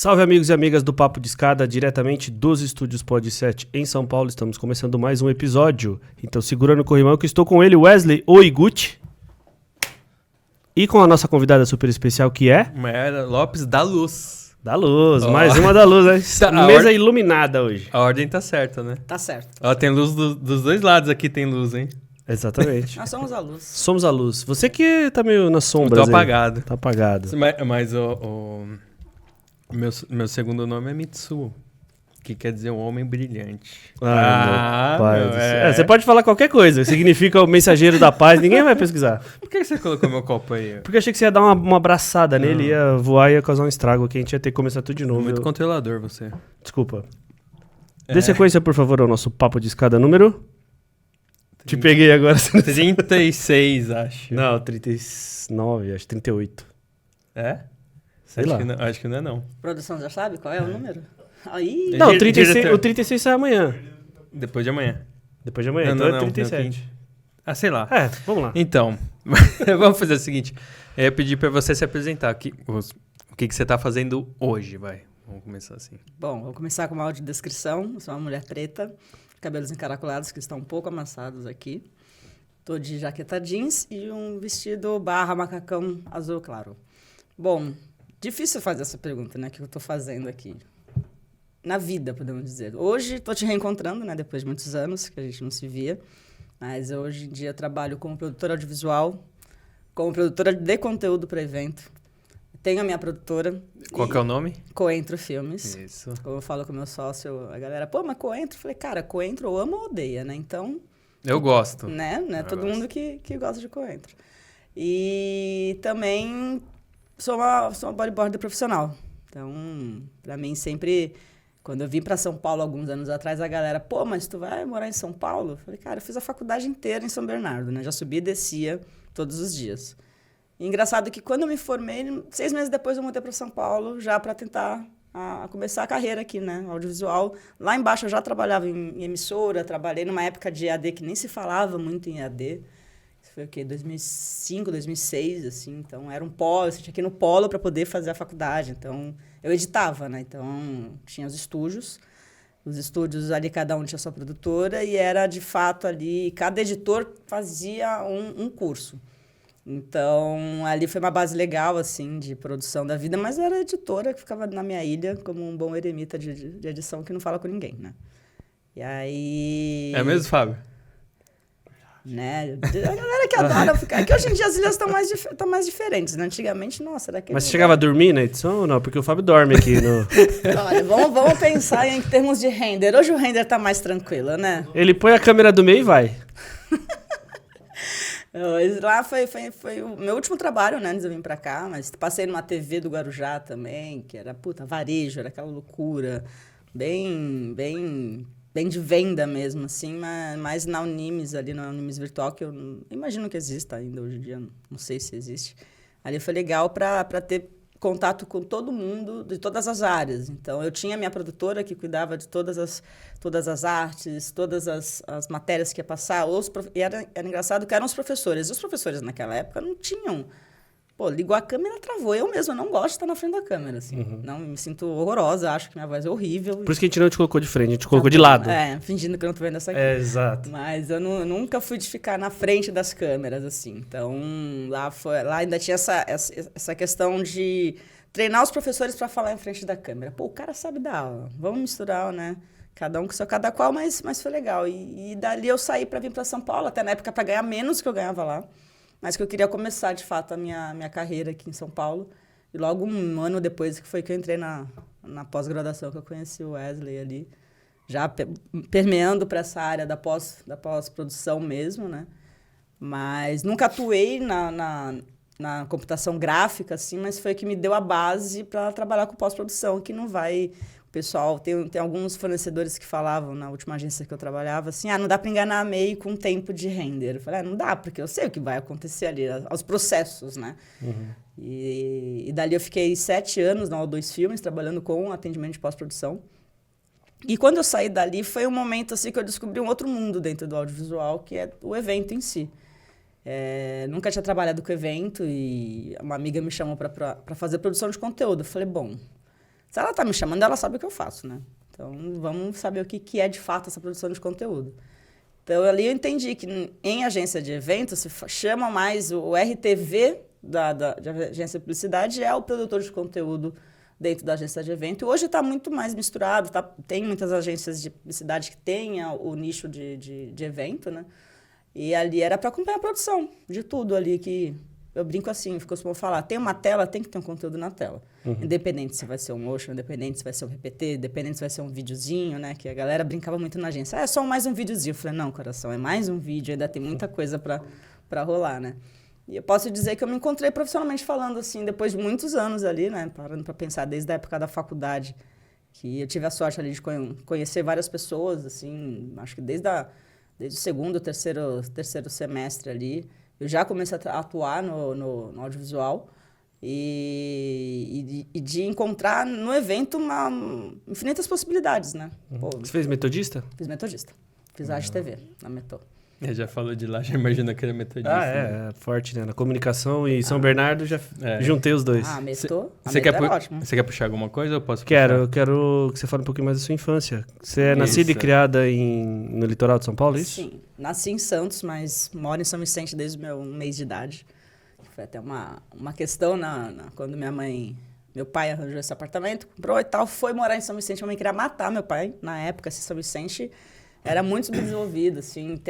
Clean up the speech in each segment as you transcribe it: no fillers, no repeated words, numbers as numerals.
Salve amigos e amigas do Papo de Escada, diretamente dos estúdios Pod7 em São Paulo. Estamos começando mais um episódio. Então segura no corrimão que estou com ele, Wesley Oiguchi. E com a nossa convidada super especial que é... Mayara Lopes da Luz. Da Luz, mais uma da Luz, né? Mesa iluminada hoje. A ordem tá certa, né? Tá certo. Ó, tem luz dos dois lados aqui, tem luz, hein? Exatamente. Nós somos a luz. Somos a luz. Você que tá meio nas sombras. Tô apagado. Tá apagado. Mas meu segundo nome é Mitsuo, que quer dizer um homem brilhante. Você pode falar qualquer coisa, significa o mensageiro da paz, ninguém vai pesquisar. Por que você colocou meu copo aí? Porque eu achei que você ia dar uma abraçada nele, ia voar e ia causar um estrago aqui, a gente ia ter que começar tudo de novo. Muito controlador você. Desculpa. Dê sequência, por favor, ao nosso papo de escada número... Te peguei agora. 36, acho. Não, 39, acho 38. É? Sei lá. Acho que não é não. A produção já sabe qual é o número? Aí. Não, o 36 sai amanhã. Depois de amanhã. Depois de amanhã, então é 37. Sei lá. Vamos lá. Então, vamos fazer o seguinte. Eu ia pedir pra você se apresentar. O que você tá fazendo hoje, vai. Vamos começar assim. Bom, vou começar com uma audiodescrição. Eu sou uma mulher preta, cabelos encaracolados que estão um pouco amassados aqui. Tô de jaqueta jeans e um vestido barra macacão azul claro. Bom, difícil fazer essa pergunta, né? O que eu tô fazendo aqui? Na vida, podemos dizer. Hoje tô te reencontrando, né? Depois de muitos anos que a gente não se via. Mas hoje em dia trabalho como produtora audiovisual, como produtora de conteúdo para evento. Tenho a minha produtora. Qual que é o nome? Coentro Filmes. Isso. Como eu falo com meu sócio, a galera, pô, mas Coentro? Eu falei, cara, Coentro eu amo ou odeia, né? Então... Eu gosto. Né? Todo mundo que gosta de Coentro. E também sou uma bodyboarder profissional. Então, pra mim, sempre... Quando eu vim pra São Paulo alguns anos atrás, a galera, pô, mas tu vai morar em São Paulo? Eu falei, cara, eu fiz a faculdade inteira em São Bernardo, né? Já subia e descia todos os dias. E engraçado que quando eu me formei, 6 meses depois eu mudei para São Paulo, já para tentar começar a carreira aqui, né, audiovisual. Lá embaixo eu já trabalhava em emissora, trabalhei numa época de EAD que nem se falava muito em EAD. Isso foi o quê? 2005, 2006, assim. Então era um polo, você tinha que ir no polo para poder fazer a faculdade. Então eu editava, né? Então tinha os estúdios ali cada um tinha sua produtora e era de fato ali, cada editor fazia um curso. Então, ali foi uma base legal, assim, de produção da vida, mas eu era editora que ficava na minha ilha como um bom eremita de edição que não fala com ninguém, né? E aí... É mesmo, Fábio? Né? A galera que adora ficar... É que hoje em dia as ilhas estão mais diferentes, né? Antigamente, nossa, era aquele... Mas você chegava a dormir na edição ou não? Porque o Fábio dorme aqui no... Olha, vamos pensar em termos de render. Hoje o render tá mais tranquilo, né? Ele põe a câmera do meio e vai. Lá foi o meu último trabalho, né, antes de eu vir pra cá, mas passei numa TV do Guarujá também, que era, varejo, era aquela loucura, bem de venda mesmo, assim, mas na Unimes, ali na Unimes Virtual, que eu imagino que exista ainda hoje em dia, não sei se existe. Ali foi legal pra ter contato com todo mundo, de todas as áreas. Então, eu tinha minha produtora que cuidava de todas as artes, todas as matérias que ia passar. E era engraçado que eram os professores. E os professores, naquela época, não tinham... Pô, ligou a câmera, travou. Eu mesma não gosto de estar na frente da câmera, assim. Uhum. Não, me sinto horrorosa, acho que minha voz é horrível. Por isso que a gente não te colocou de frente, a gente te colocou de lado. Fingindo que eu não tô vendo essa aqui. Exato. Mas eu nunca fui de ficar na frente das câmeras, assim. Então, lá ainda tinha essa questão de treinar os professores para falar em frente da câmera. Pô, o cara sabe dar aula. Vamos misturar, né? Cada um com cada qual, mas foi legal. E dali eu saí para vir para São Paulo, até na época para ganhar menos que eu ganhava lá. Mas que eu queria começar, de fato, a minha carreira aqui em São Paulo. E logo um ano depois que foi que eu entrei na pós-graduação, que eu conheci o Wesley ali, já permeando para essa área da pós-produção mesmo, né? Mas nunca atuei na computação gráfica, assim, mas foi que me deu a base para trabalhar com pós-produção, que não vai... O pessoal, tem alguns fornecedores que falavam, na última agência que eu trabalhava, assim, não dá para enganar a MEI com tempo de render. Eu falei, não dá, porque eu sei o que vai acontecer ali, os processos, né? Uhum. E dali eu fiquei 7 anos na O2 Filmes, trabalhando com atendimento de pós-produção. E quando eu saí dali, foi um momento, assim, que eu descobri um outro mundo dentro do audiovisual, que é o evento em si. Nunca tinha trabalhado com evento e uma amiga me chamou para fazer produção de conteúdo. Eu falei, bom... Se ela tá me chamando, ela sabe o que eu faço, né? Então, vamos saber o que é de fato essa produção de conteúdo. Então, ali eu entendi que em agência de eventos se chama mais o RTV de agência de publicidade, é o produtor de conteúdo dentro da agência de evento. E hoje está muito mais misturado, tem muitas agências de publicidade que têm o nicho de evento, né? E ali era para acompanhar a produção de tudo ali que... Eu brinco assim, ficou como falar, tem uma tela, tem que ter um conteúdo na tela. Independente se vai ser um motion, independente se vai ser um PPT, independente se vai ser um videozinho, né? Que a galera brincava muito na agência. É só mais um videozinho. Eu falei, não, coração, é mais um vídeo, ainda tem muita coisa para rolar, né? E eu posso dizer que eu me encontrei profissionalmente falando, assim, depois de muitos anos ali, né? Parando para pensar, desde a época da faculdade, que eu tive a sorte ali de conhecer várias pessoas, assim, acho que desde o segundo, terceiro semestre ali, eu já comecei a atuar no audiovisual e de encontrar no evento infinitas possibilidades, né? Pô, Você fez metodista? fiz metodista. Fiz arte TV na Metô. Já falou de lá, já imagina que era metodista. É forte, né? Na comunicação e São Bernardo, já juntei os dois. Ah, Metô? Você Metô era ótimo. quer puxar alguma coisa ou eu posso Eu quero que você fale um pouquinho mais da sua infância. Você é nascida e criada no litoral de São Paulo, é isso? Sim, nasci em Santos, mas moro em São Vicente desde o meu mês de idade. Foi até uma questão quando meu pai arranjou esse apartamento, comprou e tal, foi morar em São Vicente. Minha mãe queria matar meu pai. Na época, São Vicente era muito subdesenvolvido, assim,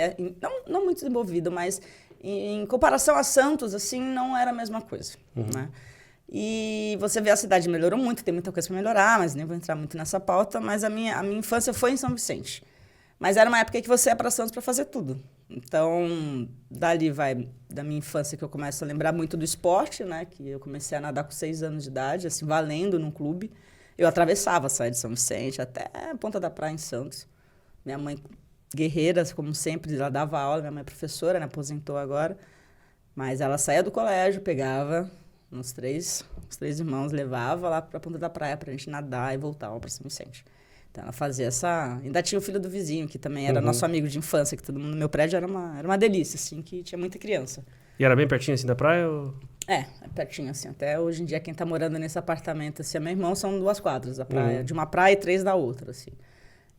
não muito desenvolvido, mas em comparação a Santos, assim, não era a mesma coisa, né? E você vê a cidade melhorou muito, tem muita coisa para melhorar, mas nem vou entrar muito nessa pauta, mas a minha infância foi em São Vicente. Mas era uma época que você ia para Santos para fazer tudo. Então, dali vai da minha infância que eu começo a lembrar muito do esporte, né? Que eu comecei a nadar com 6 anos de idade, assim, valendo num clube. Eu atravessava a saída de São Vicente até a Ponta da Praia em Santos. Minha mãe, guerreira, como sempre, ela dava aula. Minha mãe é professora, né? Aposentou agora. Mas ela saía do colégio, pegava os três irmãos, levava lá para a Ponta da Praia para a gente nadar e voltava para São Vicente. Então, ela fazia essa... Ainda tinha o filho do vizinho, que também era nosso amigo de infância, que todo mundo no meu prédio era uma delícia, assim, que tinha muita criança. E era bem pertinho, assim, da praia? Ou... É pertinho, assim. Até hoje em dia, quem tá morando nesse apartamento, assim, meu irmão, são 2 quadras da praia. De uma praia e 3 da outra, assim.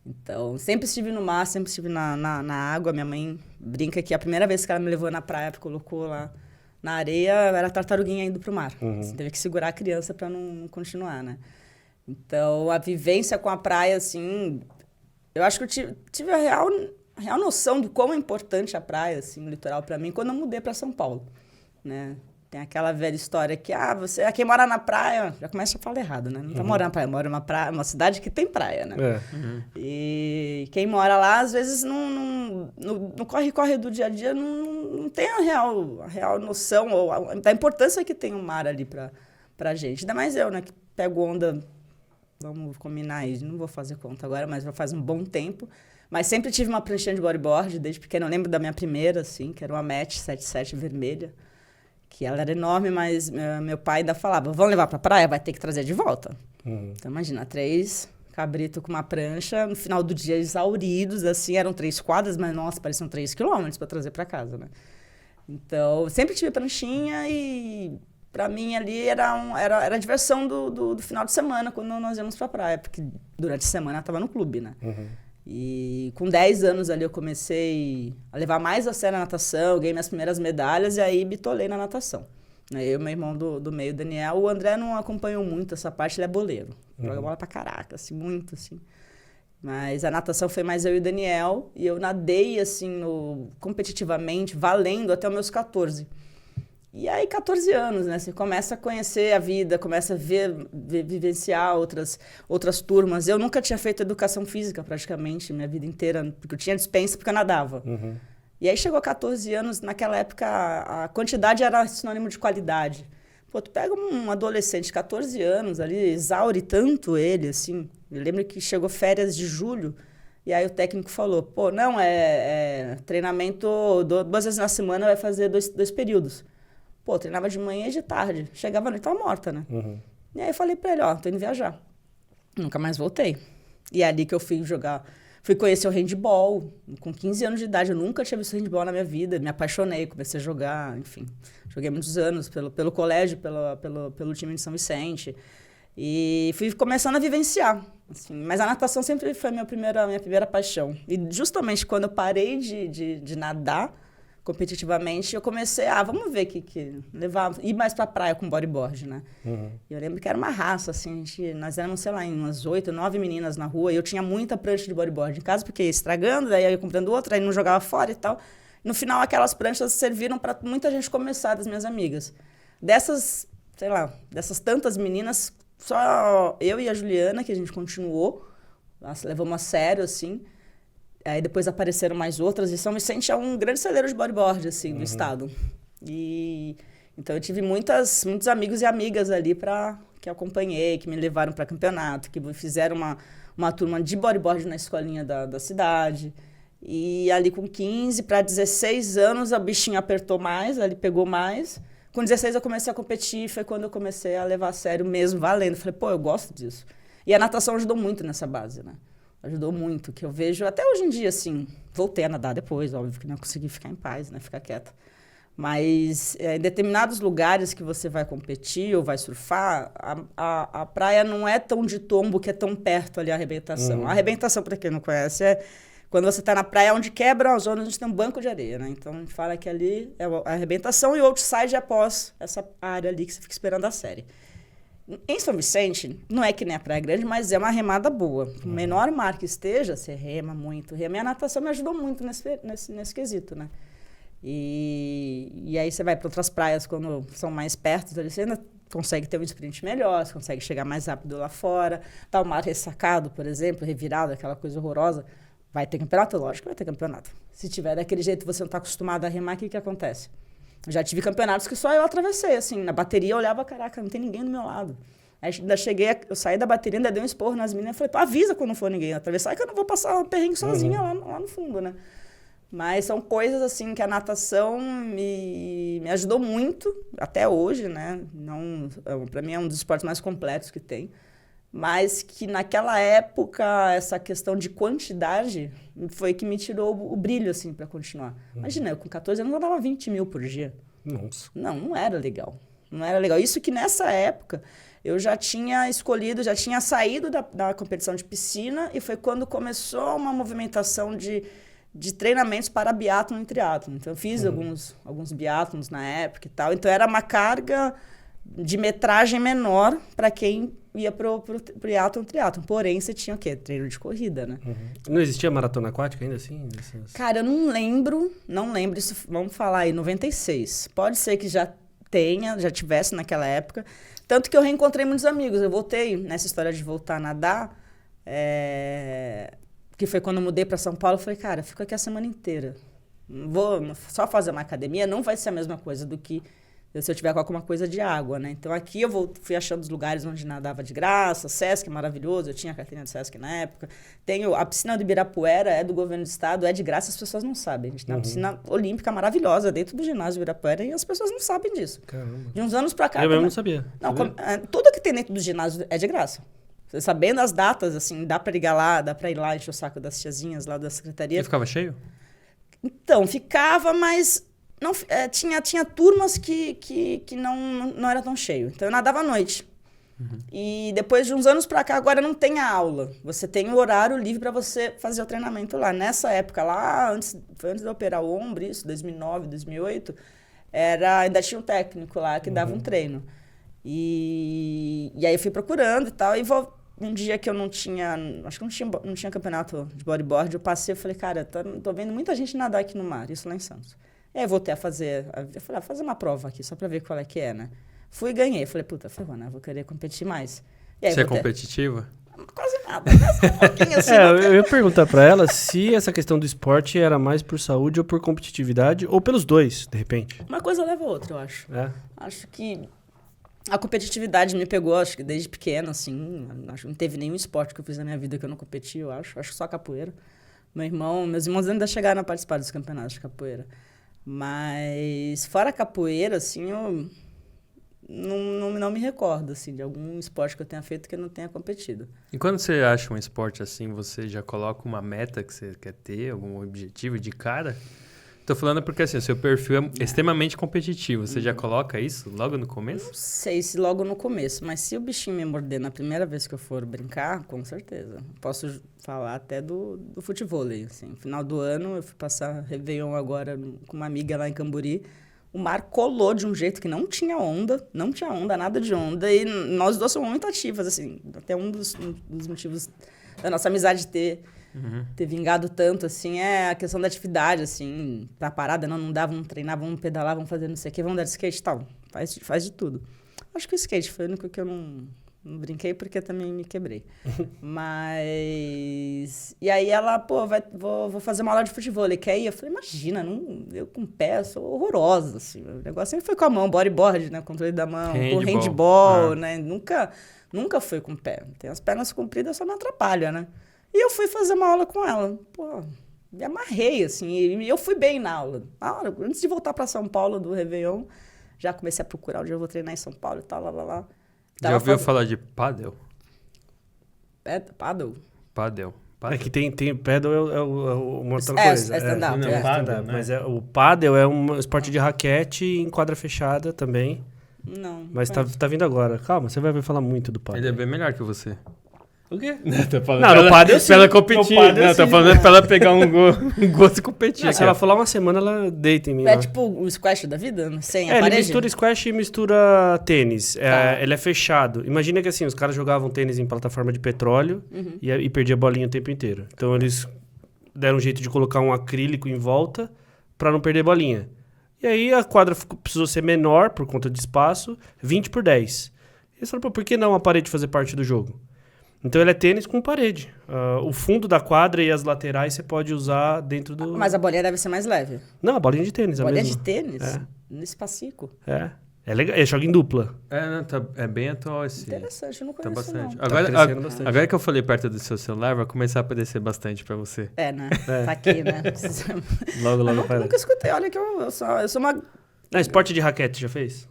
Então, sempre estive no mar, sempre estive na água. Minha mãe brinca que a primeira vez que ela me levou na praia, colocou lá na areia, era a tartaruguinha indo pro mar. Você teve que segurar a criança para não continuar, né? Então, a vivência com a praia, assim... Eu acho que eu tive a real noção do quão é importante a praia, assim, o litoral para mim, quando eu mudei para São Paulo, né? Tem aquela velha história que, quem mora na praia... Já começa a falar errado, né? Não tá morando na praia, mora numa praia, uma cidade que tem praia, né? E quem mora lá, às vezes, no corre-corre do dia a dia, não tem a real noção da importância que tem o mar ali pra gente. Ainda mais eu, né? Que pego onda... Vamos combinar aí, não vou fazer conta agora, mas já faz um bom tempo. Mas sempre tive uma pranchinha de bodyboard, desde pequena. Eu lembro da minha primeira, assim, que era uma Match 77 vermelha, que ela era enorme, mas meu pai ainda falava, vamos levar pra praia? Vai ter que trazer de volta. Então, imagina, 3 cabritos com uma prancha, no final do dia exauridos, assim, eram 3 quadras, mas, nossa, pareciam 3 quilômetros para trazer para casa, né? Então, sempre tive pranchinha e... Pra mim, ali, era a diversão do final de semana, quando nós íamos pra praia. Porque durante a semana eu tava no clube, né? E com 10 anos ali, eu comecei a levar mais a sério a natação. Ganhei minhas primeiras medalhas e aí bitolei na natação. Eu e meu irmão do meio, Daniel. O André não acompanhou muito essa parte, ele é boleiro. Joga bola pra caraca, assim, muito, assim. Mas a natação foi mais eu e o Daniel. E eu nadei, assim, competitivamente, valendo até os meus 14. E aí, 14 anos, né? Você começa a conhecer a vida, começa a vivenciar outras turmas. Eu nunca tinha feito educação física, praticamente, minha vida inteira, porque eu tinha dispensa porque eu nadava. E aí, chegou 14 anos, naquela época, a quantidade era sinônimo de qualidade. Pô, tu pega um adolescente de 14 anos ali, exaure tanto ele, assim. Eu lembro que chegou férias de julho, e aí o técnico falou, pô, não, treinamento 2 vezes na semana, vai fazer 2 períodos. Pô, treinava de manhã e de tarde. Chegava à noite, tava morta, né? E aí eu falei pra ele, tô indo viajar. Nunca mais voltei. E é ali que eu fui conhecer o handball. Com 15 anos de idade, eu nunca tinha visto handball na minha vida. Me apaixonei, comecei a jogar, enfim. Joguei muitos anos pelo colégio, pelo time de São Vicente. E fui começando a vivenciar. Assim, mas a natação sempre foi minha primeira paixão. E justamente quando eu parei de nadar competitivamente, eu comecei, vamos ver ir mais pra praia com bodyboard, né? E eu lembro que era uma raça, assim, nós éramos, sei lá, umas 8, 9 meninas na rua, e eu tinha muita prancha de bodyboard em casa, porque ia estragando, daí eu ia comprando outra, aí não jogava fora e tal. No final, aquelas pranchas serviram para muita gente começar, das minhas amigas. Dessas tantas meninas, só eu e a Juliana, que a gente continuou, nós levamos a sério, assim. Aí depois apareceram mais outras, e São Vicente é um grande celeiro de bodyboard, assim, do estado. E então eu tive muitos amigos e amigas ali que eu acompanhei, que me levaram para campeonato, que fizeram uma turma de bodyboard na escolinha da cidade. E ali com 15 para 16 anos, a bichinha apertou mais, ele pegou mais. Com 16 eu comecei a competir, foi quando eu comecei a levar a sério mesmo, valendo. Falei, eu gosto disso. E a natação ajudou muito nessa base, né? Ajudou muito, que eu vejo até hoje em dia, assim, voltei a nadar depois, óbvio que não consegui ficar em paz, né, ficar quieta. Mas em determinados lugares que você vai competir ou vai surfar, a praia não é tão de tombo que é tão perto ali a arrebentação. A arrebentação, para quem não conhece, é quando você está na praia onde quebra a zona onde tem um banco de areia, né? Então a gente fala que ali é a arrebentação e o outside é após essa área ali que você fica esperando a série. Em São Vicente, não é que nem a Praia Grande, mas é uma remada boa. O menor mar que esteja, você rema muito. E a minha natação me ajudou muito nesse quesito, né? E aí você vai para outras praias quando são mais perto, você ainda consegue ter um sprint melhor, você consegue chegar mais rápido lá fora. Tá o mar ressacado, por exemplo, revirado, aquela coisa horrorosa. Vai ter campeonato? Lógico que vai ter campeonato. Se tiver daquele jeito você não está acostumado a remar, o que acontece? Já tive campeonatos que só eu atravessei, assim, na bateria eu olhava, caraca, não tem ninguém do meu lado. Aí ainda eu saí da bateria, ainda dei um esporro nas meninas, falei, avisa quando não for ninguém atravessar, que eu não vou passar um perrengue sozinha lá no fundo, né? Mas são coisas, assim, que a natação me ajudou muito, até hoje, né? Para mim é um dos esportes mais completos que tem. Mas que naquela época, essa questão de quantidade foi que me tirou o brilho, assim, para continuar. Imagina, eu com 14 anos eu dava 20 mil por dia. Nossa. Não era legal. Não era legal. Isso que nessa época eu já tinha escolhido, já tinha saído da competição de piscina e foi quando começou uma movimentação de treinamentos para biatlon e triatlon. Então eu fiz alguns biatlons na época e tal. Então era uma carga de metragem menor para quem ia pro triatlon. Porém, você tinha o quê? Treino de corrida, né? Não existia maratona aquática ainda assim? Cara, eu não lembro. Isso, vamos falar aí, 96. Pode ser que já tivesse naquela época. Tanto que eu reencontrei muitos amigos. Eu voltei nessa história de voltar a nadar, que foi quando eu mudei para São Paulo. Eu falei, cara, eu fico aqui a semana inteira. Vou só fazer uma academia, não vai ser a mesma coisa do que se eu tiver com alguma coisa de água, né? Então aqui fui achando os lugares onde nadava de graça, Sesc maravilhoso, eu tinha a carteirinha do Sesc na época. Tenho a piscina do Ibirapuera, é do governo do estado, é de graça, as pessoas não sabem. A gente tem uma piscina olímpica maravilhosa dentro do ginásio do Ibirapuera e as pessoas não sabem disso. Caramba. De uns anos pra cá... Eu mesmo não sabia. Não, tudo que tem dentro do ginásio é de graça. Você sabendo as datas, assim, dá pra ligar lá, dá pra ir lá encher o saco das tiazinhas lá da secretaria. E ficava cheio? Então, ficava, mas... Não, tinha turmas que não era tão cheio. Então, eu nadava à noite. E depois de uns anos pra cá, agora não tem a aula. Você tem o horário livre para você fazer o treinamento lá. Nessa época lá, foi antes de eu operar o ombro, isso, 2009, 2008, ainda tinha um técnico lá que dava um treino. E aí eu fui procurando e tal. E um dia que eu não tinha... Acho que não tinha campeonato de bodyboard. Eu passei e falei, cara, tô vendo muita gente nadar aqui no mar. Isso lá em Santos. E aí eu voltei a fazer uma prova aqui, só pra ver qual é que é, né? Fui e ganhei. Falei, puta, ferrou, né? Vou querer competir mais. E aí, você é competitiva? Quase nada, mas um pouquinho assim. Eu ia perguntar pra ela se essa questão do esporte era mais por saúde ou por competitividade, ou pelos dois, de repente. Uma coisa leva a outra, eu acho. Acho que a competitividade me pegou, acho que desde pequeno, assim. Acho que não teve nenhum esporte que eu fiz na minha vida que eu não competi, eu acho. Acho que só capoeira. Meus irmãos ainda chegaram a participar dos campeonatos de capoeira. Mas fora a capoeira, assim, eu não me recordo, assim, de algum esporte que eu tenha feito que eu não tenha competido. E quando você acha um esporte assim, você já coloca uma meta que você quer ter, algum objetivo de cara? Tô falando porque assim, o seu perfil é extremamente competitivo. Você já coloca isso logo no começo? Não sei se logo no começo, mas se o bichinho me morder na primeira vez que eu for brincar, com certeza. Posso falar até do futevôlei, assim. Final do ano, eu fui passar Réveillon agora com uma amiga lá em Camburi. O mar colou de um jeito que não tinha onda, nada de onda. E nós duas somos muito ativas, assim. Até um dos motivos da nossa amizade ter vingado tanto, assim, é a questão da atividade, assim. Tá parada, não dá, vamos treinar, vamos pedalar, vamos fazer não sei o quê, vamos dar de skate e tal. Faz de tudo. Acho que o skate foi o único que eu não brinquei, porque também me quebrei. Mas... E aí ela, pô, vou fazer uma aula de futevôlei, quer ir? Eu falei, imagina, eu com pé sou horrorosa, assim. O negócio sempre foi com a mão, bodyboard, né? Controle da mão, com handball, né? Nunca foi com o pé. Tem as pernas compridas, só me atrapalha, né? E eu fui fazer uma aula com ela. Pô, me amarrei, assim. E eu fui bem na aula. Antes de voltar para São Paulo do Réveillon, já comecei a procurar onde eu vou treinar em São Paulo e tal, lá. Já ouviu falar de paddle? Paddle? Paddle. É que tem paddle é uma outra É coisa. stand-up. Não, É. stand-up, mas o paddle é um esporte de raquete em quadra fechada também. Não. Mas tá vindo agora. Calma, você vai ver falar muito do paddle. Ele é bem melhor que você. O quê? Tô falando Não, no paddle sim. pra ela competir. No paddle Não, tô sim. falando pra ela pegar um gosto e competir. Não, se ela falar uma semana, ela deita em mim. É lá. tipo o squash da vida? Sem a Ele parede? mistura squash e mistura tênis. Tá. Ele é fechado. Imagina que assim, os caras jogavam tênis em plataforma de petróleo e perdia a bolinha o tempo inteiro. Então eles deram um jeito de colocar um acrílico em volta pra não perder bolinha. E aí a quadra precisou ser menor por conta de espaço, 20 por 10. E eles falaram, pô, por que não a parede fazer parte do jogo? Então ele é tênis com parede. O fundo da quadra e as laterais você pode usar dentro do... Mas a bolinha deve ser mais leve. Não, a bolinha de tênis. Bolinha mesmo. de tênis? É. Nesse passico. É legal. Ele joga em dupla. É bem atual esse. Interessante, eu não Tá conheço bastante. não. Crescendo bastante. Agora que eu falei perto do seu celular, vai começar a aparecer bastante pra você. É, né? Tá aqui, né? Logo Eu aparece. nunca escutei. Olha que eu sou uma... Esporte de raquete, já fez?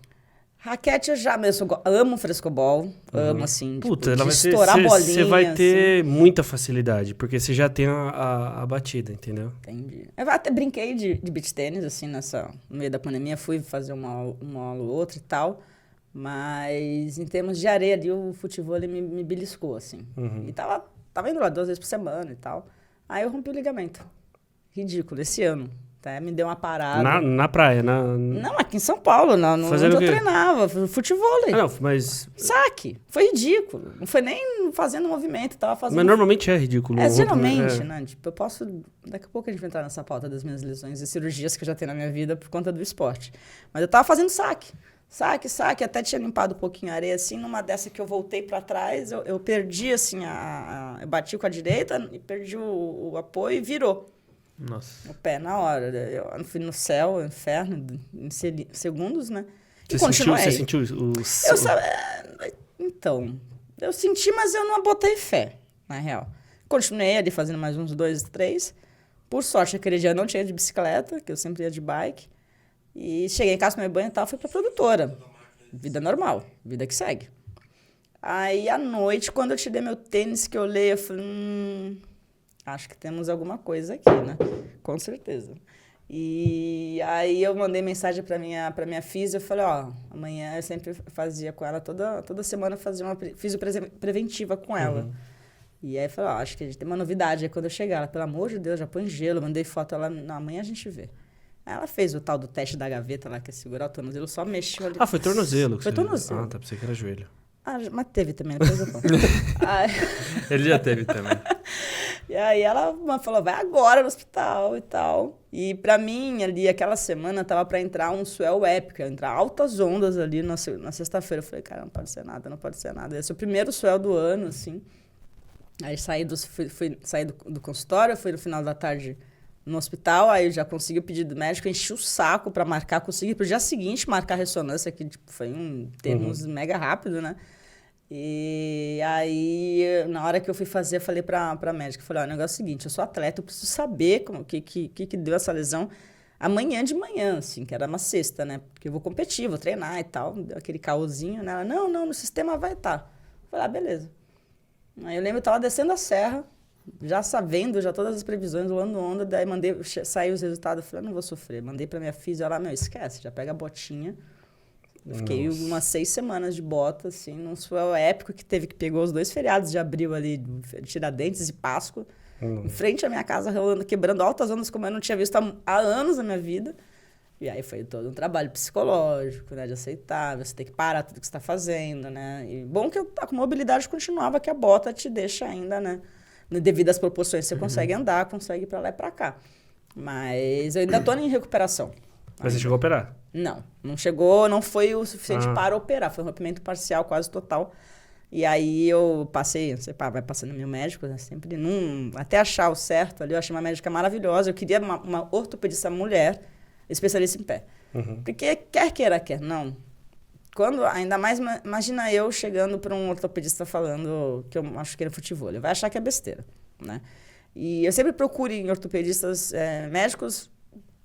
Raquete eu já mesmo, amo frescobol, amo assim, Puta, tipo, ela de vai ter, estourar bolinha. você vai ter assim. muita facilidade, porque você já tem a batida, entendeu? Entendi. Eu até brinquei de beach tênis, assim, no meio da pandemia, fui fazer uma aula ou outra e tal, mas em termos de areia ali, o futevôlei me beliscou, assim. E tava indo lá 2 vezes por semana e tal. Aí eu rompi o ligamento. Ridículo, esse ano. Até me deu uma parada. Na praia, Não, aqui em São Paulo, Fazendo onde o eu quê? treinava, futevôlei. Ah, não, mas... Saque. Foi ridículo. Não foi nem fazendo movimento, tava fazendo... Mas normalmente é ridículo. Geralmente, né? Tipo, eu posso... Daqui a pouco a gente vai entrar nessa pauta das minhas lesões e cirurgias que eu já tenho na minha vida por conta do esporte. Mas eu tava fazendo saque. Saque. Até tinha limpado um pouquinho a areia, assim. Numa dessa que eu voltei pra trás, eu perdi, assim, eu bati com a direita e perdi o apoio e virou. Nossa. O pé na hora. Eu fui no céu, inferno, em segundos, né? E Você continuei. sentiu o... Então, eu senti, mas eu não botei fé, na real. Continuei ali fazendo mais uns 2, 3. Por sorte, aquele dia eu não tinha de bicicleta, que eu sempre ia de bike. E cheguei em casa, tomei banho e tal, fui pra produtora. Vida normal, vida que segue. Aí, à noite, quando eu tirei meu tênis, que eu olhei, eu falei... acho que temos alguma coisa aqui, né? Com certeza. E aí eu mandei mensagem pra minha físio, eu falei, amanhã eu sempre fazia com ela, toda semana eu fazia uma físio preventiva com ela. E aí eu falei, acho que a gente tem uma novidade. Aí quando eu chegar, ela, pelo amor de Deus, já põe gelo, mandei foto, ela, não, amanhã a gente vê. Aí ela fez o tal do teste da gaveta lá, que é segurar o tornozelo, só mexeu ali. foi tornozelo. Foi tornozelo. Tá, pensei que era joelho. Mas teve também, depois eu conto. Aí... Ele já teve também. E aí ela falou, vai agora no hospital e tal. E pra mim, ali, aquela semana, tava pra entrar um swell épico, entrar altas ondas ali na sexta-feira. Eu falei, cara, não pode ser nada. Esse é o primeiro swell do ano, assim. Aí saí do consultório, fui no final da tarde no hospital, aí eu já consegui o pedido do médico, enchi o saco pra marcar, consegui pro dia seguinte marcar a ressonância, que tipo, foi um termos mega rápido, né? E aí, na hora que eu fui fazer, eu falei pra médica, falei, o negócio é o seguinte, eu sou atleta, eu preciso saber o que deu essa lesão amanhã de manhã, assim, que era uma sexta, né? Porque eu vou competir, vou treinar e tal, deu aquele caosinho, né? Ela, não, no sistema vai estar. Eu falei, beleza. Aí eu lembro, eu tava descendo a serra, já sabendo, já todas as previsões, rolando onda, daí saiu os resultados, eu falei, não vou sofrer. Mandei pra minha filha, ela, meu, esquece, já pega a botinha. Eu fiquei umas 6 semanas de bota, assim, num suel épico que pegou os 2 feriados de abril ali, Tiradentes e Páscoa, em frente à minha casa, rolando, quebrando altas ondas como eu não tinha visto há anos na minha vida. E aí foi todo um trabalho psicológico, né, de aceitar, você tem que parar tudo que você está fazendo, né. E bom que a mobilidade continuava, que a bota te deixa ainda, né, devido às proporções, você consegue andar, consegue ir para lá e para cá. Mas eu ainda estou em recuperação. Mas você chegou a operar? Não chegou, não foi o suficiente para operar, foi um rompimento parcial, quase total. E aí eu passei, não sei, vai passando meu médico, né, sempre, até achar o certo ali, eu achei uma médica maravilhosa, eu queria uma ortopedista mulher, especialista em pé. Porque quer queira, quer não. Quando, ainda mais, imagina eu chegando para um ortopedista falando que eu acho que ele é futebol, ele vai achar que é besteira, né? E eu sempre procuro em ortopedistas médicos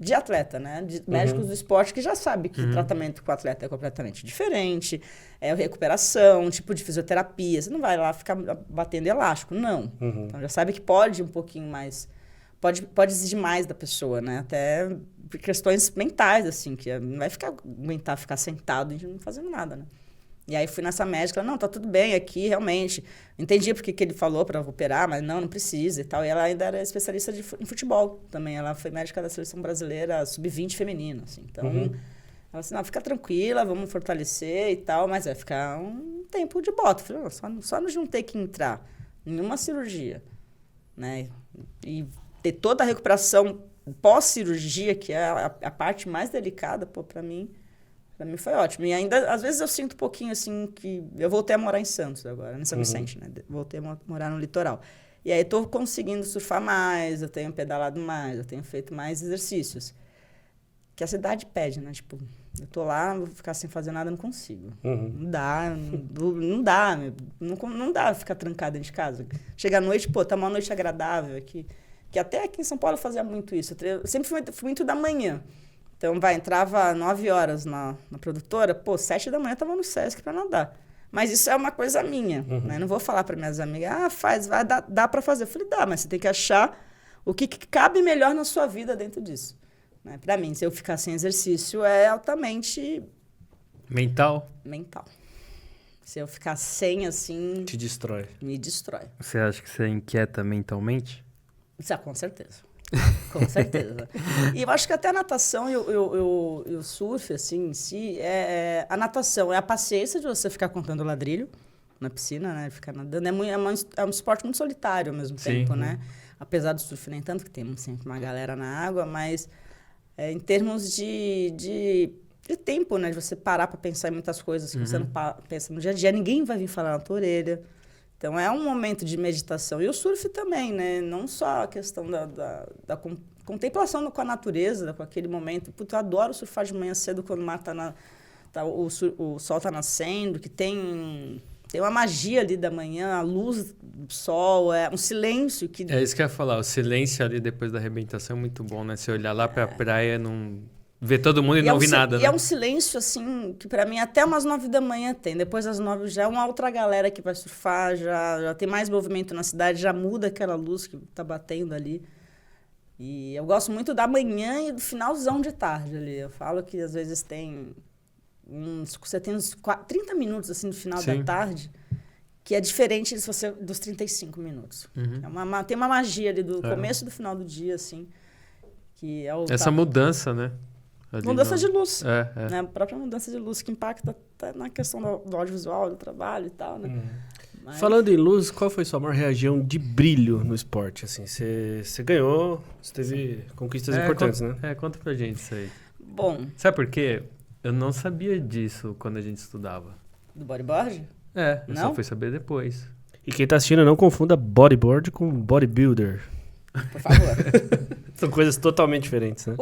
de atleta, né? Médicos do esporte que já sabem que o tratamento com o atleta é completamente diferente, recuperação, tipo de fisioterapia. Você não vai lá ficar batendo elástico, não. Então já sabe que pode um pouquinho mais, pode exigir mais da pessoa, né? Até questões mentais, assim, que não vai aguentar ficar sentado e não fazendo nada, né? E aí fui nessa médica, ela, não, tá tudo bem aqui, realmente. Entendi porque que ele falou para operar, mas não precisa e tal. E ela ainda era especialista em futebol também. Ela foi médica da seleção brasileira sub-20 feminina, assim. Então, ela disse, não, fica tranquila, vamos fortalecer e tal, mas vai ficar um tempo de bota. Eu falei, só não ter que entrar em nenhuma cirurgia, né? E ter toda a recuperação pós-cirurgia, que é a parte mais delicada, pô, para mim foi ótimo. E ainda, às vezes, eu sinto um pouquinho, assim, que... Eu voltei a morar em Santos agora, em São Vicente, né? Voltei a morar no litoral. E aí, tô conseguindo surfar mais, eu tenho pedalado mais, eu tenho feito mais exercícios. Que a cidade pede, né? Tipo, eu tô lá, vou ficar sem fazer nada, não consigo. Não dá, não dá ficar trancado dentro de casa. Chega à noite, pô, tá uma noite agradável aqui. Que até aqui em São Paulo eu fazia muito isso. Eu sempre fui muito da manhã. Então, entrava 9 horas na produtora, pô, 7 da manhã eu tava no Sesc para nadar. Mas isso é uma coisa minha, né? Não vou falar para minhas amigas, dá para fazer. Eu falei, dá, mas você tem que achar o que cabe melhor na sua vida dentro disso. Né? Para mim, se eu ficar sem exercício, é altamente... Mental? Mental. Se eu ficar sem, assim... Te destrói. Me destrói. Você acha que você é inquieta mentalmente? Isso, com certeza. Com certeza. E eu acho que até a natação e o surf, assim, em si, a natação é a paciência de você ficar contando ladrilho na piscina, né? Ficar nadando. É um esporte muito solitário ao mesmo tempo, né? Apesar do surf nem tanto, que tem sempre uma galera na água, mas em termos de tempo, né? De você parar para pensar em muitas coisas que você não pensa no dia a dia. Ninguém vai vir falar na tua orelha. Então, é um momento de meditação. E o surf também, né? Não só a questão da contemplação com a natureza, com aquele momento. Putz, eu adoro surfar de manhã cedo, quando o mar o sol tá nascendo, que tem uma magia ali da manhã, a luz do sol, um silêncio que... É isso que eu ia falar, o silêncio ali depois da arrebentação é muito bom, né? Você olhar lá pra praia, não... ver todo mundo e não ouvir nada, né? E é um silêncio, assim, que pra mim até umas 9 da manhã tem. Depois das 9 já é uma outra galera que vai surfar, já tem mais movimento na cidade, já muda aquela luz que tá batendo ali. E eu gosto muito da manhã e do finalzão de tarde ali. Eu falo que às vezes você tem uns 30 minutos, assim, no final da tarde, que é diferente dos 35 minutos. Tem uma magia ali do começo e do final do dia, assim, que é o... Essa mudança, né? Mudança de luz. Né? A própria mudança de luz que impacta até na questão do audiovisual, do trabalho e tal, né? Mas... Falando em luz, qual foi sua maior região de brilho no esporte? Assim, você ganhou, você teve conquistas importantes, né? Conta pra gente isso aí. Bom... Sabe por quê? Eu não sabia disso quando a gente estudava. Do bodyboard? Eu só fui saber depois. E quem tá assistindo, não confunda bodyboard com bodybuilder. Por favor. São coisas totalmente diferentes, né?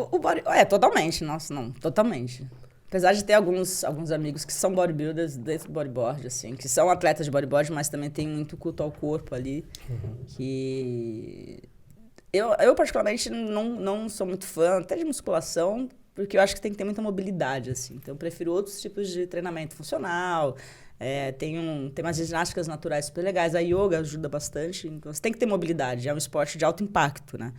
Totalmente. Nossa, não. Totalmente. Apesar de ter alguns amigos que são bodybuilders dentro do bodyboard, assim, que são atletas de bodyboard, mas também tem muito culto ao corpo ali, que... Eu particularmente, não sou muito fã, até de musculação, porque eu acho que tem que ter muita mobilidade, assim. Então, eu prefiro outros tipos de treinamento funcional, Tem umas ginásticas naturais super legais. A yoga ajuda bastante. Então, você tem que ter mobilidade. É um esporte de alto impacto, né?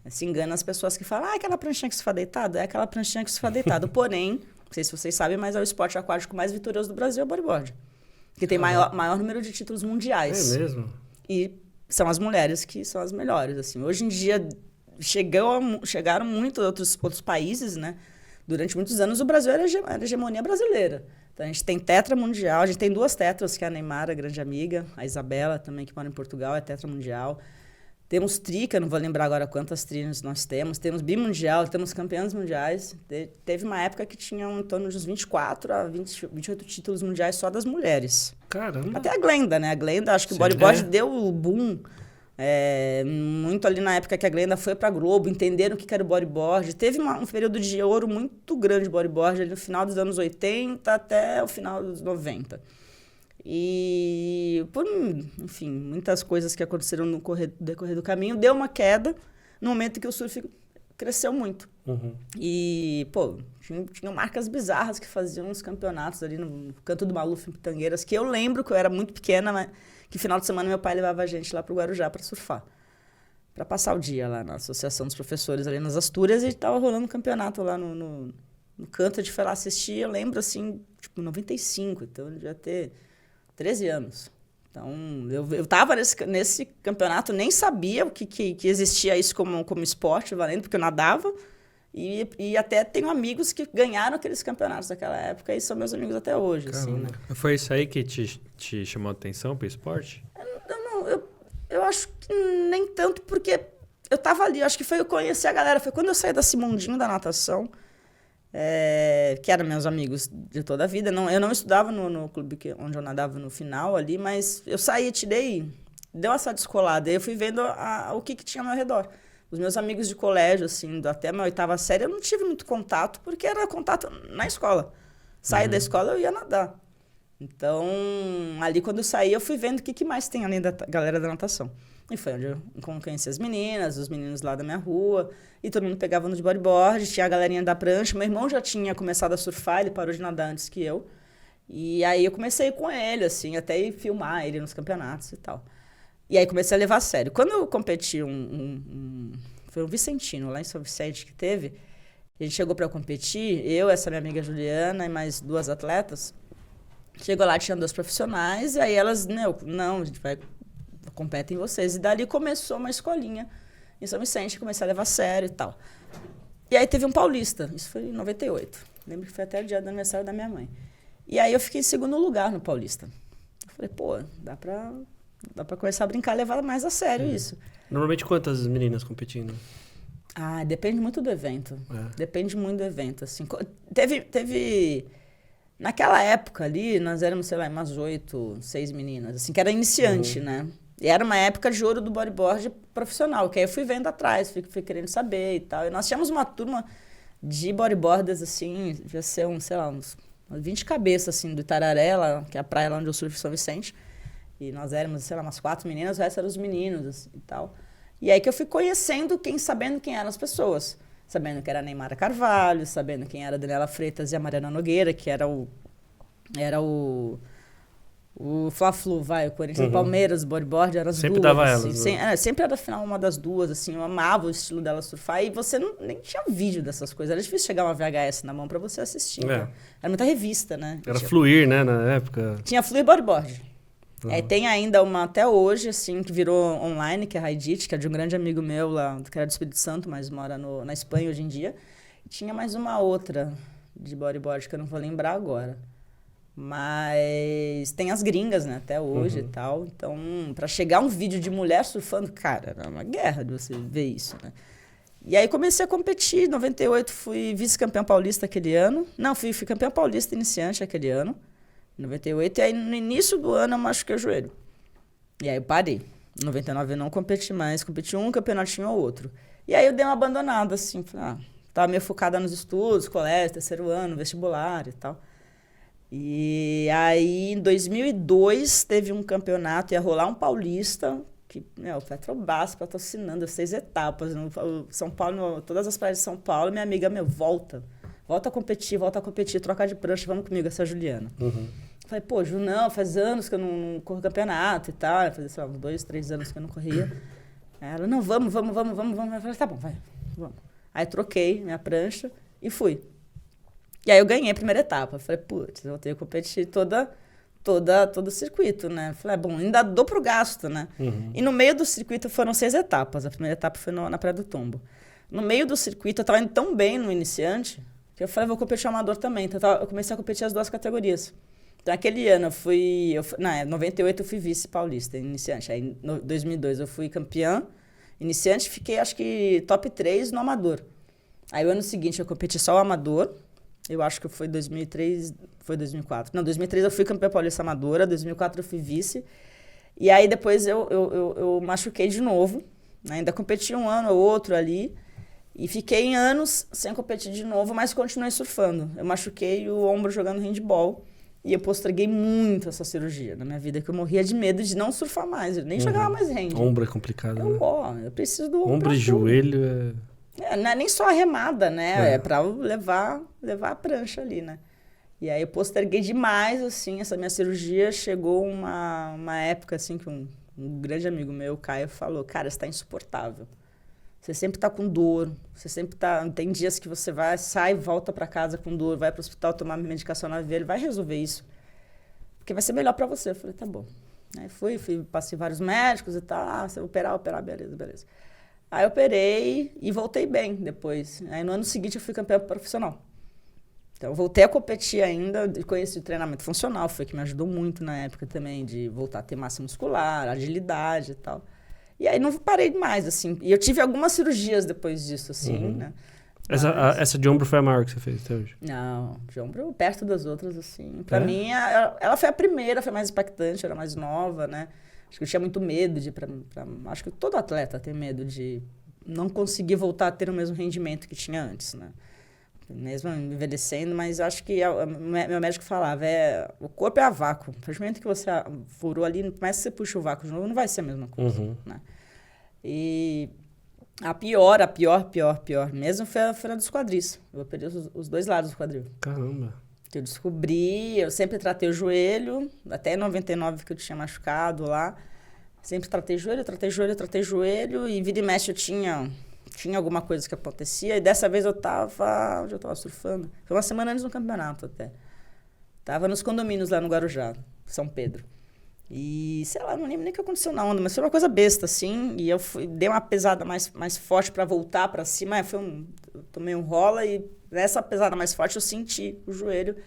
Se engana as pessoas que falam, aquela pranchinha que você faz deitado? É aquela pranchinha que você faz deitado. Porém, não sei se vocês sabem, mas é o esporte aquático mais vitorioso do Brasil, é o bodyboard. Que tem maior número de títulos mundiais. É mesmo? E são as mulheres que são as melhores, assim. Hoje em dia, chegaram muitos outros países, né? Durante muitos anos, o Brasil era a hegemonia brasileira. Então, a gente tem tetra mundial, a gente tem 2 tetras, que é a Neymar, a grande amiga, a Isabela também, que mora em Portugal, é tetra mundial. Temos trica, não vou lembrar agora quantas trinas nós temos. Temos bimundial, temos campeãs mundiais. Teve uma época que tinha em torno de uns 24 a 28 títulos mundiais só das mulheres. Caramba. Até a Glenda, né? A Glenda, acho que o bodyboard deu o boom. Muito ali na época que a Glenda foi pra Globo, entenderam o que era o bodyboard. Teve um período de ouro muito grande de bodyboard, ali no final dos anos 80 até o final dos 90. E, enfim, muitas coisas que aconteceram no decorrer do caminho, deu uma queda no momento que o surf cresceu muito. E, tinham marcas bizarras que faziam uns campeonatos ali no Canto do Maluf, em Pitangueiras, que eu lembro que eu era muito pequena, mas que final de semana meu pai levava a gente lá pro Guarujá para surfar. Para passar o dia lá na Associação dos Professores, ali nas Astúrias, e tava rolando um campeonato lá no canto, a gente foi lá assistir, eu lembro assim, tipo, 95, então eu devia ter 13 anos. Então, eu tava nesse campeonato, nem sabia que existia isso como esporte valendo, porque eu nadava, e até tenho amigos que ganharam aqueles campeonatos daquela época, e são meus amigos até hoje, assim, né? Foi isso aí que te chamou a atenção pro esporte? Eu acho que nem tanto, porque eu tava ali, eu acho que foi eu conhecer a galera, foi quando eu saí da Simondinho da natação, que eram meus amigos de toda a vida. Eu não estudava no clube onde eu nadava no final ali, mas eu saí, deu essa descolada, e eu fui vendo o que tinha ao meu redor. Os meus amigos de colégio, assim, até a minha 8ª série, eu não tive muito contato, porque era contato na escola. Saí da escola, eu ia nadar. Então, ali quando eu saí, eu fui vendo o que mais tem além da galera da natação. E foi onde eu conheci as meninas, os meninos lá da minha rua, e todo mundo pegava no de bodyboard, tinha a galerinha da prancha. Meu irmão já tinha começado a surfar, ele parou de nadar antes que eu. E aí eu comecei com ele, assim, até ir filmar ele nos campeonatos e tal. E aí comecei a levar a sério. Quando eu competi foi um Vicentino, lá em São Vicente, que teve. A gente chegou para competir, eu, essa minha amiga Juliana e mais 2 atletas. Chegou lá, tinha 2 profissionais, e aí elas, não, a gente competem vocês. E dali começou uma escolinha em São Vicente, comecei a levar a sério e tal. E aí teve um paulista, isso foi em 98. Lembro que foi até o dia do aniversário da minha mãe. E aí eu fiquei em 2º lugar no paulista. Eu falei, dá pra começar a brincar, levar mais a sério isso. Normalmente quantas meninas competindo? Depende muito do evento. Depende muito do evento, assim. Teve... Naquela época ali, nós éramos, sei lá, umas 8, 6 meninas, assim, que era iniciante, né? E era uma época de ouro do bodyboard profissional, que aí eu fui vendo atrás, fui querendo saber e tal. E nós tínhamos uma turma de bodyboarders, assim, devia ser uns 20 cabeças, assim, do Itararé, que é a praia lá onde eu surfo em São Vicente. E nós éramos, sei lá, umas 4 meninas, o resto eram os meninos, assim, e tal. E aí que eu fui conhecendo sabendo quem eram as pessoas. Sabendo que era a Neymara Carvalho, sabendo quem era a Daniela Freitas e a Mariana Nogueira, que era o Fla-Flu, o Corinthians e Palmeiras, o bodyboard, eram as sempre duas. Dava assim, elas, sempre era final uma das duas, assim, eu amava o estilo dela surfar, e você nem tinha vídeo dessas coisas, era difícil chegar uma VHS na mão pra você assistir. Era muita revista, né? Era Fluir, né, na época. Tinha Fluir bodyboard. Tem ainda uma até hoje, assim, que virou online, que é a Raidit, que é de um grande amigo meu lá, que era do Espírito Santo, mas mora na Espanha hoje em dia. E tinha mais uma outra de bodyboard que eu não vou lembrar agora. Mas tem as gringas, né, até hoje e tal. Então, pra chegar um vídeo de mulher surfando, cara, era uma guerra de você ver isso, né? E aí comecei a competir. Em 98 fui vice-campeão paulista aquele ano. Não, fui campeão paulista iniciante aquele ano. Em 98, e aí no início do ano eu machuquei o joelho. E aí eu parei. Em 99 eu não competi mais, competi um campeonatinho ou outro. E aí eu dei uma abandonada, assim, falei, tava meio focada nos estudos, colégio, 3º ano, vestibular e tal. E aí em 2002 teve um campeonato, ia rolar um paulista, que, o Petrobras patrocinando 6 etapas, no São Paulo, todas as praias de São Paulo, minha amiga, volta a competir, troca de prancha, vamos comigo, essa Juliana. Falei, pô, Ju, não, faz anos que eu não corro campeonato e tal. Fazia, sei lá, uns 2, 3 anos que eu não corria. Aí ela, não, vamos. Eu falei, tá bom, vai, vamos. Aí troquei minha prancha e fui. E aí eu ganhei a primeira etapa. Falei, putz, eu vou ter que competir todo o circuito, né? Falei, bom, ainda dou pro gasto, né? E no meio do circuito foram 6 etapas. A primeira etapa foi na Praia do Tombo. No meio do circuito, eu tava indo tão bem no iniciante, que eu falei, vou competir amador também. Então eu comecei a competir as 2 categorias. Então aquele ano em 98 eu fui vice paulista, iniciante. Aí em 2002 eu fui campeã, iniciante, fiquei acho que top 3 no amador. Aí o ano seguinte eu competi só o amador. Eu acho que foi 2003, foi 2004. Não, 2003 eu fui campeã paulista amadora, 2004 eu fui vice. E aí depois eu machuquei de novo, né? Ainda competi um ano ou outro ali. E fiquei anos sem competir de novo, mas continuei surfando. Eu machuquei o ombro jogando handball. E eu posterguei muito essa cirurgia na minha vida, que eu morria de medo de não surfar mais. Eu nem jogava mais hand. Ombro é complicado, né? Eu preciso do ombro. Ombro e joelho não é nem só a remada, né? É pra levar a prancha ali, né? E aí eu posterguei demais, assim, essa minha cirurgia. Chegou uma época, assim, que um grande amigo meu, o Caio, falou, cara, você tá insuportável. Você sempre tá com dor, você sempre tá... Tem dias que você sai, volta pra casa com dor, vai pro hospital tomar medicação na veia, ele vai resolver isso. Porque vai ser melhor pra você. Eu falei, tá bom. Aí fui, passei vários médicos e tal, você operar, beleza. Aí eu operei e voltei bem depois. Aí no ano seguinte eu fui campeã profissional. Então eu voltei a competir ainda, conheci o treinamento funcional, foi que me ajudou muito na época também, de voltar a ter massa muscular, agilidade e tal. E aí não parei mais, assim. E eu tive algumas cirurgias depois disso, assim, né? Essa de ombro foi a maior que você fez até hoje? Não, de ombro perto das outras, assim. Pra mim, ela foi a primeira, foi mais impactante, era mais nova, né? Acho que eu tinha muito medo de... acho que todo atleta tem medo de não conseguir voltar a ter o mesmo rendimento que tinha antes, né? Mesmo envelhecendo, mas acho que meu médico falava, o corpo é a vácuo. A partir do momento que você furou ali, por mais que você puxe o vácuo de novo, não vai ser a mesma coisa, né? E a pior mesmo foi a dos quadris. Eu operei os 2 lados do quadril. Caramba. Que eu descobri, eu sempre tratei o joelho, até em 99 que eu tinha machucado lá. Sempre tratei joelho, e vira e mexe eu tinha alguma coisa que acontecia, e dessa vez onde eu tava surfando? Foi uma semana antes do campeonato até. Tava nos condomínios lá no Guarujá, São Pedro. E, sei lá, não lembro nem o que aconteceu na onda, mas foi uma coisa besta, assim, e eu dei uma pesada mais forte pra voltar pra cima, eu tomei um rola, e nessa pesada mais forte eu senti o joelho,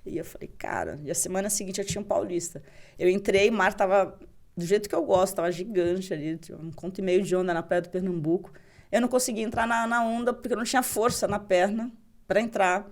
e eu falei, cara, e a semana seguinte eu tinha um paulista. Eu entrei, o mar tava do jeito que eu gosto, tava gigante ali, tinha 1,5 km de onda na praia do Pernambuco. Eu não conseguia entrar na onda porque eu não tinha força na perna para entrar.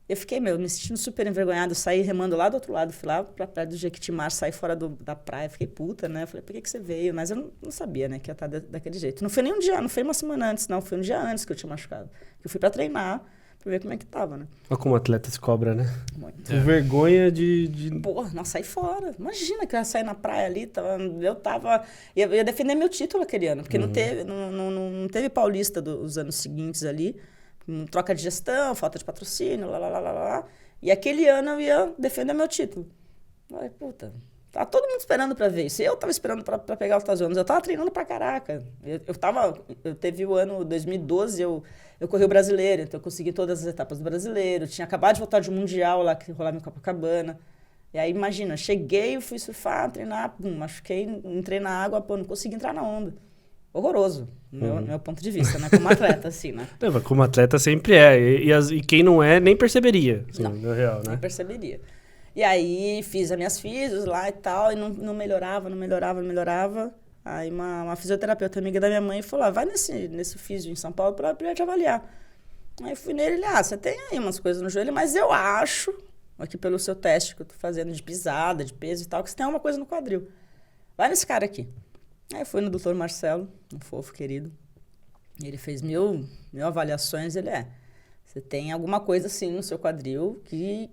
Eu fiquei, me sentindo super envergonhada. Eu saí remando lá do outro lado, fui lá pra praia do Jequitimar, saí fora da praia, fiquei puta, né? Falei, por que você veio? Mas eu não sabia, né, que ia estar daquele jeito. Não foi nem um dia, não foi uma semana antes, não. Foi um dia antes que eu tinha machucado. Eu fui pra treinar, pra ver como é que tava, né? Olha como o atleta se cobra, né? Muito. Com vergonha de... Porra, não, saí fora. Imagina que eu ia sair na praia ali, eu ia defender meu título aquele ano, porque não teve paulista dos anos seguintes ali, troca de gestão, falta de patrocínio, lá. E aquele ano eu ia defender meu título. Falei, puta, tá todo mundo esperando pra ver isso. Eu tava esperando pra pegar os Estados Unidos, eu tava treinando pra caraca. Eu teve o ano 2012, eu corri o brasileiro, então eu consegui todas as etapas do brasileiro. Tinha acabado de voltar de um mundial lá que rolava em Copacabana. E aí, imagina, cheguei, fui surfar, treinar, machuquei, entrei na água, não consegui entrar na onda. Horroroso, do meu ponto de vista, né? Como atleta, assim, né? Não, mas como atleta sempre é. E quem não é, nem perceberia, assim, na real, né? Nem perceberia. E aí, fiz as minhas físios lá e tal, e não melhorava. Aí uma fisioterapeuta amiga da minha mãe falou, vai nesse físio em São Paulo pra te avaliar. Aí fui nele, você tem aí umas coisas no joelho, mas eu acho, aqui pelo seu teste que eu tô fazendo de pisada, de peso e tal, que você tem uma coisa no quadril. Vai nesse cara aqui. Aí fui no Dr. Marcelo, um fofo querido. Ele fez mil avaliações, você tem alguma coisa assim no seu quadril que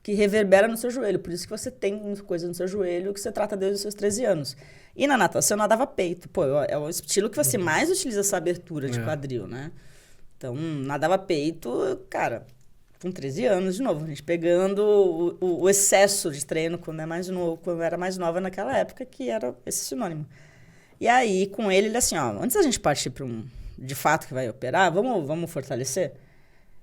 reverbera no seu joelho. Por isso que você tem coisa no seu joelho que você trata desde os seus 13 anos. E na natação eu nadava peito. Pô, é o estilo que você mais utiliza essa abertura de quadril, né? Então, nadava peito, cara, com 13 anos, de novo, a gente pegando o excesso de treino quando eu era mais nova naquela época, que era esse sinônimo. E aí, com ele assim, ó, antes da gente partir para de fato que vai operar, vamos fortalecer?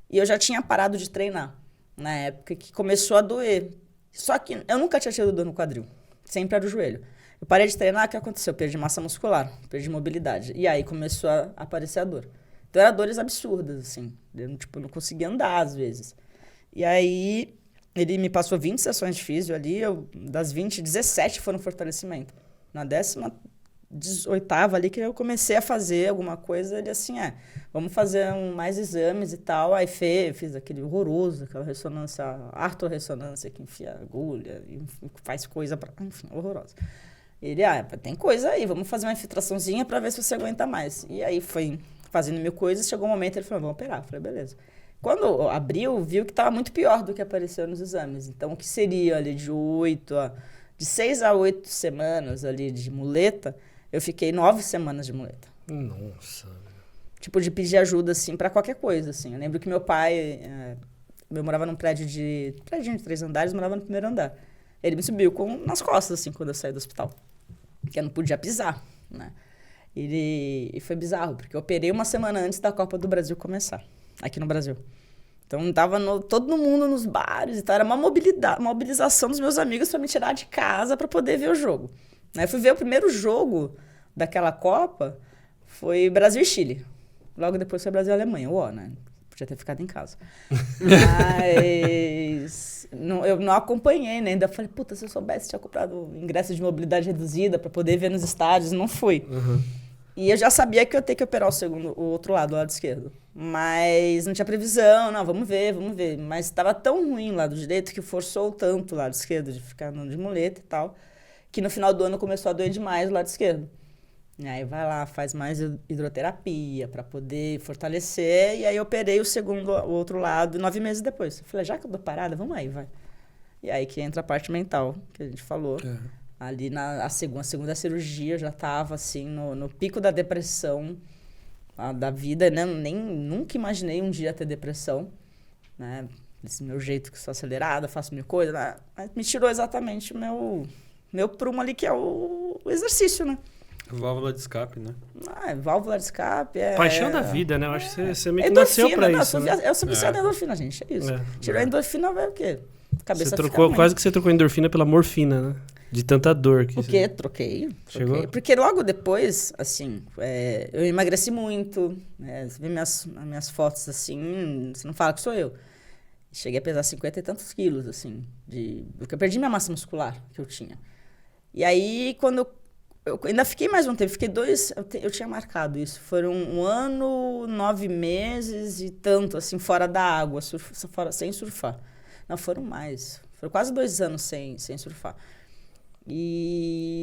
E eu já tinha parado de treinar, na época que começou a doer. Só que eu nunca tinha tido dor no quadril, sempre era o joelho. Eu parei de treinar, o que aconteceu? Eu perdi massa muscular, perdi mobilidade. E aí começou a aparecer a dor. Então, eram dores absurdas, assim. Eu, tipo, não conseguia andar, às vezes. E aí, ele me passou 20 sessões de físio ali. Das 20, 17 foram fortalecimento. Na 18ª ali que eu comecei a fazer alguma coisa, ele assim, vamos fazer mais exames e tal. Aí fiz aquele horroroso, aquela ressonância, artorressonância, que enfia agulha, e faz coisa, enfim, horrorosa. Ele, tem coisa aí, vamos fazer uma infiltraçãozinha pra ver se você aguenta mais. E aí foi fazendo mil coisas, chegou um momento, ele falou, vamos operar. Eu falei, beleza. Quando abriu, viu que estava muito pior do que apareceu nos exames. Então, o que seria ali de 6 a 8 semanas ali de muleta, eu fiquei 9 semanas de muleta. Nossa. Tipo, de pedir ajuda, assim, pra qualquer coisa, assim. Eu lembro que meu pai, eu morava num prédinho de 3 andares, morava no primeiro andar. Ele me subiu nas costas, assim, quando eu saí do hospital. Que eu não podia pisar, né? E foi bizarro, porque eu operei uma semana antes da Copa do Brasil começar, aqui no Brasil. Então, tava todo mundo nos bares e tal. Era uma mobilização dos meus amigos para me tirar de casa para poder ver o jogo. Aí fui ver o primeiro jogo daquela Copa, foi Brasil e Chile. Logo depois foi Brasil e Alemanha. Né? Podia ter ficado em casa. Mas eu não acompanhei, né? Ainda falei, puta, se eu soubesse, tinha comprado ingresso de mobilidade reduzida para poder ver nos estádios. Não fui. Uhum. E eu já sabia que eu ia ter que operar o outro lado, o lado esquerdo. Mas não tinha previsão, não, vamos ver. Mas estava tão ruim o lado direito que forçou tanto o lado esquerdo de ficar andando de muleta e tal, que no final do ano começou a doer demais o lado esquerdo. E aí vai lá, faz mais hidroterapia para poder fortalecer, e aí eu operei o outro lado 9 meses depois. Eu falei, já que eu tô parada, vamos aí, vai. E aí que entra a parte mental, que a gente falou. Ali na segunda cirurgia eu já estava assim, no pico da depressão da vida, né? Nunca imaginei um dia ter depressão, né? Desse meu jeito que sou acelerada, faço mil coisas, né? Mas me tirou exatamente o meu prumo ali, que é o exercício, né? Válvula de escape, né? Válvula de escape. Paixão da vida, né? Eu acho que você meio que nasceu pra isso, né? Eu sou viciado em endorfina, gente, é isso. Tirou a endorfina, vai o quê? Cabeça quase que você trocou a endorfina pela morfina, né? De tanta dor. O quê? Troquei. Chegou? Porque logo depois, assim, eu emagreci muito, né? Você vê minhas fotos, assim, você não fala que sou eu. Cheguei a pesar 50 e tantos quilos, assim, porque eu perdi minha massa muscular que eu tinha. E aí, quando eu ainda fiquei mais um tempo, eu tinha marcado isso, foram 1 ano, 9 meses e tanto, assim, fora da água, sem surfar. Não, foram mais, foram quase 2 anos sem surfar.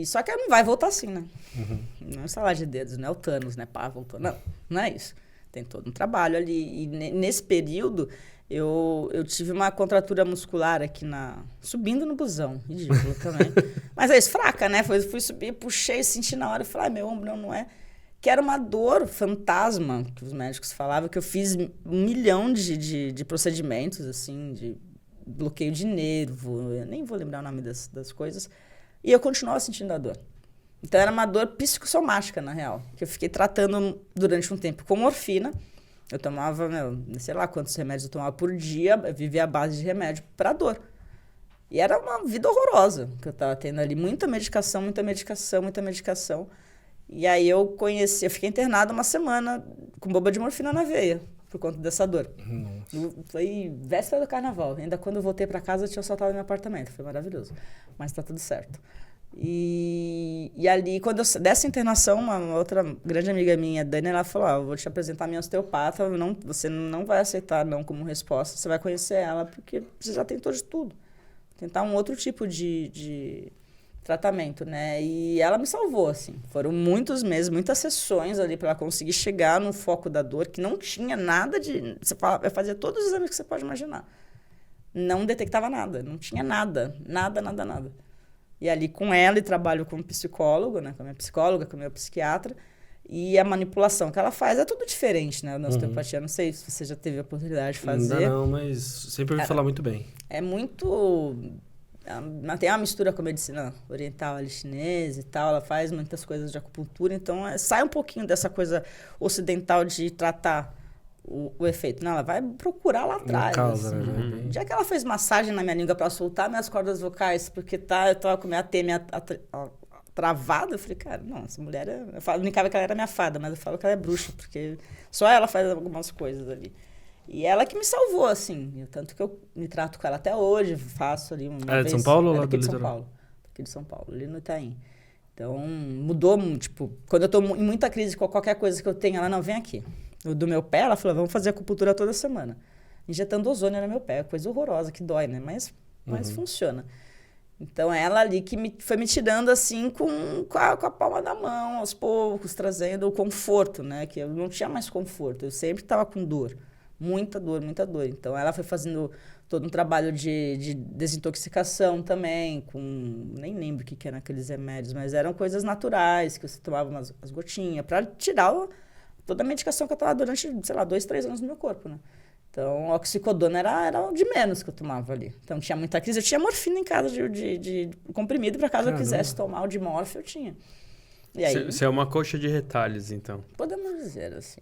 Só que não vai voltar assim, né? Uhum. Não é estalar de dedos, não é o Thanos, né? Pá, voltou. Não é isso. Tem todo um trabalho ali. E nesse período, eu tive uma contratura muscular aqui subindo no busão. Ridículo também. Mas é isso, fraca, né? Fui subir, puxei, senti na hora e falei, meu ombro não é. Que era uma dor fantasma, que os médicos falavam, que eu fiz 1 milhão de procedimentos, assim, de bloqueio de nervo. Eu nem vou lembrar o nome das coisas. E eu continuava sentindo a dor. Então, era uma dor psicossomática, na real. Que eu fiquei tratando durante um tempo com morfina. Eu tomava, sei lá quantos remédios eu tomava por dia. Eu vivia à base de remédio para dor. E era uma vida horrorosa que eu estava tendo ali. Muita medicação. E aí eu fiquei internada 1 semana com bomba de morfina na veia. Por conta dessa dor. Foi véspera do carnaval. Ainda quando eu voltei para casa, eu tinha soltado no meu apartamento. Foi maravilhoso. Mas tá tudo certo. E ali, dessa internação, uma outra grande amiga minha, Dani, ela falou, eu vou te apresentar a minha osteopata, você não vai aceitar não como resposta, você vai conhecer ela, porque você já tentou de tudo. Tentar um outro tipo de tratamento, né? E ela me salvou, assim. Foram muitos meses, muitas sessões ali para ela conseguir chegar no foco da dor, que não tinha nada de... Eu fazia todos os exames que você pode imaginar. Não detectava nada, não tinha nada. E ali com ela, e trabalho como psicólogo, né? Com a minha psicóloga, com o meu psiquiatra, E a manipulação que ela faz é tudo diferente, né? Na osteopatia, não sei se você já teve a oportunidade de fazer. Ainda não, mas sempre ouvi falar muito bem. É muito... Tem uma mistura com a medicina oriental, ali, chinesa e tal. Ela faz muitas coisas de acupuntura. Então, sai um pouquinho dessa coisa ocidental de tratar o efeito. Não, ela vai procurar lá atrás. Causa, assim. né? Já que ela fez massagem na minha língua para soltar minhas cordas vocais, porque eu tava com minha T, travada, eu falei, cara, não, essa mulher eu brincava que ela era minha fada, mas eu falo que ela é bruxa, porque só ela faz algumas coisas ali. E ela que me salvou, assim, tanto que eu me trato com ela até hoje, faço ali uma vez... de São Paulo ou lá daqui do de São litoral? Paulo, daqui de São Paulo, ali no Itaim. Então, mudou, tipo, quando eu tô em muita crise com qualquer coisa que eu tenho, ela não vem aqui. Do meu pé, ela falou, vamos fazer acupuntura toda semana. Injetando ozônio no meu pé, coisa horrorosa, que dói, né? Mas funciona. Então, ela ali que foi me tirando, assim, com a palma da mão, aos poucos, trazendo o conforto, né? Que eu não tinha mais conforto, eu sempre estava com dor. Muita dor, muita dor. Então, ela foi fazendo todo um trabalho de desintoxicação também, nem lembro o que eram aqueles remédios, mas eram coisas naturais, que você tomava as gotinhas, para tirar toda a medicação que eu estava durante, sei lá, 2, 3 anos no meu corpo, né? Então, o oxicodona era o de menos que eu tomava ali. Então, tinha muita crise. Eu tinha morfina em casa de comprimido, para caso eu quisesse tomar o de morfe, eu tinha. E aí, Você é uma coxa de retalhos, então. podemos dizer assim.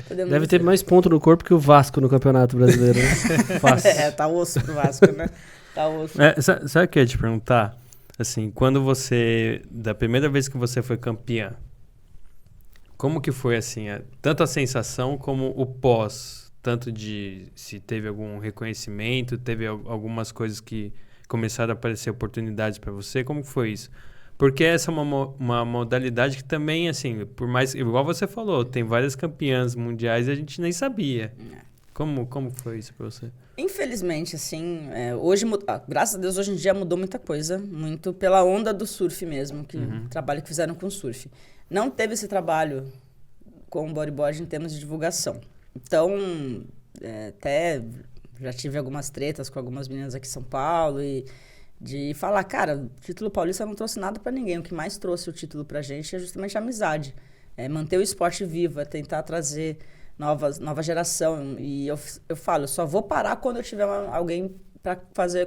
Deve ter mais ponto no corpo que o Vasco no Campeonato Brasileiro, né? Fácil. Tá osso pro Vasco, né? Tá osso. Sabe o que eu ia te perguntar? Assim, da primeira vez que você foi campeã, como que foi, assim, tanto a sensação como o pós? Tanto de se teve algum reconhecimento, teve algumas coisas que começaram a aparecer oportunidades para você, como foi isso? Porque essa é uma modalidade que também, assim, por mais, igual você falou, tem várias campeãs mundiais e a gente nem sabia. Como foi isso para você? Infelizmente, assim, hoje, graças a Deus, hoje em dia mudou muita coisa, muito pela onda do surf mesmo, trabalho que fizeram com surf. Não teve esse trabalho com o bodyboard em termos de divulgação. Então, até já tive algumas tretas com algumas meninas aqui em São Paulo e de falar, cara, o título paulista não trouxe nada pra ninguém. O que mais trouxe o título pra gente é justamente a amizade. Manter o esporte vivo, tentar trazer nova geração. E eu falo, eu só vou parar quando eu tiver alguém para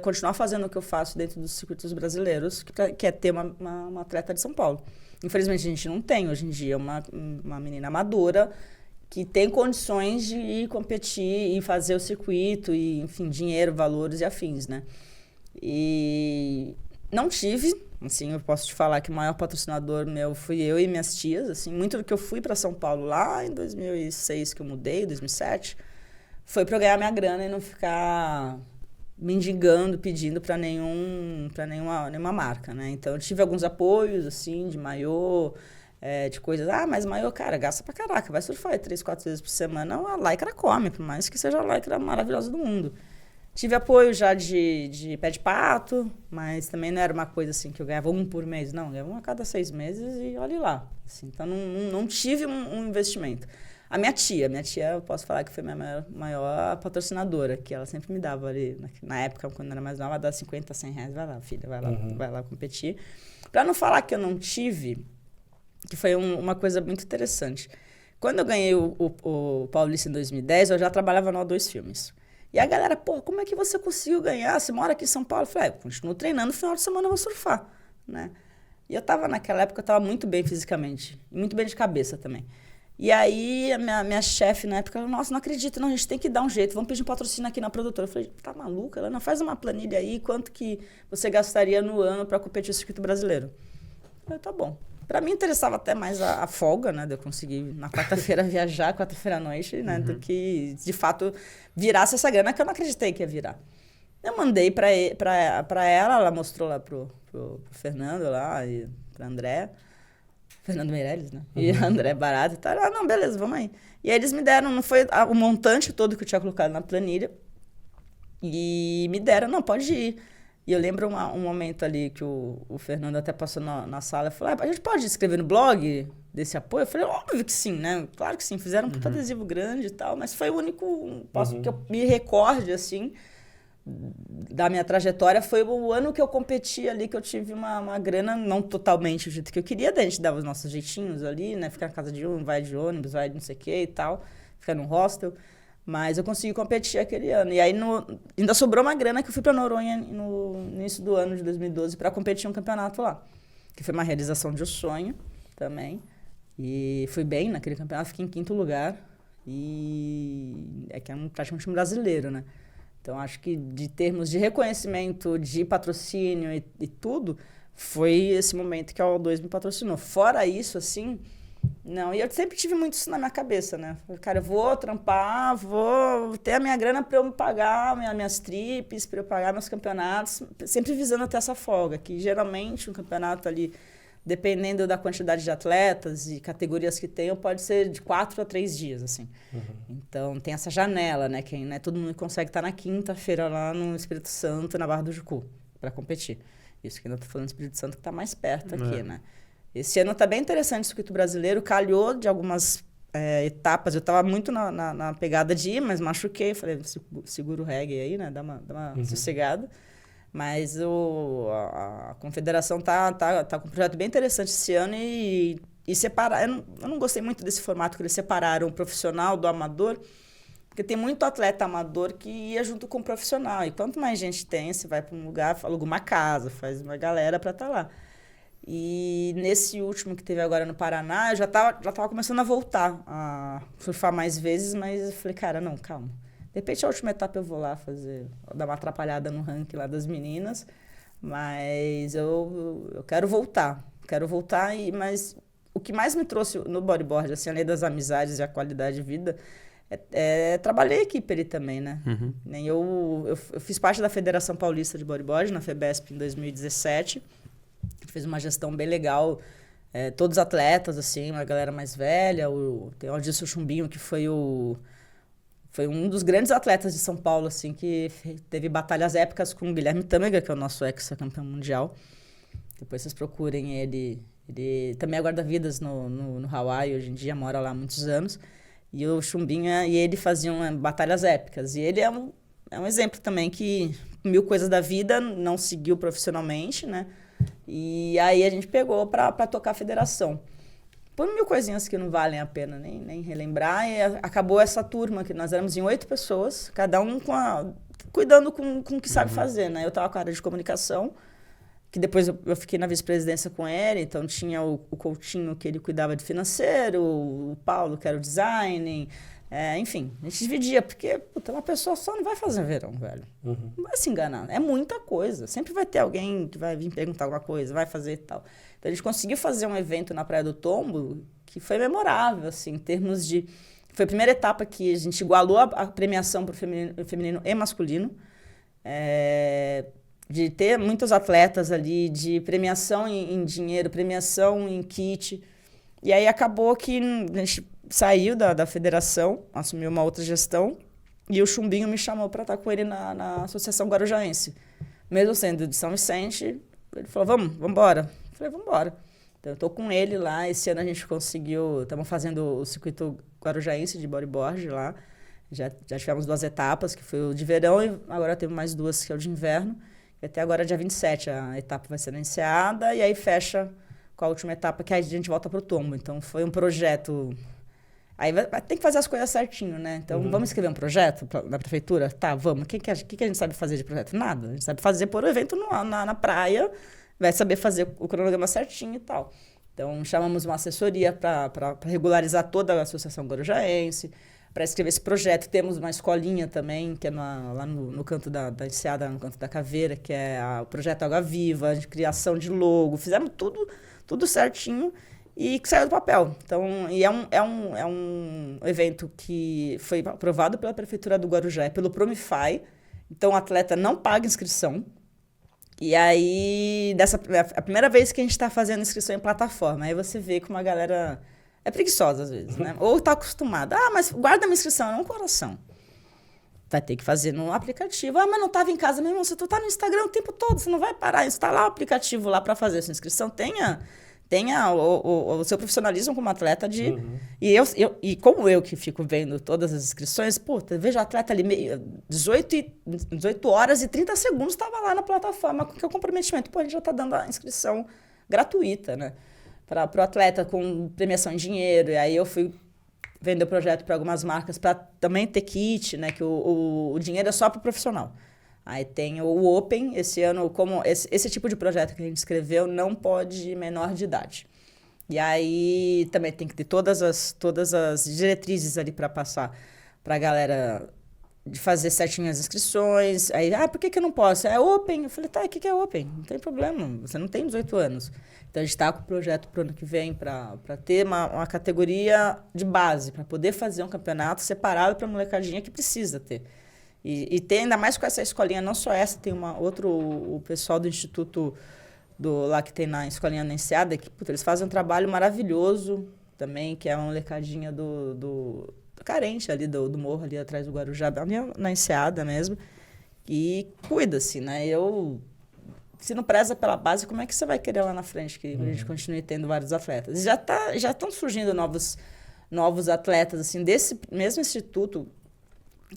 continuar fazendo o que eu faço dentro dos circuitos brasileiros, que é ter uma atleta de São Paulo. Infelizmente, a gente não tem hoje em dia uma menina amadora que tem condições de ir competir e fazer o circuito, e, enfim, dinheiro, valores e afins, né? E não tive, assim, eu posso te falar que o maior patrocinador meu fui eu e minhas tias, assim, muito do que eu fui para São Paulo lá em 2006, que eu mudei, 2007, foi para eu ganhar minha grana e não ficar mendigando, pedindo para nenhuma marca, né? Então, eu tive alguns apoios, assim, de maiô, de coisas, mas maiô, cara, gasta pra caraca, vai surfar 3, 4 vezes por semana, a lycra come, por mais que seja a lycra maravilhosa do mundo. Tive apoio já de pé de pato, mas também não era uma coisa assim que eu ganhava um por mês, não, eu ganhava um a cada 6 meses e olhe lá. Assim, então, não tive um investimento. A minha tia, eu posso falar que foi minha maior patrocinadora, que ela sempre me dava ali, na época, quando eu era mais nova, ela dava 50, 100 reais, vai lá, filha, vai lá competir. Pra não falar que eu não tive, que foi uma coisa muito interessante. Quando eu ganhei o Paulista em 2010, eu já trabalhava no O2 Filmes. E a galera, pô, como é que você conseguiu ganhar? Você mora aqui em São Paulo? Eu falei, continuo treinando, no final de semana eu vou surfar, né? E naquela época, eu tava muito bem fisicamente, e muito bem de cabeça também. E aí, a minha chefe na época, ela, nossa, não acredito, não, a gente tem que dar um jeito, vamos pedir um patrocínio aqui na produtora. Eu falei, tá maluca? Ela, não, faz uma planilha aí, quanto que você gastaria no ano para competir no circuito brasileiro? Eu falei, tá bom. Para mim, interessava até mais a folga, né? De eu conseguir, na quarta-feira, viajar, quarta-feira à noite, né? Do que, de fato, virasse essa grana que eu não acreditei que ia virar. Eu mandei para ela mostrou lá pro Fernando lá, e pra André. Fernando Meirelles, né? E André Barato e tal. Não, beleza, vamos aí. E aí eles me deram, não foi o montante todo que eu tinha colocado na planilha. E me deram, não, pode ir. E eu lembro um momento ali que o Fernando até passou na sala e falou, a gente pode escrever no blog desse apoio? Eu falei, óbvio que sim, né? Claro que sim. Fizeram um puta adesivo grande e tal, mas foi o único que eu me recorde, assim, da minha trajetória foi o ano que eu competi ali, que eu tive uma grana, não totalmente do jeito que eu queria, daí a gente dava os nossos jeitinhos ali, né? Ficar na casa de vai de ônibus, vai de não sei o que e tal, ficar num hostel. Mas eu consegui competir aquele ano. E aí ainda sobrou uma grana que eu fui para Noronha no início do ano de 2012 para competir um campeonato lá. Que foi uma realização de um sonho também. E fui bem naquele campeonato, fiquei em 5º lugar. E é que é praticamente um brasileiro, né? Então acho que de termos de reconhecimento, de patrocínio e tudo, foi esse momento que a O2 me patrocinou. Fora isso, assim... Não, e eu sempre tive muito isso na minha cabeça, né? Cara, eu vou trampar, vou ter a minha grana para eu me pagar minhas trips, para eu pagar meus campeonatos, sempre visando ter essa folga, que geralmente um campeonato ali, dependendo da quantidade de atletas e categorias que tem, pode ser de 4 a 3 dias, assim. Então, tem essa janela, né? Que, né? Todo mundo consegue estar na quinta-feira lá no Espírito Santo, na Barra do Jucu, para competir. Isso que ainda estou falando do Espírito Santo, que está mais perto aqui, né? Esse ano está bem interessante o circuito brasileiro, calhou de algumas etapas. Eu estava muito na pegada de ir, mas machuquei. Falei, segura o reggae aí, né? Dá uma sossegada. Mas a confederação tá com um projeto bem interessante esse ano e separar. Eu não gostei muito desse formato que eles separaram o profissional do amador, porque tem muito atleta amador que ia junto com o profissional. E quanto mais gente tem, você vai para um lugar, aluga uma casa, faz uma galera para estar lá. E nesse último que teve agora no Paraná, eu já tava começando a voltar a surfar mais vezes, mas eu falei, cara, não, calma. De repente, a última etapa eu vou lá dar uma atrapalhada no ranking lá das meninas, mas eu quero voltar. Mas o que mais me trouxe no bodyboard, assim, além das amizades e a qualidade de vida, trabalhei a equipe ali também, né? Eu fiz parte da Federação Paulista de Bodyboard, na FEBESP, em 2017. A gente fez uma gestão bem legal, todos atletas, assim, uma galera mais velha. Tem o Aldício Chumbinho, que foi um dos grandes atletas de São Paulo, assim, que teve batalhas épicas com o Guilherme Tâmega, que é o nosso ex-campeão mundial. Depois vocês procurem ele. Ele também é guarda-vidas no Hawaii, hoje em dia, mora lá há muitos anos. E o Chumbinho e ele faziam batalhas épicas. E ele é um exemplo também que 1000 coisas da vida, não seguiu profissionalmente, né? E aí a gente pegou para tocar a federação. Por 1000 coisinhas que não valem a pena nem relembrar. E acabou essa turma, que nós éramos em 8 pessoas, cada um cuidando com o que sabe fazer, né? Eu estava com a área de comunicação, que depois eu fiquei na vice-presidência com ele, então tinha o Coutinho, que ele cuidava de financeiro, o Paulo, que era o design, enfim, a gente dividia, porque uma pessoa só não vai fazer verão, velho. Não vai se enganar, é muita coisa. Sempre vai ter alguém que vai vir perguntar alguma coisa, vai fazer e tal. Então a gente conseguiu fazer um evento na Praia do Tombo que foi memorável, assim, em termos de... Foi a primeira etapa que a gente igualou a premiação para o feminino e masculino, de ter muitos atletas ali, de premiação em dinheiro, premiação em kit. E aí acabou que a gente saiu da federação, assumiu uma outra gestão, e o Chumbinho me chamou para estar com ele na Associação Guarujaense. Mesmo sendo de São Vicente, ele falou, vamos embora. Eu falei, vamos embora. Então eu estou com ele lá, esse ano a gente conseguiu, estamos fazendo o circuito guarujaense de bodyboard lá, já tivemos 2 etapas, que foi o de verão, e agora temos mais 2, que é o de inverno. E até agora, dia 27, a etapa vai ser iniciada, e aí fecha com a última etapa, que aí a gente volta para o tombo. Então, foi um projeto... Aí tem que fazer as coisas certinho, né? Então, vamos escrever um projeto na prefeitura? Tá, vamos. O que a gente sabe fazer de projeto? Nada. A gente sabe fazer por um evento na praia, vai saber fazer o cronograma certinho e tal. Então, chamamos uma assessoria para regularizar toda a Associação Guarujaense, para escrever esse projeto. Temos uma escolinha também, que é lá no canto da Enseada, no canto da Caveira, que é o projeto Água Viva, de criação de logo. Fizemos tudo certinho e que saiu do papel. Então, e é um evento que foi aprovado pela Prefeitura do Guarujá, pelo Promify. Então, o atleta não paga inscrição. E aí, a primeira vez que a gente está fazendo inscrição em plataforma, aí você vê que uma galera... É preguiçosa, às vezes, né? Ou tá acostumada. Mas guarda a minha inscrição, é um coração. Vai ter que fazer no aplicativo. Mas não estava em casa mesmo. Você tá no Instagram o tempo todo, você não vai parar. Instalar o aplicativo lá para fazer a sua inscrição. Tenha tenha o seu profissionalismo como atleta de... E como eu que fico vendo todas as inscrições, eu vejo o atleta ali 18 horas e 30 segundos estava lá na plataforma, com que é o comprometimento. A gente já está dando a inscrição gratuita, né? Para o atleta com premiação em dinheiro. E aí eu fui vender o projeto para algumas marcas para também ter kit, né? Que o dinheiro é só para o profissional. Aí tem o Open, esse ano, como esse tipo de projeto que a gente escreveu não pode ir menor de idade. E aí também tem que ter todas as diretrizes ali para passar para a galera de fazer certinho as inscrições. Aí, por que eu não posso? É Open. Eu falei, o que é Open? Não tem problema, você não tem 18 anos. Então, a gente está com o projeto para o ano que vem para ter uma categoria de base, para poder fazer um campeonato separado para a molecadinha que precisa ter. E tem ainda mais com essa escolinha, não só essa, tem o pessoal do Instituto lá que tem na escolinha na Enseada, que eles fazem um trabalho maravilhoso também, que é uma molecadinha do carente ali, do morro ali atrás do Guarujá, na Enseada mesmo, e cuida-se, né? Se não preza pela base, como é que você vai querer lá na frente que a gente continue tendo vários atletas? Já estão surgindo novos atletas, assim, desse mesmo instituto,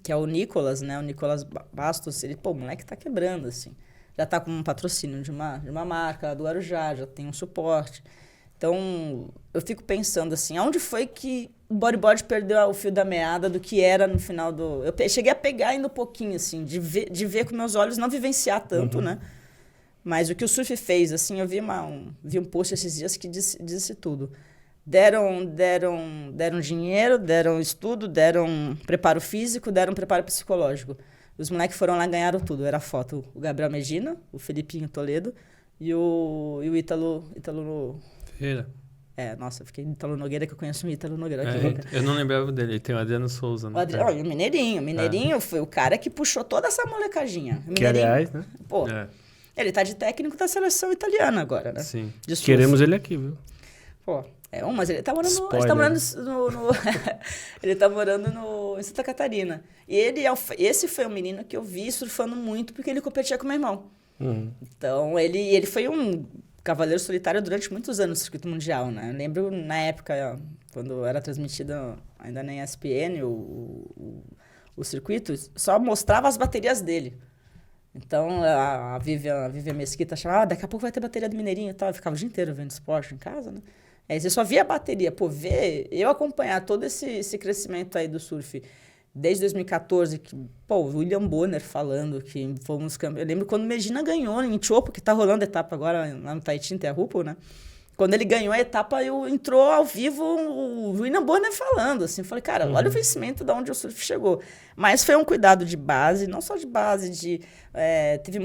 que é o Nicolas, né? O Nicolas Bastos, o moleque tá quebrando, assim. Já tá com um patrocínio de uma marca do Guarujá, já tem um suporte. Então, eu fico pensando assim, aonde foi que o bodyboard perdeu o fio da meada do que era no final do... Eu cheguei a pegar ainda um pouquinho, assim, de ver com meus olhos, não vivenciar tanto, né? Mas o que o surf fez, assim, eu vi um post esses dias que disse tudo. Deram dinheiro, deram estudo, deram preparo físico, deram preparo psicológico. Os moleques foram lá e ganharam tudo. Era foto o Gabriel Medina, o Felipinho Toledo e o Ítalo Ferreira. Eu fiquei Ítalo Nogueira, que eu conheço o Ítalo Nogueira. Eu não lembrava dele, ele tem o Adriano Souza, né? O Mineirinho. O Mineirinho foi o cara que puxou toda essa molecadinha. Que, aliás, né? Ele tá de técnico da seleção italiana agora, né? Sim. Queremos ele aqui, viu? Mas ele tá morando ele tá morando em Santa Catarina. E esse foi um menino que eu vi surfando muito porque ele competia com meu irmão. Então, ele foi um cavaleiro solitário durante muitos anos no circuito mundial, né? Eu lembro na época, quando era transmitido ainda na ESPN, o circuito, só mostrava as baterias dele. Então, a Vivian Mesquita chamava, daqui a pouco vai ter bateria do Mineirinho e tal. Eu ficava o dia inteiro vendo esporte em casa, né? Aí você só via a bateria. Eu acompanhar todo esse crescimento aí do surf desde 2014, o William Bonner falando que fomos campeões. Eu lembro quando o Medina ganhou em Chopo, que tá rolando a etapa agora lá no Tahiti, em Teahupo, né? Quando ele ganhou a etapa, entrou ao vivo o William Bonner falando, assim. Falei, cara, olha o vencimento de onde o surf chegou. Mas foi um cuidado de base, não só de base, teve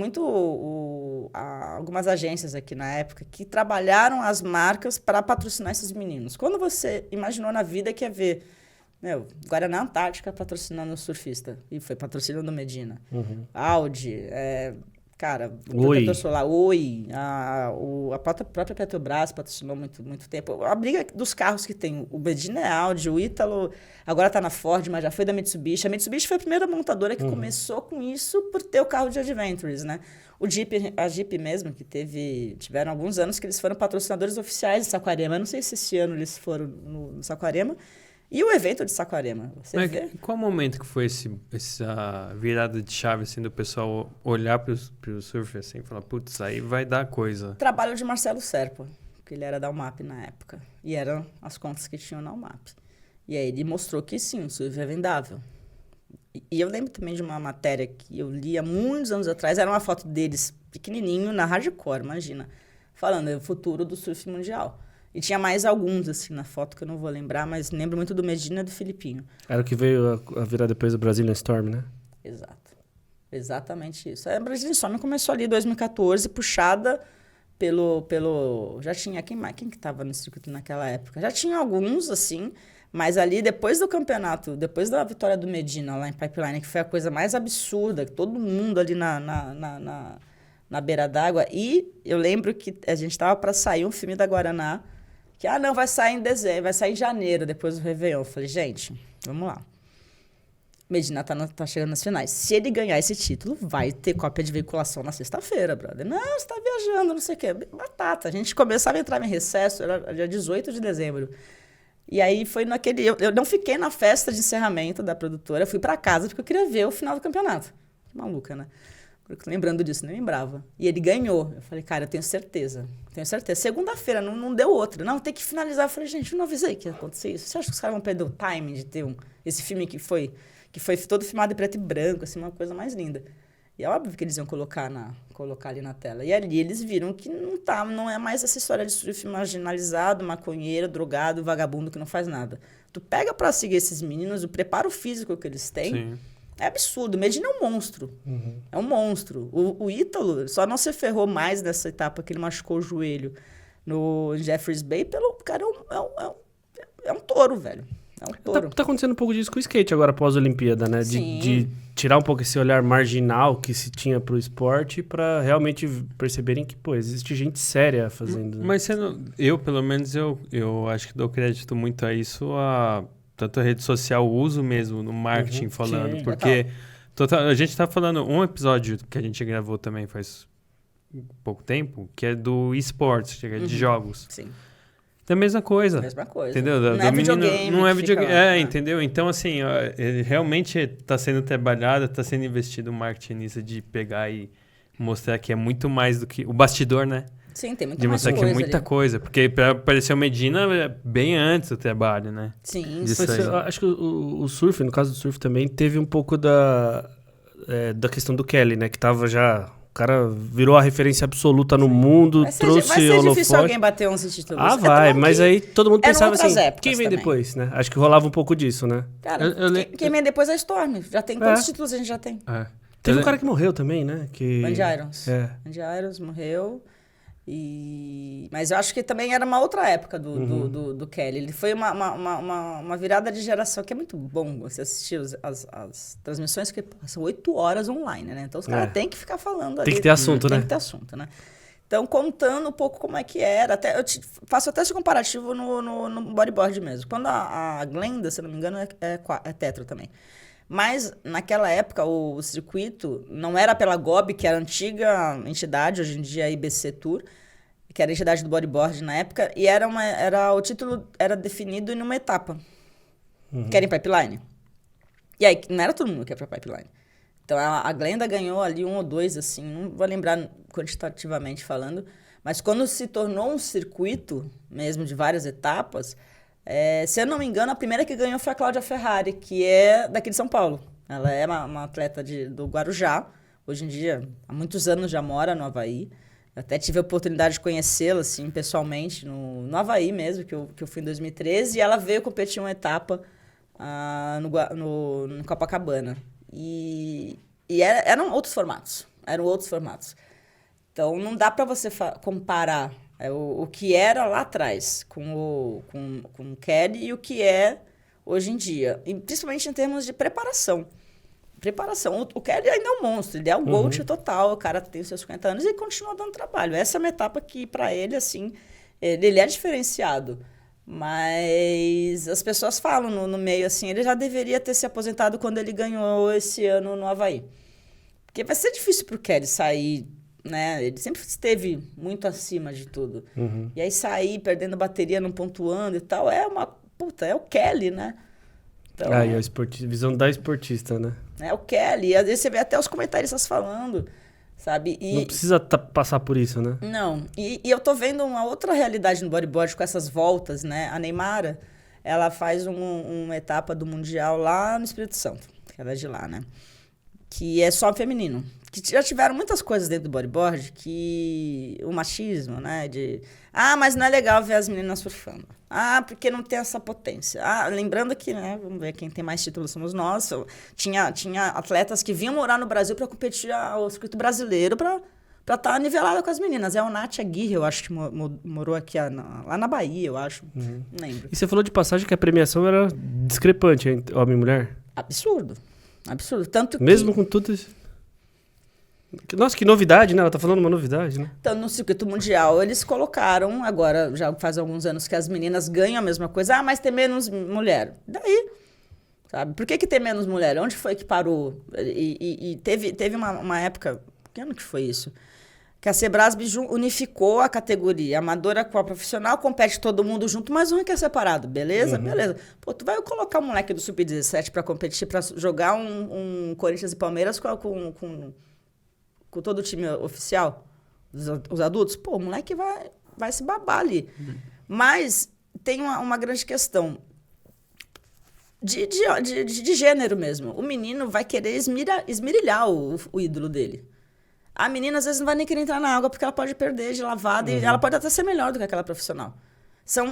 algumas agências aqui na época que trabalharam as marcas para patrocinar esses meninos. Quando você imaginou na vida que ia ver, Guaraná Antártica patrocinando o surfista, e foi patrocinando o Medina. Audi, o protetor solar, a própria Petrobras patrocinou muito tempo. A briga dos carros que tem, o Medina é Audi, o Ítalo agora está na Ford, mas já foi da Mitsubishi. A Mitsubishi foi a primeira montadora que começou com isso por ter o carro de Adventures, né? A Jeep mesmo, que tiveram alguns anos que eles foram patrocinadores oficiais de Saquarema. Eu não sei se esse ano eles foram no Saquarema. E o evento de Saquarema, qual momento que foi essa virada de chave, assim, do pessoal olhar pro surf, assim, e falar, putz, aí vai dar coisa? Trabalho de Marcelo Serpa, que ele era da UMAP na época, e eram as contas que tinham na UMAP. E aí ele mostrou que sim, o surf é vendável. E eu lembro também de uma matéria que eu li há muitos anos atrás, era uma foto deles pequenininho na Hardcore, imagina, falando o futuro do surf mundial. E tinha mais alguns, assim, na foto que eu não vou lembrar, mas lembro muito do Medina e do Filipinho. Era o que veio a virar depois do Brazilian Storm, né? Exato. Exatamente isso. A Brazilian Storm começou ali em 2014, puxada pelo... Já tinha... Quem que estava no circuito naquela época? Já tinha alguns, assim, mas ali, depois do campeonato, depois da vitória do Medina lá em Pipeline, que foi a coisa mais absurda, que todo mundo ali na beira d'água. E eu lembro que a gente estava para sair um filme da Guaraná, que, vai sair em dezembro, vai sair em janeiro, depois do Réveillon. Eu falei, gente, vamos lá. Medina tá chegando nas finais. Se ele ganhar esse título, vai ter cópia de veiculação na sexta-feira, brother. Não, você tá viajando, não sei o quê. Batata. A gente começava a entrar em recesso, era dia 18 de dezembro. E aí foi naquele... Eu não fiquei na festa de encerramento da produtora, eu fui pra casa porque eu queria ver o final do campeonato. Que maluca, né? Lembrando disso, nem lembrava. E ele ganhou. Eu falei, cara, eu tenho certeza. Segunda-feira, não deu outra. Não, tem que finalizar. Eu falei, gente, eu não avisei que ia acontecer isso. Você acha que os caras vão perder o timing de ter esse filme que foi todo filmado em preto e branco, assim, uma coisa mais linda. E é óbvio que eles iam colocar ali na tela. E ali eles viram que não é mais essa história de surf marginalizado, maconheiro, drogado, vagabundo que não faz nada. Tu pega pra seguir esses meninos, o preparo físico que eles têm... Sim. É absurdo. O Medina é um monstro. Uhum. É um monstro. O Ítalo só não se ferrou mais nessa etapa que ele machucou o joelho no Jeffreys Bay. O cara é um touro, velho. É um touro. Tá acontecendo um pouco disso com o skate agora após a Olimpíada, né? De tirar um pouco esse olhar marginal que se tinha pro esporte pra realmente perceberem que, pô, existe gente séria fazendo... Mas eu, pelo menos, eu acho que dou crédito muito a isso, tanto a rede social, o uso mesmo no marketing falando, sim, porque a gente tá falando um episódio que a gente gravou também faz pouco tempo, que é do esports, de jogos. Sim. É a mesma coisa. Entendeu? Não é videogame. Não é videogame. Entendeu? Então, assim, ele realmente está sendo trabalhado, está sendo investido um marketing nisso de pegar e mostrar que é muito mais do que... O bastidor, né? Sim, tem muita de mais mostrar coisa que é muita ali. Coisa. Porque para aparecer o Medina, bem antes do trabalho, né? Sim. Acho que o surf, no caso do surf também, teve um pouco da questão do Kelly, né? Que tava já... O cara virou a referência absoluta no mundo, trouxe vai ser holofote. Difícil alguém bater 11 títulos. Ah, vai, mas aí todo mundo pensava assim, quem vem também. Depois, né? Acho que rolava um pouco disso, né? Cara, quem vem depois é a Storm. Já tem quantos títulos a gente já tem? Teve um cara que morreu também, né? Andy Irons. Andy Irons morreu. Mas eu acho que também era uma outra época do Kelly. Ele foi uma virada de geração, que é muito bom você assistir as transmissões, que são 8 horas online, né? Então os caras têm que ficar falando ali. Tem que ter assunto, né? Tem que ter assunto, né? Então, contando um pouco como é que era, faço até esse comparativo no bodyboard mesmo. Quando a Glenda, se eu não me engano, é tetra também. Mas, naquela época, o circuito não era pela GOB, que era a antiga entidade, hoje em dia a IBC Tour, que era a entidade do bodyboard na época, e o título era definido em uma etapa, que era em pipeline. E aí, não era todo mundo que ia pra pipeline. Então, a Glenda ganhou ali 1 ou 2, assim, não vou lembrar quantitativamente falando, mas quando se tornou um circuito, mesmo de várias etapas... se eu não me engano, a primeira que ganhou foi a Cláudia Ferrari, que é daqui de São Paulo. Ela é uma atleta do Guarujá. Hoje em dia, há muitos anos já mora no Havaí. Eu até tive a oportunidade de conhecê-la, assim, pessoalmente, no Havaí mesmo, que eu fui em 2013. E ela veio competir uma etapa no Copacabana. E eram outros formatos. Então, não dá para você comparar... o que era lá atrás com o Kelly e o que é hoje em dia. E principalmente em termos de preparação. O Kelly ainda é um monstro, ele é o GOAT total, o cara tem os seus 50 anos e continua dando trabalho. Essa é uma etapa que, para ele, assim, ele é diferenciado. Mas as pessoas falam no meio, assim, ele já deveria ter se aposentado quando ele ganhou esse ano no Havaí. Porque vai ser difícil pro Kelly sair... Né? Ele sempre esteve muito acima de tudo. E aí sair perdendo bateria, não pontuando e tal, é o Kelly, né? Então, e a visão da esportista, né? É o Kelly. E às vezes você vê até os comentaristas falando, sabe? Não precisa passar por isso, né? Não. E eu tô vendo uma outra realidade no bodyboard com essas voltas, né? A Neymara, ela faz uma etapa do Mundial lá no Espírito Santo, que ela é de lá, né? Que é só feminino. Que já tiveram muitas coisas dentro do bodyboard que... O machismo, né? Mas não é legal ver as meninas surfando. Porque não tem essa potência. Lembrando que, né? Vamos ver quem tem mais títulos somos nós. Tinha atletas que vinham morar no Brasil para competir o circuito brasileiro para estar nivelada com as meninas. A Nath Aguirre, eu acho que morou aqui lá na Bahia, eu acho. Não lembro. E você falou de passagem que a premiação era discrepante entre homem e mulher? Absurdo. Tanto que... Mesmo com tudo isso... Nossa, que novidade, né? Ela tá falando uma novidade, né? Então, no circuito mundial, eles colocaram, agora, já faz alguns anos que as meninas ganham a mesma coisa. Mas tem menos mulher. Daí, sabe? Por que tem menos mulher? Onde foi que parou? E teve uma época, que ano que foi isso? Que a Sebrasb unificou a categoria amadora com a profissional, compete todo mundo junto, mas um é que é separado, beleza? Beleza. Pô, tu vai colocar um moleque do Sub-17 para competir, para jogar um Corinthians e Palmeiras com todo o time oficial, os adultos? Pô, o moleque vai se babar ali. Mas tem uma grande questão de gênero mesmo. O menino vai querer esmirilhar o ídolo dele. A menina, às vezes, não vai nem querer entrar na água porque ela pode perder de lavada e ela pode até ser melhor do que aquela profissional.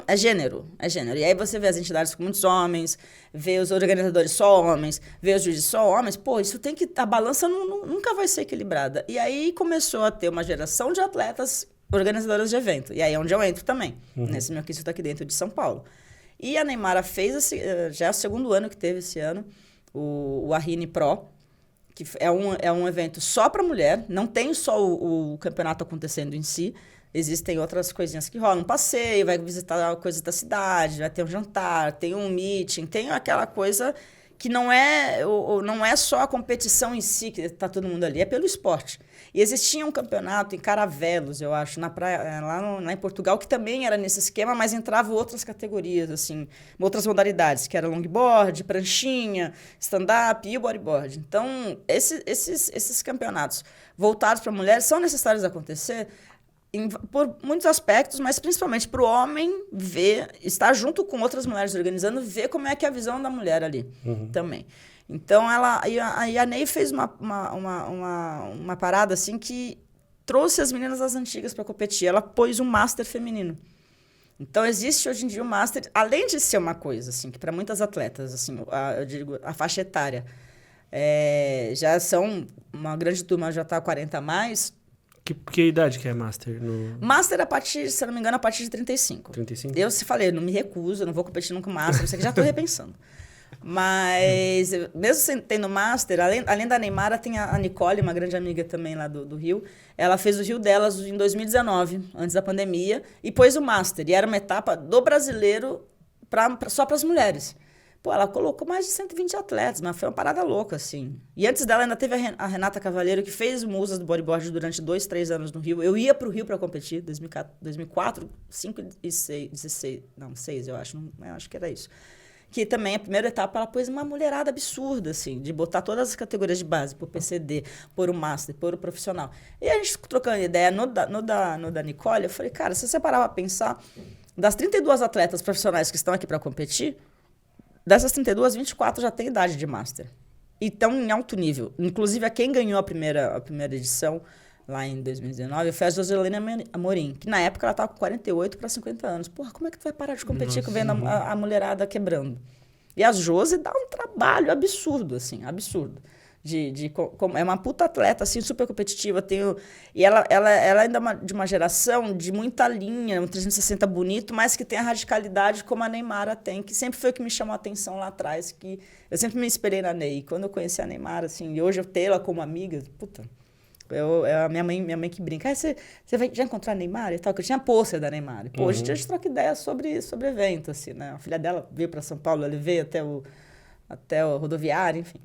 É gênero. E aí você vê as entidades com muitos homens, vê os organizadores só homens, vê os juízes só homens. Pô, isso tem que... A balança nunca vai ser equilibrada. E aí começou a ter uma geração de atletas organizadoras de evento. E aí é onde eu entro também, nesse meu quesito aqui dentro de São Paulo. E a Neymara fez, já é o segundo ano que teve esse ano, o Arrini Pro, que é um evento só para mulher, não tem só o campeonato acontecendo em si, existem outras coisinhas que rolam, um passeio, vai visitar coisas da cidade, vai ter um jantar, tem um meeting, tem aquela coisa que não é só a competição em si, que está todo mundo ali, é pelo esporte. E existia um campeonato em Caravelos, eu acho, na praia, lá em Portugal, que também era nesse esquema, mas entravam outras categorias, assim, outras modalidades, que era longboard, pranchinha, stand-up e o bodyboard. Então, esses campeonatos voltados para mulheres são necessários acontecer por muitos aspectos, mas principalmente para o homem estar junto com outras mulheres organizando, ver como é que é a visão da mulher ali também. Então, a Ney fez uma parada assim que trouxe as meninas das antigas para competir. Ela pôs um Master feminino. Então, existe hoje em dia o Master, além de ser uma coisa assim, que para muitas atletas, assim, eu digo, a faixa etária, já são, uma grande turma já está 40 a mais. Que idade que é Master? Master, se eu não me engano, a partir de 35. 35? Eu falei, não me recuso, eu não vou competir nunca com Master, isso aqui já estou repensando. Mas, mesmo tendo Master, além da Neymara, tem a Nicole, uma grande amiga também lá do Rio. Ela fez o Rio delas em 2019, antes da pandemia, e pôs o Master. E era uma etapa do brasileiro só para as mulheres. Pô, ela colocou mais de 120 atletas, mas foi uma parada louca, assim. E antes dela ainda teve a Renata Cavalheiro, que fez musas do bodyboard durante 2, 3 anos no Rio. Eu ia pro Rio para competir, 2004, 5 e 6, 16, não, 6 eu acho, eu acho que era isso. Que também, a primeira etapa, ela pôs uma mulherada absurda, assim, de botar todas as categorias de base, por PCD, por o Master, por o profissional. E a gente trocando ideia no da Nicole, eu falei, cara, se você parar pra pensar, das 32 atletas profissionais que estão aqui para competir, dessas 32, 24 já têm idade de Master. E estão em alto nível. Inclusive, quem ganhou a primeira edição, lá em 2019, foi a Joselene Amorim, que na época ela estava com 48 para 50 anos. Porra, como é que tu vai parar de competir vendo a mulherada quebrando? E a Josi dá um trabalho absurdo, assim, absurdo. É uma puta atleta, assim, super competitiva. E ela ainda é de uma geração de muita linha, um 360 bonito, mas que tem a radicalidade como a Neymara tem, que sempre foi o que me chamou a atenção lá atrás, que eu sempre me inspirei na Ney. Quando eu conheci a Neymara, assim, e hoje eu tenho ela como amiga, puta, a minha mãe que brinca, você vai já encontrar a Neymar e tal, que eu tinha pôster da Neymar. Pô, hoje a gente troca ideia sobre evento, assim, né? A filha dela veio para São Paulo, ela veio até o rodoviário, enfim.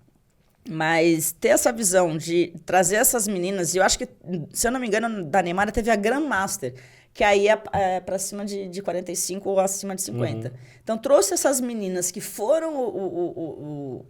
Mas ter essa visão de trazer essas meninas, e eu acho que, se eu não me engano, da Neymar teve a Grandmaster, que aí é para cima de 45 ou acima de 50. Então, trouxe essas meninas que foram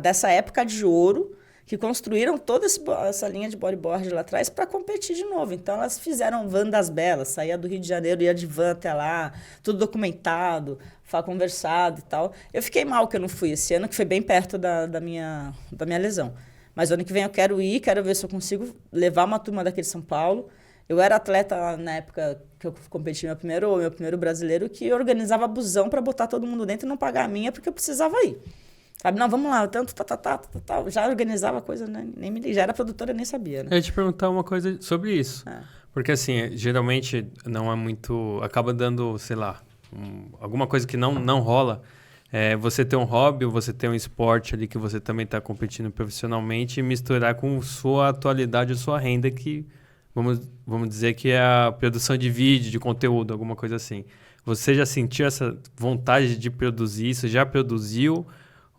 dessa época de ouro, que construíram toda essa linha de bodyboard lá atrás para competir de novo. Então, elas fizeram van das belas, saía do Rio de Janeiro, ia de van até lá, tudo documentado, conversado e tal. Eu fiquei mal que eu não fui esse ano, que foi bem perto da minha lesão. Mas ano que vem eu quero ir, quero ver se eu consigo levar uma turma daqui de São Paulo. Eu era atleta na época que eu competi meu primeiro brasileiro, que organizava busão para botar todo mundo dentro e não pagar a minha, porque eu precisava ir. Sabe, não, vamos lá, tanto, já organizava a coisa, né? Já era produtora, nem sabia, né? Eu ia te perguntar uma coisa sobre isso. Porque, assim, geralmente não é muito... Acaba dando, sei lá, alguma coisa que não rola. Você ter um hobby, você ter um esporte ali que você também está competindo profissionalmente e misturar com sua atualidade, sua renda, que vamos dizer que é a produção de vídeo, de conteúdo, alguma coisa assim. Você já sentiu essa vontade de produzir isso? Já produziu?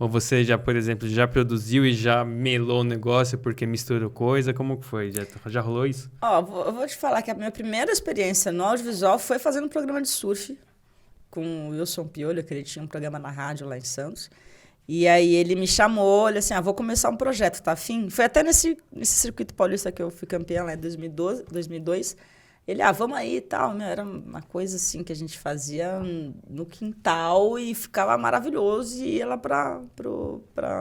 Ou você já, por exemplo, já produziu e já melou o negócio porque misturou coisa? Como que foi? Já rolou isso? Ó, eu vou te falar que a minha primeira experiência no audiovisual foi fazendo um programa de surf com o Wilson Piolho, que ele tinha um programa na rádio lá em Santos. E aí ele me chamou, ele assim, vou começar um projeto, tá afim? Foi até nesse circuito paulista que eu fui campeã lá em 2002. Ele, vamos aí e tal. Era uma coisa assim que a gente fazia no quintal e ficava maravilhoso e ia lá pra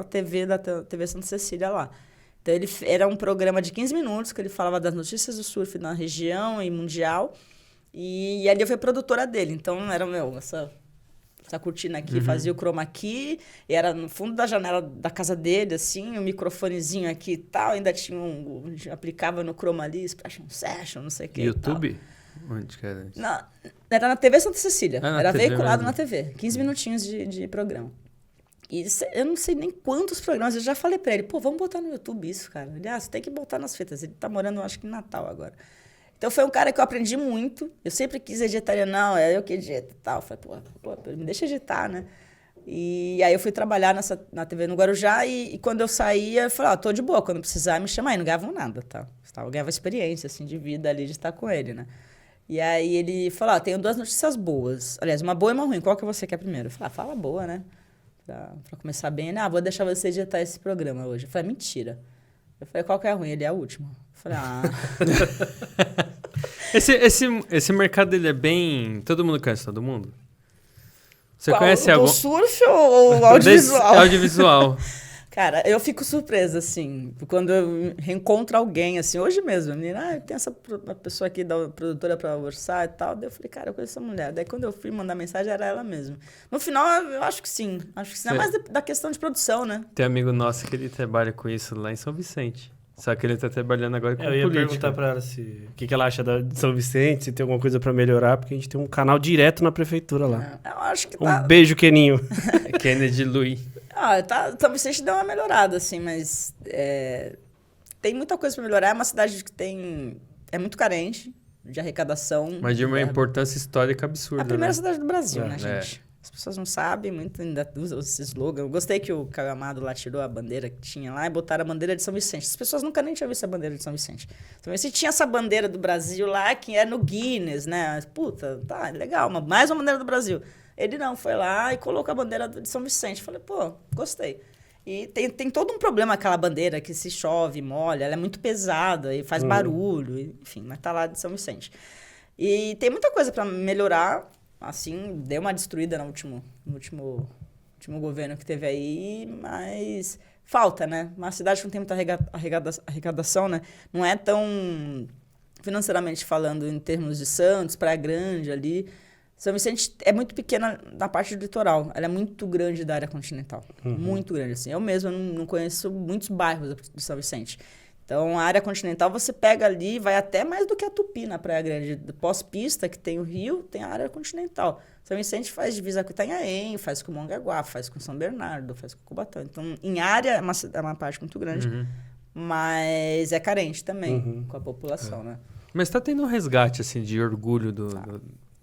TV da TV Santa Cecília lá. Então era um programa de 15 minutos que ele falava das notícias do surf na região e mundial. E ali eu fui produtora dele. Então era essa cortina aqui, fazia o chroma key, e era no fundo da janela da casa dele, assim, um microfonezinho aqui e tal, ainda tinha aplicava no chroma ali, session, não sei o que. YouTube? Onde que era isso? Era na TV Santa Cecília, era TV veiculado mesmo. na TV, 15 minutinhos de programa. E eu não sei nem quantos programas, eu já falei pra ele, vamos botar no YouTube isso, cara. Ele, você tem que botar nas fitas, ele tá morando, acho que em Natal agora. Então, foi um cara que eu aprendi muito. Eu sempre quis editar, é eu que edito e tal. Eu falei, me deixa editar, né? E aí eu fui trabalhar na TV no Guarujá e quando eu saía, eu falei, tô de boa, quando precisar me chamar. E não ganhavam nada, tá? Eu ganhava experiência, assim, de vida ali, de estar com ele, né? E aí ele falou, tenho 2 notícias boas. Aliás, uma boa e uma ruim. Qual que você quer primeiro? Eu falei, fala boa, né? Pra começar bem. Ele, vou deixar você editar esse programa hoje. Eu falei, mentira. Eu falei, qual que é a ruim? Ele é a última. Eu falei, Esse mercado dele é bem... Todo mundo conhece todo mundo? Você Qual, conhece do algum... surf ou audiovisual? Audiovisual. Cara, eu fico surpresa, assim, quando eu reencontro alguém, assim, hoje mesmo. A menina, tem essa pessoa aqui da produtora pra orçar e tal. Daí eu falei, cara, eu conheço essa mulher. Daí quando eu fui mandar mensagem, era ela mesma. No final, eu acho que sim. É mais da questão de produção, né? Tem um amigo nosso que ele trabalha com isso lá em São Vicente. Só que ele tá trabalhando agora com política. Eu ia perguntar pra ela o que ela acha de São Vicente, se tem alguma coisa pra melhorar, porque a gente tem um canal direto na prefeitura lá. Eu acho que Um beijo, Keninho. Kennedy Louis. São Vicente deu uma melhorada, assim, mas tem muita coisa pra melhorar. É uma cidade que é muito carente de arrecadação. Mas de uma importância histórica absurda, É a primeira né? cidade do Brasil, né, gente? As pessoas não sabem muito, ainda usam esse slogan. Eu gostei que o Caio Amado lá tirou a bandeira que tinha lá e botaram a bandeira de São Vicente. As pessoas nunca nem tinham visto a bandeira de São Vicente. São Vicente tinha essa bandeira do Brasil lá, que é no Guinness, né? Puta, tá, legal, mais uma bandeira do Brasil. Ele não, foi lá e colocou a bandeira de São Vicente. Falei, gostei. E tem todo um problema aquela bandeira, que se chove, molha, ela é muito pesada e faz barulho, enfim, mas tá lá de São Vicente. E tem muita coisa para melhorar, assim, deu uma destruída no último governo que teve aí, mas falta, né? Uma cidade que não tem muita arrecadação, né? Não é tão, financeiramente falando, em termos de Santos, Praia Grande ali. São Vicente é muito pequena na parte do litoral. Ela é muito grande da área continental. Muito grande, assim. Eu mesma não conheço muitos bairros de São Vicente. Então, a área continental, você pega ali, vai até mais do que a Tupi, na Praia Grande. Pós-pista, que tem o Rio, tem a área continental. São Vicente faz divisa com Itanhaém, faz com Mongaguá, faz com São Bernardo, faz com Cubatão. Então, em área, é uma parte muito grande, mas é carente também com a população, né? Mas tá tendo um resgate, assim, de orgulho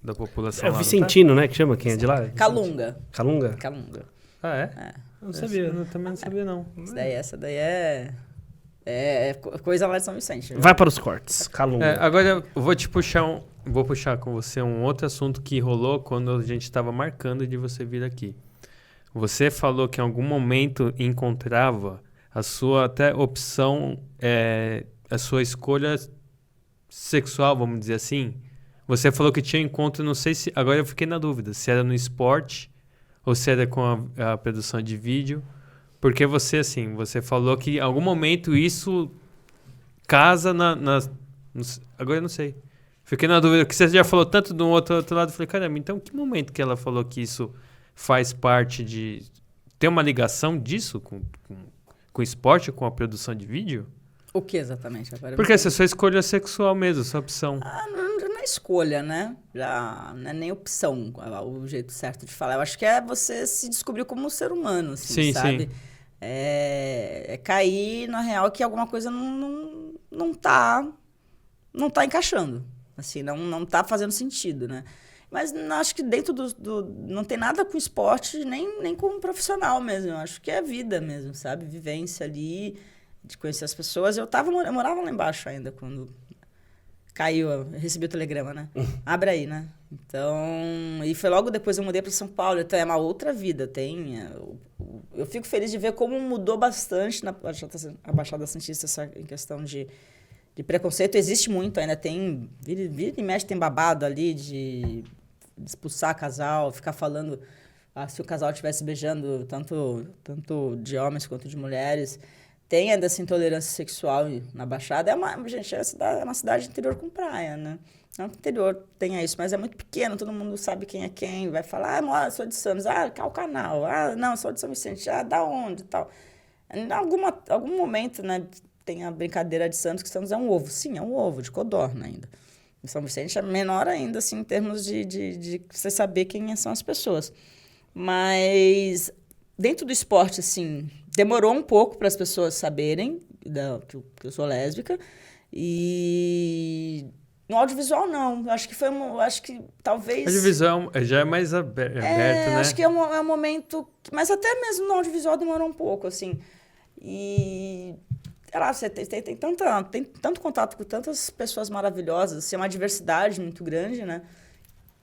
da população É lá, o não tá? Vicentino, né? Que chama? Quem é de lá? Calunga. Calunga? Calunga. Ah, é? Eu não sabia. Eu também não sabia, não. Essa daí é coisa lá de São Vicente. Né? Vai para os cortes. Calunga. Agora eu vou puxar com você um outro assunto que rolou quando a gente estava marcando de você vir aqui. Você falou que em algum momento encontrava a sua até opção, a sua escolha sexual, vamos dizer assim. Você falou que tinha encontro, não sei se... Agora eu fiquei na dúvida, se era no esporte ou se era com a produção de vídeo. Porque você falou que em algum momento isso casa agora eu não sei. Fiquei na dúvida, porque você já falou tanto de um outro lado. Eu falei, caramba, então que momento que ela falou que isso faz parte de... Tem uma ligação disso com o esporte, com a produção de vídeo? O que exatamente? Porque essa é a sua escolha sexual mesmo, sua opção. Não é escolha, né? Já não é nem opção, o jeito certo de falar. Eu acho que é você se descobrir como um ser humano, assim, Sim, sabe? sim. É cair na real que alguma coisa não tá encaixando. Assim, não tá fazendo sentido, né? Mas acho que dentro não tem nada com esporte, nem com profissional mesmo. Eu acho que é vida mesmo, sabe? Vivência ali, de conhecer as pessoas. Eu morava lá embaixo ainda, quando caiu, eu recebi o telegrama, né? Abre aí, né? Então, e foi logo depois eu mudei para São Paulo. Então é uma outra vida. Eu fico feliz de ver como mudou bastante na Baixada Santista em questão de preconceito. Existe muito, ainda tem, vira e mexe, tem babado ali de expulsar casal, ficar falando se o casal estivesse beijando tanto de homens quanto de mulheres. Tem ainda essa intolerância sexual na Baixada. Gente, é uma cidade interior com praia, né? Não que o interior tenha isso, mas é muito pequeno, todo mundo sabe quem é quem. Vai falar, sou de Santos, Calcanal, não, sou de São Vicente, da onde e tal. Em algum momento, né, tem a brincadeira de Santos, que Santos é um ovo. Sim, é um ovo, de codorna ainda. Em São Vicente é menor ainda, assim, em termos de você saber quem são as pessoas. Mas dentro do esporte, assim, demorou um pouco para as pessoas saberem que eu sou lésbica. E no audiovisual, não. Acho que talvez... O audiovisual já é mais aberto, né? Acho que é um momento... Mas até mesmo no audiovisual demorou um pouco, assim. E... sei lá, você tem tanto contato com tantas pessoas maravilhosas, assim, uma diversidade muito grande, né?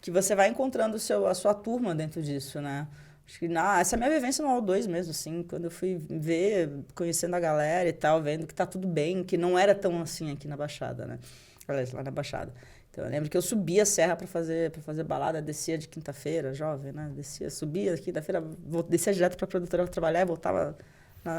Que você vai encontrando a sua turma dentro disso, né? Acho que essa é a minha vivência no AO2 mesmo, assim, quando eu fui ver, conhecendo a galera e tal, vendo que tá tudo bem, que não era tão assim aqui na Baixada, né? Aliás, lá na Baixada. Então, eu lembro que eu subia a serra para fazer balada, descia de quinta-feira, jovem, né? Subia quinta-feira, descia direto pra produtora trabalhar e voltava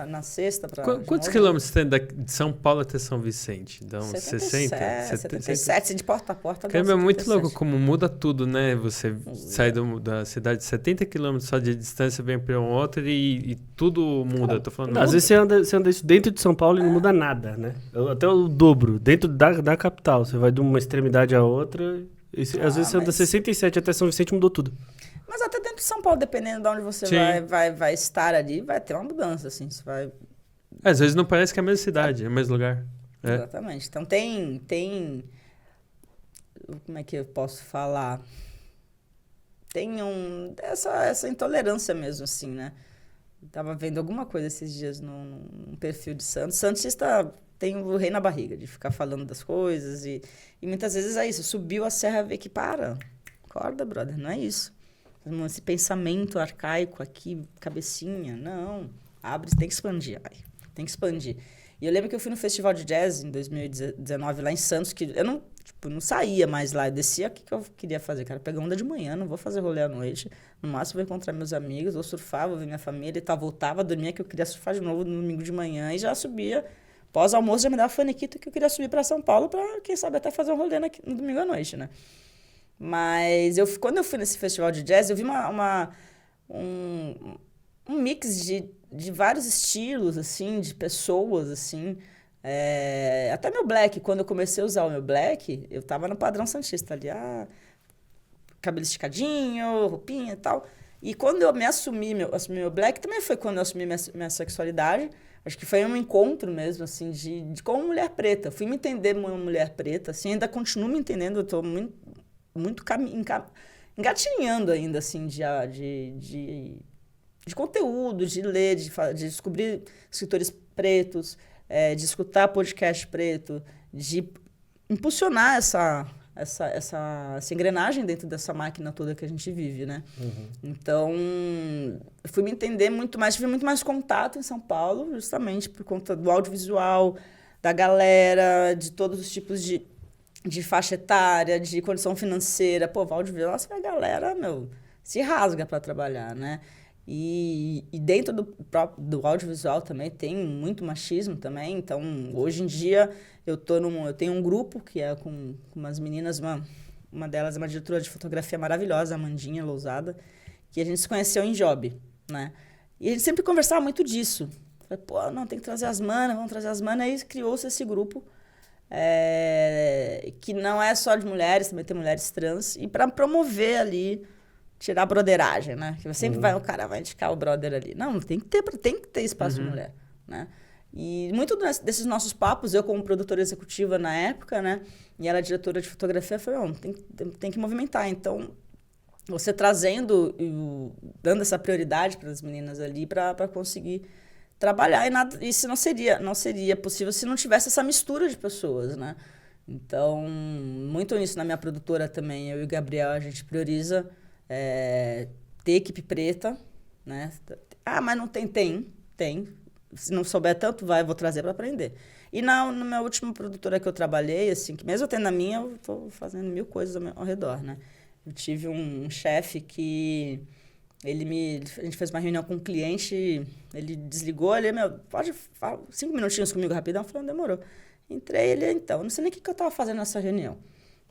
na sexta. Quantos quilômetros tem de São Paulo até São Vicente? Dão 77, de porta a porta. Caramba, é muito louco como muda tudo, né? Você sai da cidade de 70 quilômetros só de distância, vem para um outro e tudo muda. Tô falando, às vezes você anda isso dentro de São Paulo e não muda nada, né? Até o dobro. Dentro da capital. Você vai de uma extremidade à outra. Às vezes você anda 67 até São Vicente, mudou tudo. Mas até dentro de São Paulo, dependendo de onde você vai estar ali, vai ter uma mudança, assim. Você vai... Às vezes não parece que é a mesma cidade, é o mesmo lugar. Exatamente. Então tem... Como é que eu posso falar? Tem essa intolerância mesmo, assim, né? Eu tava vendo alguma coisa esses dias num perfil de Santos. Santista tem o rei na barriga, de ficar falando das coisas. E muitas vezes é isso. Subiu a serra, vê que acorda, brother, não é isso. Esse pensamento arcaico aqui, cabecinha, não. Abre, tem que expandir, tem que expandir. E eu lembro que eu fui no Festival de Jazz em 2019, lá em Santos, que eu não saía mais lá. Eu descia, o que eu queria fazer? Cara, pegar onda de manhã, não vou fazer rolê à noite. No máximo, vou encontrar meus amigos, vou surfar, vou ver minha família e tal. Voltava, dormia, que eu queria surfar de novo no domingo de manhã. E já subia, pós-almoço, já me dava faniquito que eu queria subir para São Paulo para, quem sabe, até fazer um rolê no domingo à noite, né? Mas quando eu fui nesse festival de jazz, eu vi um mix de vários estilos, assim, de pessoas, assim. Até meu black, quando eu comecei a usar o meu black, eu tava no padrão santista ali, cabelo esticadinho, roupinha e tal. E quando eu assumi meu black, também foi quando eu assumi minha sexualidade. Acho que foi um encontro mesmo, assim, de como mulher preta. Fui me entender como uma mulher preta, assim, ainda continuo me entendendo, eu tô muito engatinhando ainda, assim, de conteúdo, de ler, de descobrir escritores pretos, de escutar podcast preto, de impulsionar essa engrenagem dentro dessa máquina toda que a gente vive, né? Uhum. Então, eu fui me entender muito mais, tive muito mais contato em São Paulo, justamente por conta do audiovisual, da galera, de todos os tipos de faixa etária, de condição financeira. Pô, audiovisual, a galera, se rasga para trabalhar, né? E dentro do audiovisual também tem muito machismo também. Então, hoje em dia, eu tenho um grupo que é com umas meninas, uma delas é uma diretora de fotografia maravilhosa, a Amandinha Lousada, que a gente se conheceu em job, né? E a gente sempre conversava muito disso. Falei, pô, não, tem que trazer as manas, vamos trazer as manas. Aí criou-se esse grupo, que não é só de mulheres, também tem mulheres trans, e para promover ali, tirar a broderagem, né? Que sempre o cara vai indicar o brother ali. Não, tem que ter espaço de mulher, né? E muito desses nossos papos, eu como produtora executiva na época, né? E ela diretora de fotografia, falei, tem que movimentar. Então, você trazendo, dando essa prioridade para as meninas ali para conseguir trabalhar. E isso não seria possível se não tivesse essa mistura de pessoas, né? Então, muito nisso na minha produtora também, eu e o Gabriel, a gente prioriza ter equipe preta, né? Ah, mas não tem. Tem. Se não souber tanto, vou trazer para aprender. E na minha última produtora que eu trabalhei, assim, que mesmo eu tendo a minha, eu estou fazendo 1000 coisas ao redor, né? Eu tive um chefe que a gente fez uma reunião com um cliente, ele desligou, pode falar 5 minutinhos comigo rapidão? Eu falei, não, demorou. Entrei, então, não sei nem o que eu estava fazendo nessa reunião.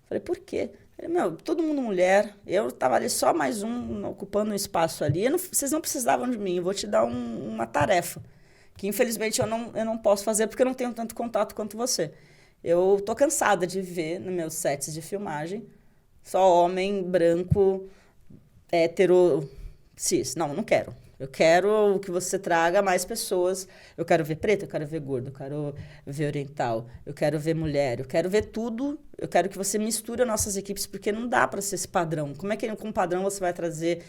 Falei, por quê? Ele, todo mundo mulher, eu estava ali só mais ocupando um espaço ali, vocês não precisavam de mim, eu vou te dar uma tarefa, que infelizmente eu não posso fazer porque eu não tenho tanto contato quanto você. Eu tô cansada de ver nos meus sets de filmagem só homem, branco, hétero, cis. Não quero. Eu quero que você traga mais pessoas. Eu quero ver preto, eu quero ver gordo, eu quero ver oriental, eu quero ver mulher, eu quero ver tudo. Eu quero que você misture as nossas equipes, porque não dá para ser esse padrão. Como é que com padrão você vai trazer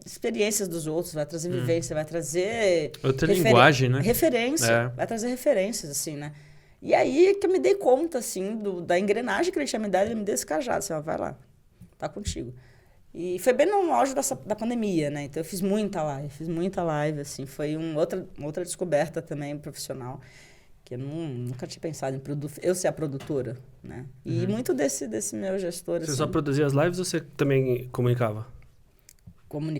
experiências dos outros, vai trazer vivência, vai trazer... Outra linguagem, né? Referência, vai trazer referências, assim, né? E aí que eu me dei conta, assim, da engrenagem que ele tinha me dado, ele me deu esse cajado, assim, ó, vai lá, tá contigo. E foi bem no auge da pandemia, né? Então eu fiz muita live, assim, foi outra descoberta também profissional, que eu nunca tinha pensado em eu ser a produtora, né? E muito desse meu gestor, Você assim, só produzia as lives ou você também comunicava?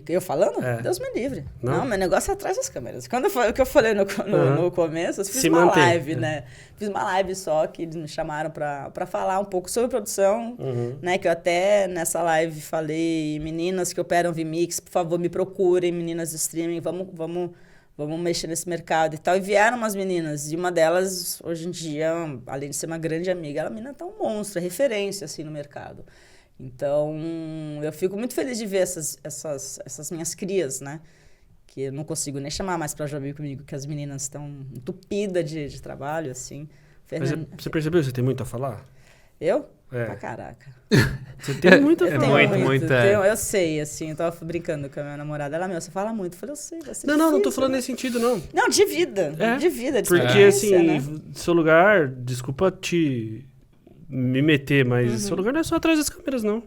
Eu falando? Deus me livre. Não, meu negócio é atrás das câmeras. O que eu falei no começo, eu fiz uma live, né? Fiz uma live só que eles me chamaram para falar um pouco sobre produção, né? Que eu até nessa live falei, meninas que operam VMix, por favor, me procurem, meninas de streaming, vamos mexer nesse mercado e tal. E vieram umas meninas, e uma delas, hoje em dia, além de ser uma grande amiga, a menina tá um monstro, é referência, assim, no mercado. Então, eu fico muito feliz de ver essas minhas crias, né? Que eu não consigo nem chamar mais para jogar comigo, que as meninas estão entupidas de trabalho, assim. Mas você percebeu que você tem muito a falar? Eu? Pra caraca. Você tem muito a falar. Muito. Eu sei, assim, eu tava brincando com a minha namorada. Ela, você fala muito. Eu falei, eu sei, vai ser difícil, não tô falando nesse sentido, não. Não, de vida. De vida, de porque, assim, né? seu lugar, desculpa me meter, mas seu lugar não é só atrás das câmeras, não.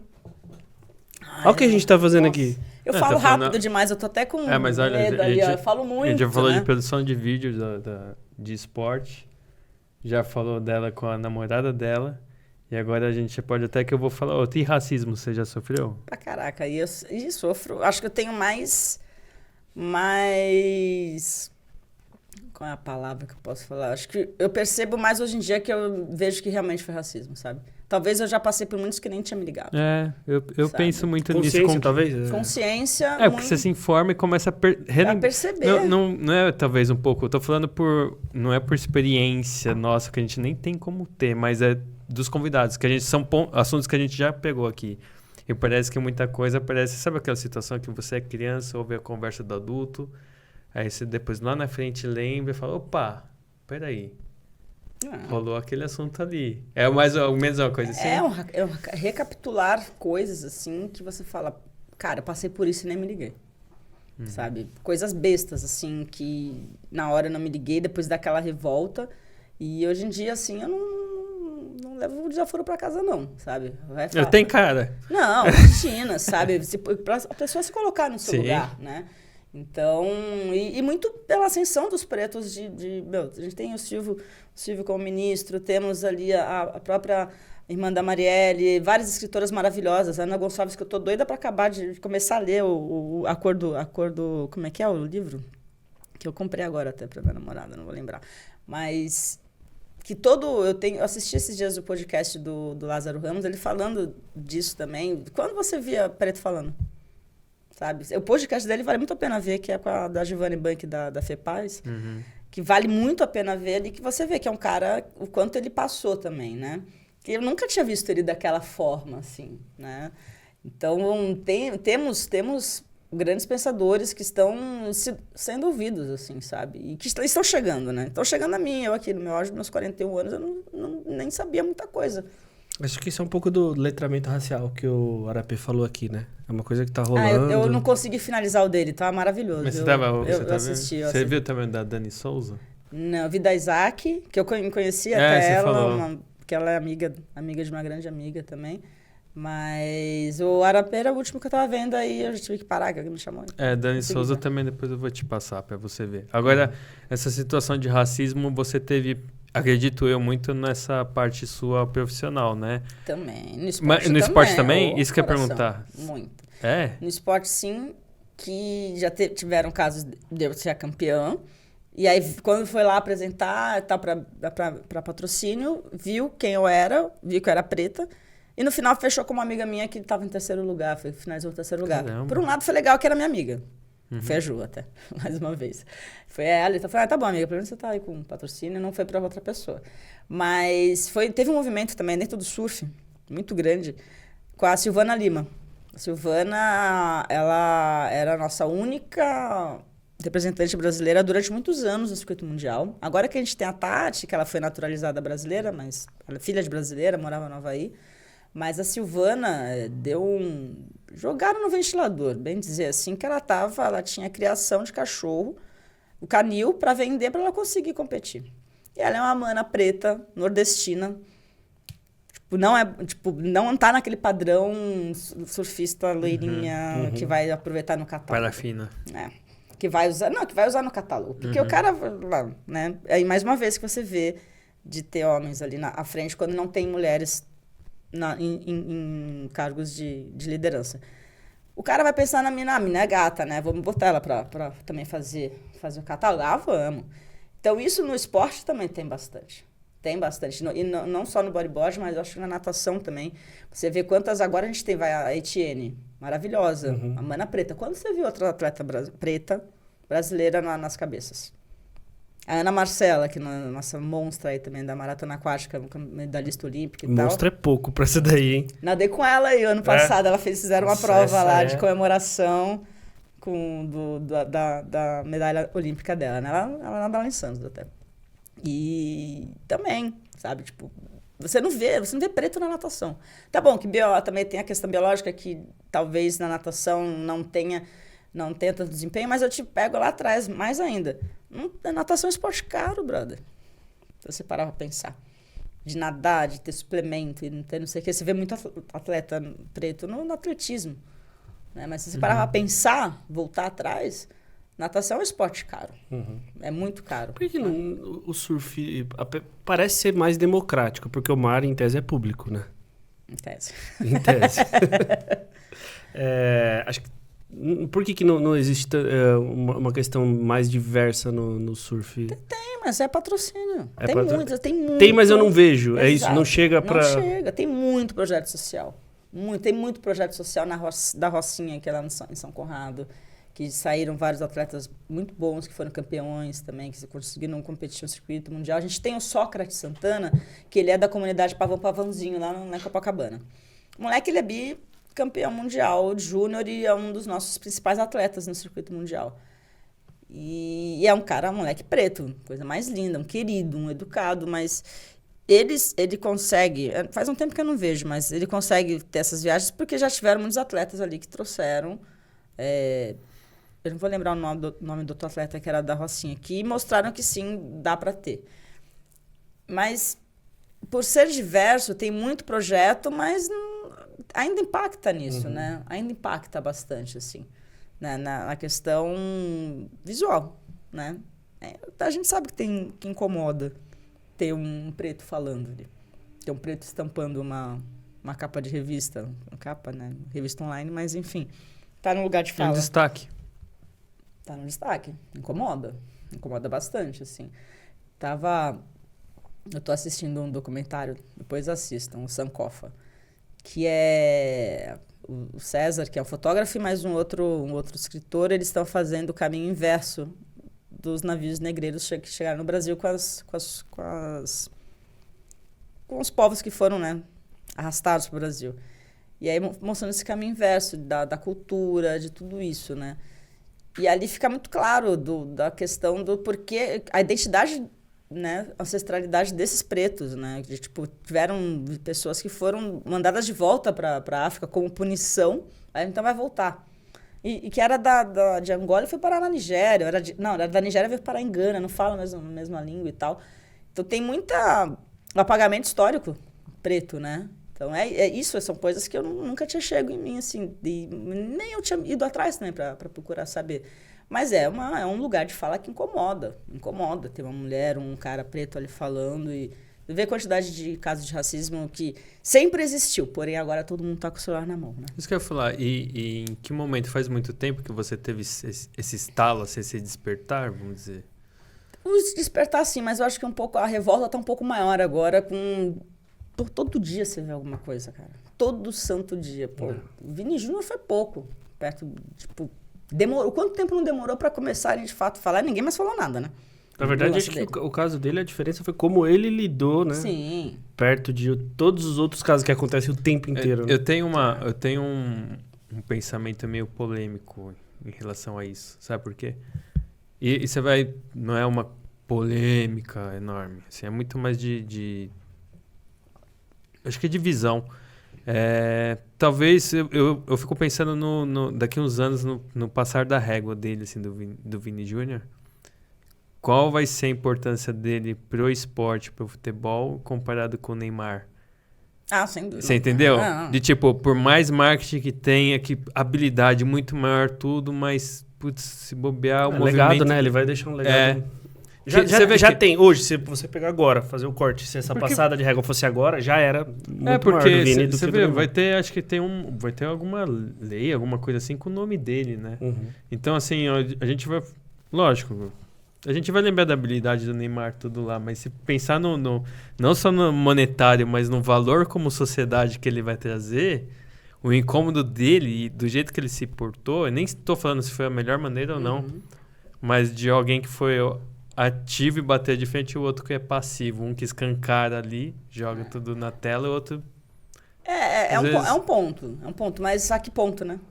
Olha o que a gente tá fazendo aqui. Eu falo rápido demais, eu tô até com mas olha, medo ali, ó. Eu falo muito, a gente já falou, né? de produção de vídeo de esporte, já falou dela com a namorada dela, e agora a gente pode até que eu vou falar, tem racismo, você já sofreu? Pra caraca, e sofro, acho que eu tenho mais... Qual é a palavra que eu posso falar? Acho que eu percebo mais hoje em dia que eu vejo que realmente foi racismo, sabe? Talvez eu já passei por muitos que nem tinha me ligado. Eu penso muito nisso. Consciência, talvez? Consciência. Porque você se informa e começa a perceber. Não é talvez um pouco, eu tô falando não é por experiência nossa, que a gente nem tem como ter, mas é dos convidados, que são assuntos que a gente já pegou aqui. E parece que muita coisa sabe aquela situação que você é criança, ouve a conversa do adulto, aí você depois lá na frente lembra e fala, opa, peraí. Rolou aquele assunto ali. É mais ou menos uma coisa assim? Recapitular coisas assim que você fala, cara, eu passei por isso e nem me liguei. Sabe? Coisas bestas, assim, que na hora eu não me liguei, depois daquela revolta. E hoje em dia, assim, eu não levo o desaforo pra casa, não, sabe? Eu tenho cara. Não, imagina, sabe? Pra a pessoa se colocar no seu lugar, né? Então, e muito pela ascensão dos pretos a gente tem o Silvio como ministro, temos ali a própria irmã da Marielle, várias escritoras maravilhosas, a Ana Gonçalves, que eu tô doida para acabar de começar a ler o acordo, como é que é o livro? Que eu comprei agora até para minha namorada, não vou lembrar. Mas que eu assisti esses dias o podcast do Lázaro Ramos, ele falando disso também. Quando você via preto falando? Sabe? O podcast dele vale muito a pena ver, que é com a da Giovanni Bank da FEPAS, que vale muito a pena ver ali, que você vê que é um cara, o quanto ele passou também, né? Que eu nunca tinha visto ele daquela forma, assim, né? Então, temos grandes pensadores que estão sendo ouvidos, assim, sabe? E que estão chegando, né? Estão chegando a mim, eu aqui no meu auge, meus 41 anos, eu nem sabia muita coisa. Acho que isso é um pouco do letramento racial que o Arapê falou aqui, né? É uma coisa que tá Ah, rolando. eu não consegui finalizar o dele, tá maravilhoso. Mas você eu, tava, eu, você eu tá assisti, vendo? eu Você assisti. viu também da Dani Souza? Não, eu vi da Isaac, que eu conhecia É, até você ela, falou. que ela é amiga de uma grande amiga também. Mas o Arapê era o último que eu tava vendo, aí eu já tive que parar, que alguém me chamou. É, Dani Consegui Souza ver. também depois eu vou te passar pra você ver. Agora, essa situação de racismo você teve, acredito eu, muito nessa parte sua profissional, né? Também. No Mas esporte no esporte também? ô, Isso que eu ia coração, perguntar. Muito. É? No esporte, sim, que já tiveram casos de eu ser campeã. E aí, quando foi lá apresentar, tá pra patrocínio, viu quem eu era, viu que eu era preta. E no final fechou com uma amiga minha que estava em terceiro lugar, finalizou em terceiro lugar. Caramba. Por um lado foi legal que era minha amiga. Foi a Ju até, mais uma vez. Foi ela, então falei, tá bom, amiga, pelo menos você tá aí com patrocínio, não foi pra outra pessoa. Mas teve um movimento também dentro do surf, muito grande, com a Silvana Lima. A Silvana, ela era a nossa única representante brasileira durante muitos anos no circuito mundial. Agora que a gente tem a Tati, que ela foi naturalizada brasileira, mas ela é filha de brasileira, morava no Havaí. Mas a Silvana jogaram no ventilador, bem dizer assim, que ela tinha criação de cachorro, o canil, para vender, para ela conseguir competir. E ela é uma mana preta, nordestina, não tá naquele padrão surfista loirinha que vai aproveitar no catálogo. Parafina. É. Que vai usar no catálogo. Porque o cara, né? Aí mais uma vez que você vê de ter homens ali à frente quando não tem mulheres em cargos de liderança. O cara vai pensar na mina, a mina é gata, né? Vamos botar ela pra também fazer o catálogo. Ah, vamos. Então, isso no esporte também tem bastante. Tem bastante. E não só no bodyboard, mas eu acho que na natação também. Você vê quantas... Agora a gente tem, a Etienne, maravilhosa, a mana preta. Quando você viu outra atleta preta brasileira nas cabeças? A Ana Marcela, que é nossa monstra aí também da maratona aquática, medalhista olímpica e tal. Monstra é pouco pra essa daí, hein? Nadei com ela aí ano passado. Fizeram uma Nossa, prova essa lá é- de comemoração da medalha olímpica dela, né? Ela nada lá em Santos até. E também, sabe? Tipo, você não vê preto na natação. Tá bom que também tem a questão biológica que talvez na natação não tenha tanto desempenho, mas eu te pego lá atrás mais ainda. Natação é um esporte caro, brother. Se você parar pra pensar. De nadar, de ter suplemento, e não ter não sei o que. Você vê muito atleta preto no atletismo. Né? Mas se você parar pra pensar, voltar atrás, natação é um esporte caro. É muito caro. Por que o surf parece ser mais democrático? Porque o mar, em tese, é público, né? Em tese. Em tese. Acho que por que não existe uma questão mais diversa no surf? Tem, mas é patrocínio. É Tem patro- muito, tem muito. Tem, mas eu não vejo. É isso, Exato. não chega pra... Não chega, tem muito projeto social. Tem muito projeto social da Rocinha, que é lá em São Conrado, que saíram vários atletas muito bons, que foram campeões também, que conseguiram competir no circuito mundial. A gente tem o Sócrates Santana, que ele é da comunidade Pavãozinho, lá na Copacabana. O moleque, ele é bicampeão mundial de júnior e é um dos nossos principais atletas no circuito mundial. E é um moleque preto, coisa mais linda, um querido, um educado, mas ele consegue, faz um tempo que eu não vejo, mas ele consegue ter essas viagens porque já tiveram muitos atletas ali que trouxeram, eu não vou lembrar o nome do outro atleta que era da Rocinha, que mostraram que sim, dá para ter. Mas, por ser diverso, tem muito projeto, mas ainda impacta nisso, né? Ainda impacta bastante, assim, né? Na questão visual, né? A gente sabe que incomoda ter um preto falando ali. Ter um preto estampando uma capa de revista. Uma capa, né? Revista online, mas enfim. Tá no lugar de É um fala. destaque. Tá no destaque. Incomoda. Incomoda bastante, assim. Eu tô assistindo um documentário, depois assistam, o Sankofa, que é o César, que é um fotógrafo, e mais um outro escritor. Eles estão fazendo o caminho inverso dos navios negreiros que chegaram no Brasil com os povos que foram, né, arrastados para o Brasil. E aí mostrando esse caminho inverso da cultura, de tudo isso, né? E ali fica muito claro da questão do porquê, a identidade né, ancestralidade desses pretos, né? De, tipo, tiveram pessoas que foram mandadas de volta para a África como punição, aí então vai voltar. E que era de Angola e foi parar na Nigéria. Era da Nigéria e veio parar em Gana, não fala a mesma língua e tal. Então tem muita apagamento histórico preto, né? Então isso, são coisas que eu nunca tinha chego em mim, assim, nem eu tinha ido atrás também para procurar saber. Mas é um lugar de fala que incomoda. Tem uma mulher, um cara preto ali falando e ver a quantidade de casos de racismo que sempre existiu, porém agora todo mundo tá com o celular na mão, né? Isso que eu ia falar. E em que momento? Faz muito tempo que você teve esse estalo, assim, esse despertar, vamos dizer? O despertar sim, mas eu acho que a revolta tá um pouco maior agora todo dia você vê alguma coisa, cara. Todo santo dia, pô. O Vini Júnior foi pouco, tipo, demorou. Quanto tempo não demorou pra começarem de fato a falar? Ninguém mais falou nada, né? Na verdade, acho que o caso dele, a diferença foi como ele lidou, né? Sim. Perto de todos os outros casos que acontecem o tempo inteiro. Eu tenho um pensamento meio polêmico em relação a isso. Sabe por quê? E você vai... Não é uma polêmica enorme. Assim, é muito mais acho que é de visão. Talvez eu fico pensando daqui uns anos no passar da régua dele, assim, do Vini Júnior. Qual vai ser a importância dele pro esporte, pro futebol, comparado com o Neymar? Ah, sem dúvida. Você entendeu? Não. De tipo, por mais marketing que tenha, que habilidade muito maior, tudo, mas, putz, se bobear o movimento... legado, né? Ele vai deixar um legado. Já tem. Hoje, se você pegar agora, fazer o corte, se essa passada de régua fosse agora, já era muito maior do Vini do que do Neymar. Vai ter, acho que vai ter alguma lei, alguma coisa assim com o nome dele, né? Uhum. Então, assim, a gente vai... Lógico, a gente vai lembrar da habilidade do Neymar, tudo lá, mas se pensar não só no monetário, mas no valor como sociedade que ele vai trazer, o incômodo dele e do jeito que ele se portou, eu nem estou falando se foi a melhor maneira ou não, mas de alguém que foi ativo e bater de frente e o outro que é passivo. Um que escancara ali, joga tudo na tela, e o outro... É um ponto, mas a que ponto, né?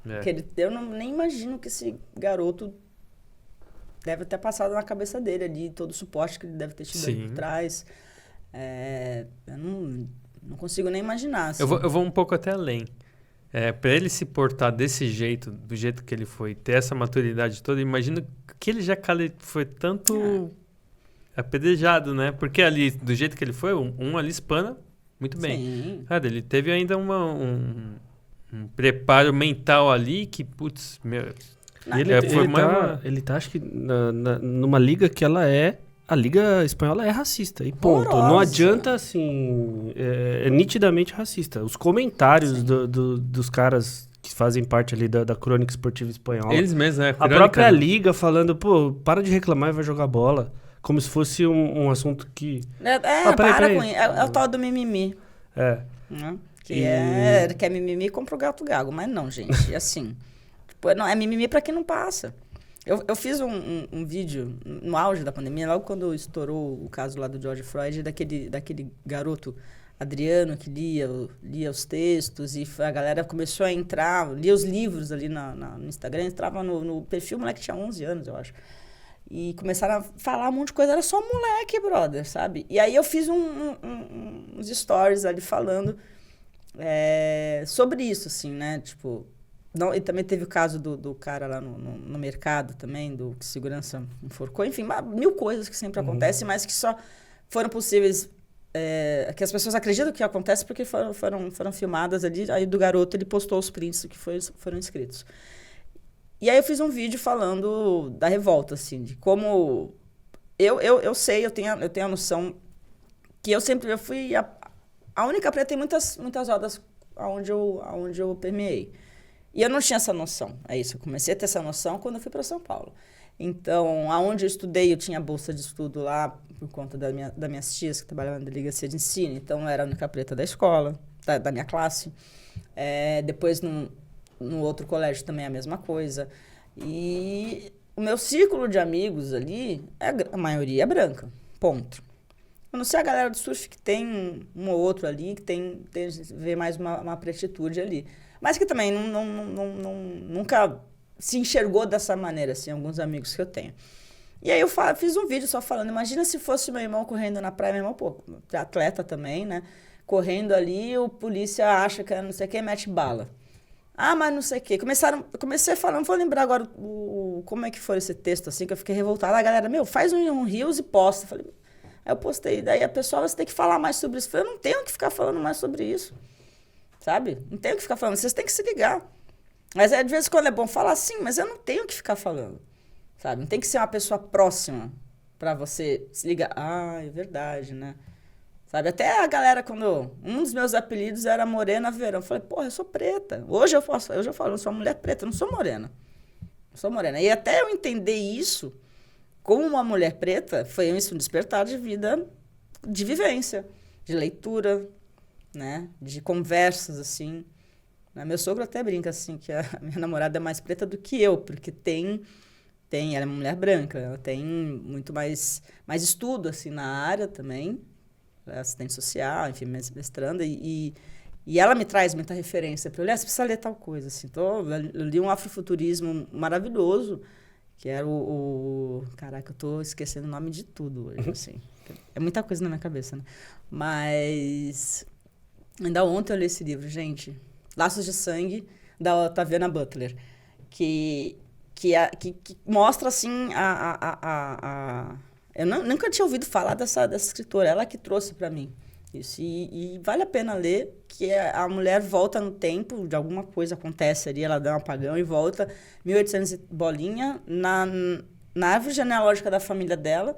É. Eu nem imagino que esse garoto deve ter passado na cabeça dele ali, todo o suporte que ele deve ter tido ali por trás. Eu não consigo nem imaginar. Assim. Eu vou um pouco até além. Para ele se portar desse jeito, do jeito que ele foi, ter essa maturidade toda, imagina que ele já foi tanto apedrejado, né? Porque ali, do jeito que ele foi, um ali espana muito bem. Sim. Cara, ele teve ainda um preparo mental ali que, putz, meu... Ele tá, acho que, numa liga que ela é... A Liga Espanhola é racista, e ponto. Horrorosa. Não adianta, assim... É nitidamente racista. Os comentários dos caras que fazem parte ali da crônica esportiva espanhola... Eles mesmos, né? A própria Liga falando, pô, para de reclamar e vai jogar bola. Como se fosse um assunto que... Peraí. Com isso. É o tal do mimimi. Né? Que é mimimi, compra o gato gago. Mas não, gente. É assim... Não, é mimimi pra quem não passa. Eu fiz um vídeo no auge da pandemia, logo quando estourou o caso lá do George Floyd, daquele garoto Adriano que lia os textos e a galera começou a entrar, lia os livros ali no Instagram, entrava no perfil, o moleque tinha 11 anos, eu acho. E começaram a falar um monte de coisa, era só um moleque, brother, sabe? E aí eu fiz uns stories ali falando sobre isso, assim, né? Tipo... Não, e também teve o caso do cara lá no mercado também, do que segurança enforcou. Enfim, mil coisas que sempre acontecem, mas que só foram possíveis... que as pessoas acreditam que acontece porque foram filmadas ali. Aí do garoto, ele postou os prints que foram escritos. E aí eu fiz um vídeo falando da revolta, assim, de como... Eu sei, eu tenho a noção que eu fui a única preta em muitas rodas onde eu permeei. E eu não tinha essa noção, é isso. Eu comecei a ter essa noção quando eu fui para São Paulo. Então, aonde eu estudei, eu tinha bolsa de estudo lá por conta das minhas tias que trabalhavam na delegacia de ensino. Então, eu era a única preta da escola, da minha classe. Depois, no outro colégio também a mesma coisa. E o meu círculo de amigos ali, a maioria é branca, ponto. Eu não sei a galera do surf que tem um ou outro ali, que vê mais uma pretitude ali. Mas que também nunca se enxergou dessa maneira, assim, alguns amigos que eu tenho. E aí eu fiz um vídeo só falando, imagina se fosse meu irmão correndo na praia, meu irmão, pô, atleta também, né? Correndo ali, o polícia acha que é não sei o que, mete bala. Ah, mas não sei o quê. Comecei falando, não vou lembrar agora como é que foi esse texto, assim, que eu fiquei revoltada. A galera, faz um Reels e posta. Falei, aí eu postei. Daí a pessoa, você tem que falar mais sobre isso. Eu falei, eu não tenho que ficar falando mais sobre isso. Sabe? Não tenho que ficar falando. Vocês têm que se ligar. Mas de vez em quando é bom falar sim, mas eu não tenho que ficar falando. Sabe? Não tem que ser uma pessoa próxima pra você se ligar. Ah, é verdade, né? Sabe, até a galera, quando um dos meus apelidos era Morena Verão, eu falei, porra, eu sou preta. Hoje eu já falo, eu sou uma mulher preta, eu não sou morena. Não sou morena. E até eu entender isso, como uma mulher preta, foi isso um despertar de vida, de vivência, de leitura, né, de conversas, assim. Meu sogro até brinca, assim, que a minha namorada é mais preta do que eu, porque ela é uma mulher branca, ela tem muito mais estudo, assim, na área também, assistente social, enfim, mestranda, e ela me traz muita referência para eu ler, você precisa ler tal coisa, assim. Então, eu li um afrofuturismo maravilhoso, que era Caraca, eu tô esquecendo o nome de tudo hoje, assim. É muita coisa na minha cabeça, né? Mas, ainda ontem eu li esse livro, gente, Laços de Sangue, da Octavia Butler, que mostra, assim, eu nunca tinha ouvido falar dessa escritora, ela que trouxe para mim isso. E vale a pena ler, que a mulher volta no tempo, de alguma coisa acontece ali, ela dá um apagão e volta, 1800 e bolinha, na árvore genealógica da família dela,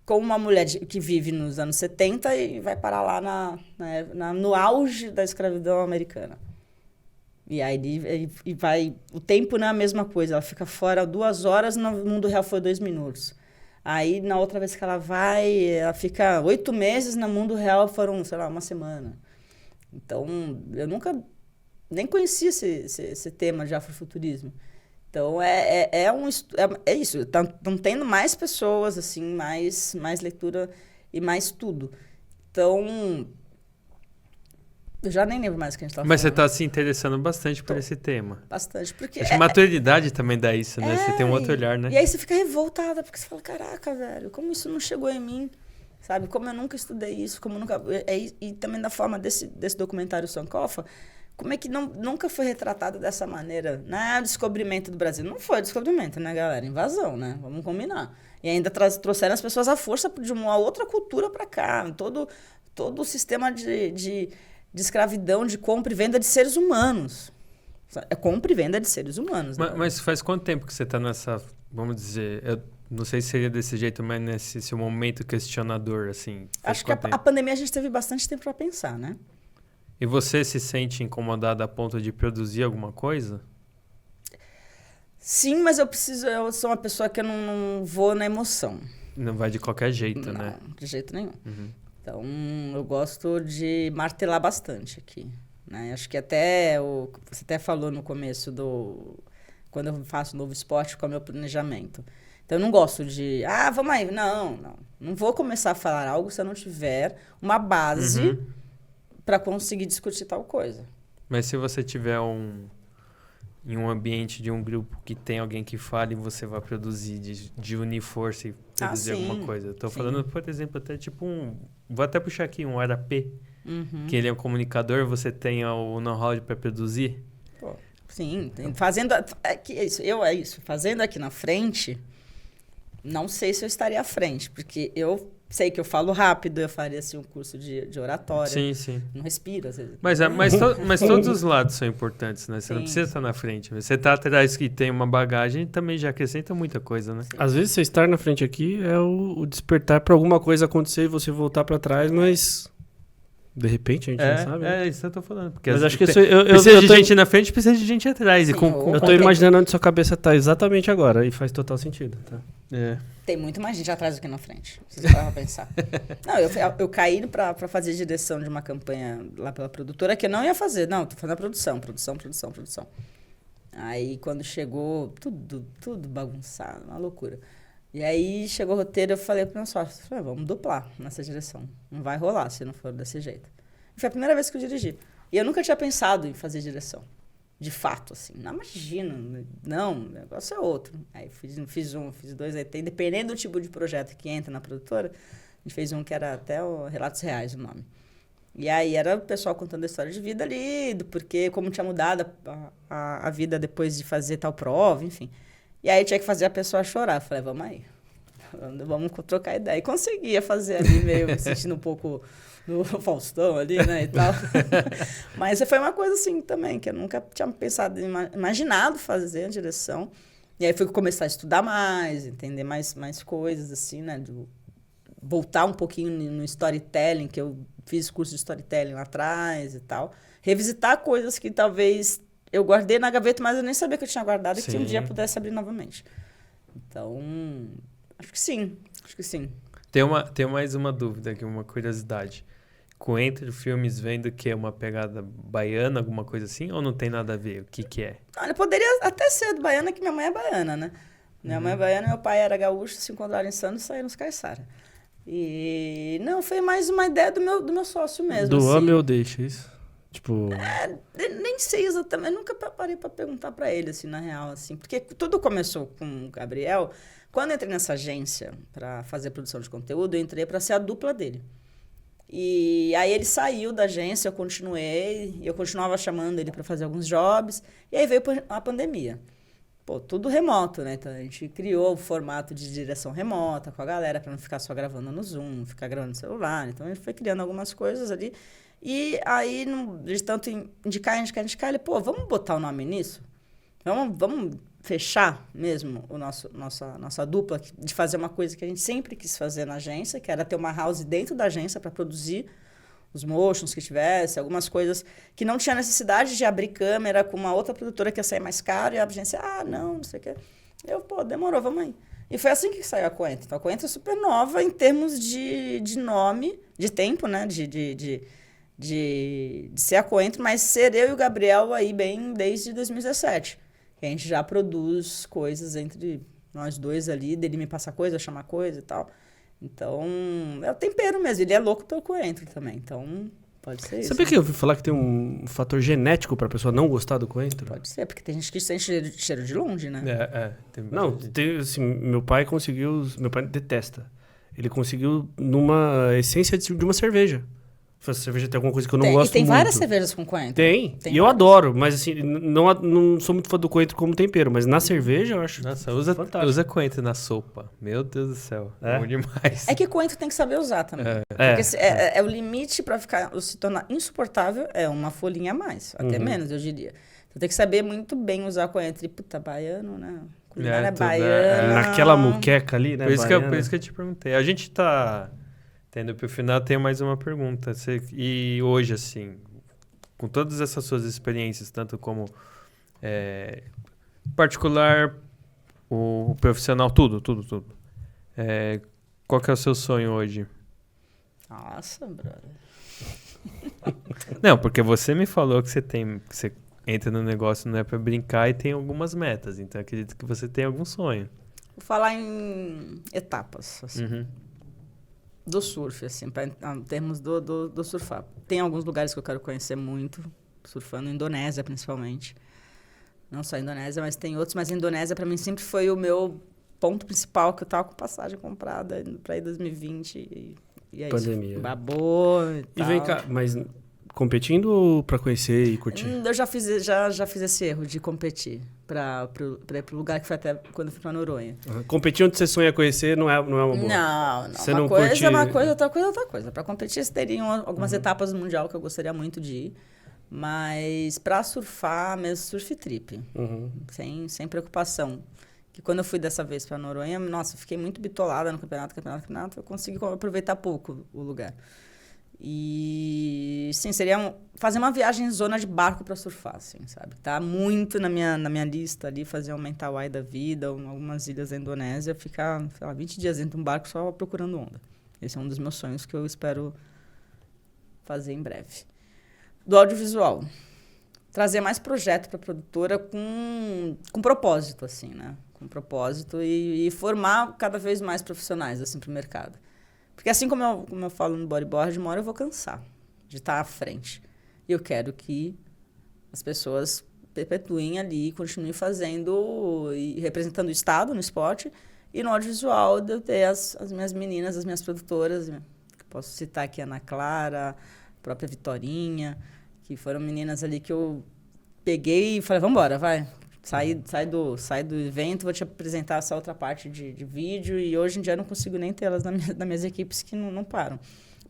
com uma mulher que vive nos anos 70 e vai parar lá no auge da escravidão americana. E aí o tempo não é a mesma coisa, ela fica fora 2 horas, no mundo real foi 2 minutos. Aí, na outra vez que ela fica 8 meses, no mundo real foram, sei lá, 1 semana. Então, eu nunca nem conhecia esse tema de afrofuturismo. Então, é isso. Estão tendo mais pessoas, assim, mais leitura e mais tudo. Então, eu já nem lembro mais o que a gente estava falando. Mas você está se interessando bastante por esse tema. Bastante, porque... Acho que a maturidade também dá isso, né? Você tem um outro olhar, né? E aí você fica revoltada, porque você fala, caraca, velho, como isso não chegou em mim? Sabe? Como eu nunca estudei isso, como nunca... E também da forma desse documentário Sankofa, como é que nunca foi retratado dessa maneira? Não é o descobrimento do Brasil. Não foi descobrimento, né, galera? Invasão, né? Vamos combinar. E ainda trouxeram as pessoas à força de uma outra cultura para cá. Todo o sistema de escravidão, de compra e venda de seres humanos. É compra e venda de seres humanos. Mas faz quanto tempo que você está nessa, vamos dizer, eu não sei se seria desse jeito, mas nesse seu momento questionador, assim? Acho que a pandemia a gente teve bastante tempo para pensar, né? E você se sente incomodada a ponto de produzir alguma coisa? Sim, mas eu sou uma pessoa que eu não vou na emoção. Não vai de qualquer jeito, não, né? De jeito nenhum. Uhum. Então, eu gosto de martelar bastante aqui, né? Acho que você até falou no começo quando eu faço um novo esporte, qual é o meu planejamento. Então, eu não gosto de, vamos aí. Não vou começar a falar algo se eu não tiver uma base para conseguir discutir tal coisa. Mas se você tiver em um ambiente de um grupo que tem alguém que fale, você vai produzir, de unir força e produzir alguma coisa. Eu tô falando, por exemplo, até tipo vou até puxar aqui um RAP, que ele é um comunicador, você tem o know-how para produzir. Pô, sim, fazendo fazendo aqui na frente, não sei se eu estaria à frente, porque eu sei que eu falo rápido, eu faria assim, um curso de oratória. Sim. Não respiro, às vezes. Mas todos os lados são importantes, né? Você não precisa estar na frente. Você tá atrás que tem uma bagagem também já acrescenta muita coisa, né? Às vezes você estar na frente aqui é o despertar para alguma coisa acontecer e você voltar para trás, mas de repente a gente não sabe. É isso que eu tô falando. Porque mas acho que precisa de gente na frente, precisa de gente atrás. Sim, eu tô imaginando onde sua cabeça tá exatamente agora e faz total sentido, tá? Tem muito mais gente atrás do que na frente. Vocês param pra pensar. Não, eu caí pra fazer direção de uma campanha lá pela produtora que eu não ia fazer. Não, tô fazendo a produção. Aí, quando chegou, tudo bagunçado, uma loucura. E aí, chegou o roteiro, eu falei pro meu sócio, vamos duplar nessa direção. Não vai rolar se não for desse jeito. Foi a primeira vez que eu dirigi. E eu nunca tinha pensado em fazer direção. de fato, assim. Não, imagina, não, o negócio é outro. Aí fiz dois, aí tem, dependendo do tipo de projeto que entra na produtora, a gente fez um que era até o Relatos Reais, o nome. E aí era o pessoal contando a história de vida ali, do porquê, como tinha mudado a vida depois de fazer tal prova, enfim. E aí tinha que fazer a pessoa chorar. Eu falei, vamos aí, vamos trocar ideia. E conseguia fazer ali, meio me sentindo um pouco no Faustão ali, né, e tal. Mas foi uma coisa assim também, que eu nunca tinha pensado, imaginado fazer a direção. E aí fui começar a estudar mais, entender mais coisas, assim, né, voltar um pouquinho no storytelling, que eu fiz curso de storytelling lá atrás e tal. Revisitar coisas que talvez eu guardei na gaveta, mas eu nem sabia que eu tinha guardado e que um dia pudesse abrir novamente. Então, acho que sim. Tenho mais uma dúvida aqui, uma curiosidade. Coentro Filmes vem do quê? Uma pegada baiana, alguma coisa assim? Ou não tem nada a ver? O que é? Olha, poderia até ser do baiana, que minha mãe é baiana, né? Minha mãe é baiana, meu pai era gaúcho, se encontraram em Santos e saíram nos Caiçara. E não, foi mais uma ideia do meu sócio mesmo. Do assim. ame ou deixa, isso? Tipo... Nem sei exatamente, eu nunca parei para perguntar para ele, assim, na real, assim. Porque tudo começou com o Gabriel. Quando eu entrei nessa agência para fazer produção de conteúdo, eu entrei para ser a dupla dele. E aí ele saiu da agência, eu continuava chamando ele para fazer alguns jobs, e aí veio a pandemia. Pô, tudo remoto, né? Então a gente criou o formato de direção remota com a galera, para não ficar só gravando no Zoom, ficar gravando no celular. Então a gente foi criando algumas coisas ali. E aí, de tanto indicar, ele, pô, vamos botar o nome nisso? Vamos fechar mesmo nossa dupla de fazer uma coisa que a gente sempre quis fazer na agência, que era ter uma house dentro da agência para produzir os motions que tivesse, algumas coisas que não tinha necessidade de abrir câmera com uma outra produtora que ia sair mais caro, e a agência, não sei o quê. Eu, pô, demorou, vamos aí. E foi assim que saiu a Coentro. Então, a Coentro é super nova em termos de nome, de tempo, né, de ser a Coentro, mas ser eu e o Gabriel aí bem desde 2017. Que a gente já produz coisas entre nós dois ali, dele me passar coisa, eu chamar coisa e tal. Então, é o tempero mesmo. Ele é louco pelo coentro também. Então, pode ser isso. Sabia que eu ouvi falar que tem um fator genético pra pessoa não gostar do coentro? Pode ser, porque tem gente que sente cheiro de longe, né? Não, tem, assim, meu pai detesta. Ele conseguiu numa essência de uma cerveja. Essa cerveja tem alguma coisa que eu não gosto muito. E tem várias cervejas com coentro. Tem e eu adoro, mas assim, não sou muito fã do coentro como tempero, mas na cerveja eu acho fantástico. Usa coentro na sopa. Meu Deus do céu, é bom demais. É que coentro tem que saber usar também. Porque o limite para se tornar insuportável é uma folhinha a mais, até menos, eu diria. Então tem que saber muito bem usar coentro. E, puta, baiano, né? Culinária baiana. Naquela muqueca ali, né? Por isso que eu te perguntei. A gente tá... Tendo pro final, tenho mais uma pergunta. E hoje, assim, com todas essas suas experiências, tanto como particular, o profissional, tudo. Qual que é o seu sonho hoje? Nossa, brother. Não, porque você me falou que você entra no negócio não é pra brincar e tem algumas metas. Então, acredito que você tem algum sonho. Vou falar em etapas, assim. Do surf, assim, em termos do surfar. Tem alguns lugares que eu quero conhecer muito, surfando, Indonésia, principalmente. Não só a Indonésia, mas tem outros. Mas a Indonésia, para mim, sempre foi o meu ponto principal, que eu tava com passagem comprada para ir 2020. E aí, pandemia. Babou e tal. E vem cá, mas competindo ou pra conhecer e curtir? Eu já fiz esse erro de competir para ir pro lugar que foi até quando eu fui pra Noronha. Competir onde você sonha conhecer não é uma boa. Não. Você uma não coisa curte... é uma coisa, outra coisa é outra coisa. Para competir, teriam algumas etapas do Mundial que eu gostaria muito de ir. Mas para surfar, mesmo surf trip. Sem preocupação. Que quando eu fui dessa vez pra Noronha, nossa, eu fiquei muito bitolada no campeonato. Eu consegui aproveitar pouco o lugar. E, sim, seria fazer uma viagem em zona de barco para surfar, assim, sabe? Tá muito na minha lista ali, fazer um Mentawai da vida, algumas ilhas da Indonésia, ficar, sei lá, 20 dias dentro de um barco só procurando onda. Esse é um dos meus sonhos que eu espero fazer em breve. Do audiovisual. Trazer mais projeto para a produtora com propósito, assim, né? Com propósito e formar cada vez mais profissionais, assim, para o mercado. Porque assim como eu falo no bodyboard, uma hora eu vou cansar de estar à frente. E eu quero que as pessoas perpetuem ali, continuem fazendo e representando o Estado no esporte. E no audiovisual, de eu ter as minhas meninas, as minhas produtoras, que posso citar aqui a Ana Clara, a própria Vitorinha, que foram meninas ali que eu peguei e falei, vamos embora, vai. Sai do evento, vou te apresentar essa outra parte de vídeo. E hoje em dia eu não consigo nem tê-las nas minhas equipes que não param.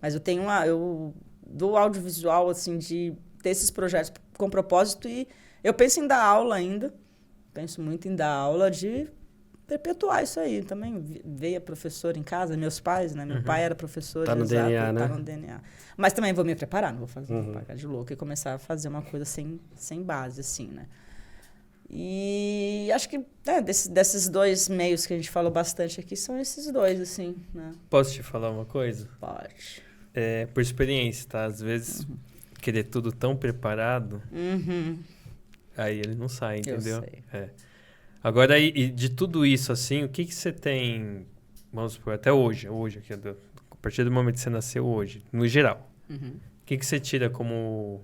Mas eu do audiovisual, assim, de ter esses projetos com propósito. E eu penso em dar aula ainda. Penso muito em dar aula de perpetuar isso aí. Também veio a professora em casa, meus pais, né? Meu pai era professor. Tá no DNA, né? Tá no DNA. Mas também vou me preparar, não vou fazer pagar de louco e começar a fazer uma coisa sem base, assim, né? E acho que desses dois meios que a gente falou bastante aqui, são esses dois, assim, né? Posso te falar uma coisa? Pode. Por experiência, tá? Às vezes, querer tudo tão preparado, aí ele não sai, entendeu? Eu sei. Agora, e de tudo isso, assim, o que você tem, vamos supor, até hoje aqui, a partir do momento que você nasceu hoje, no geral, o que você tira como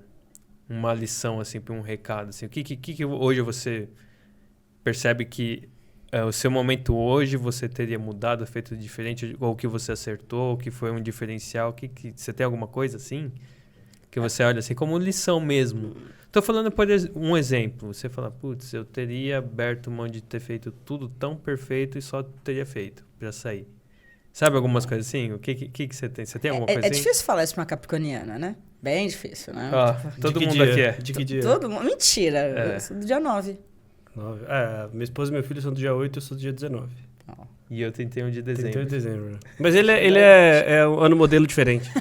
uma lição, assim, para um recado, assim? O que hoje você percebe que o seu momento hoje você teria mudado, feito diferente, ou que você acertou, que foi um diferencial? Você tem alguma coisa, assim, que você olha, assim, como lição mesmo? Tô falando, por um exemplo. Você fala, putz, eu teria aberto mão de ter feito tudo tão perfeito e só teria feito para sair. Sabe algumas coisas assim? O que você tem? Você tem alguma coisa assim? É difícil falar isso pra uma capricorniana, né? Bem difícil, né? Todo mundo dia? aqui é. De que dia? Todo mundo. Mentira. Eu sou do dia 9. 9. Minha esposa e meu filho são do dia 8 e eu sou do dia 19. E eu 31 de dezembro. 31 de dezembro. Mas ele é um ano modelo diferente.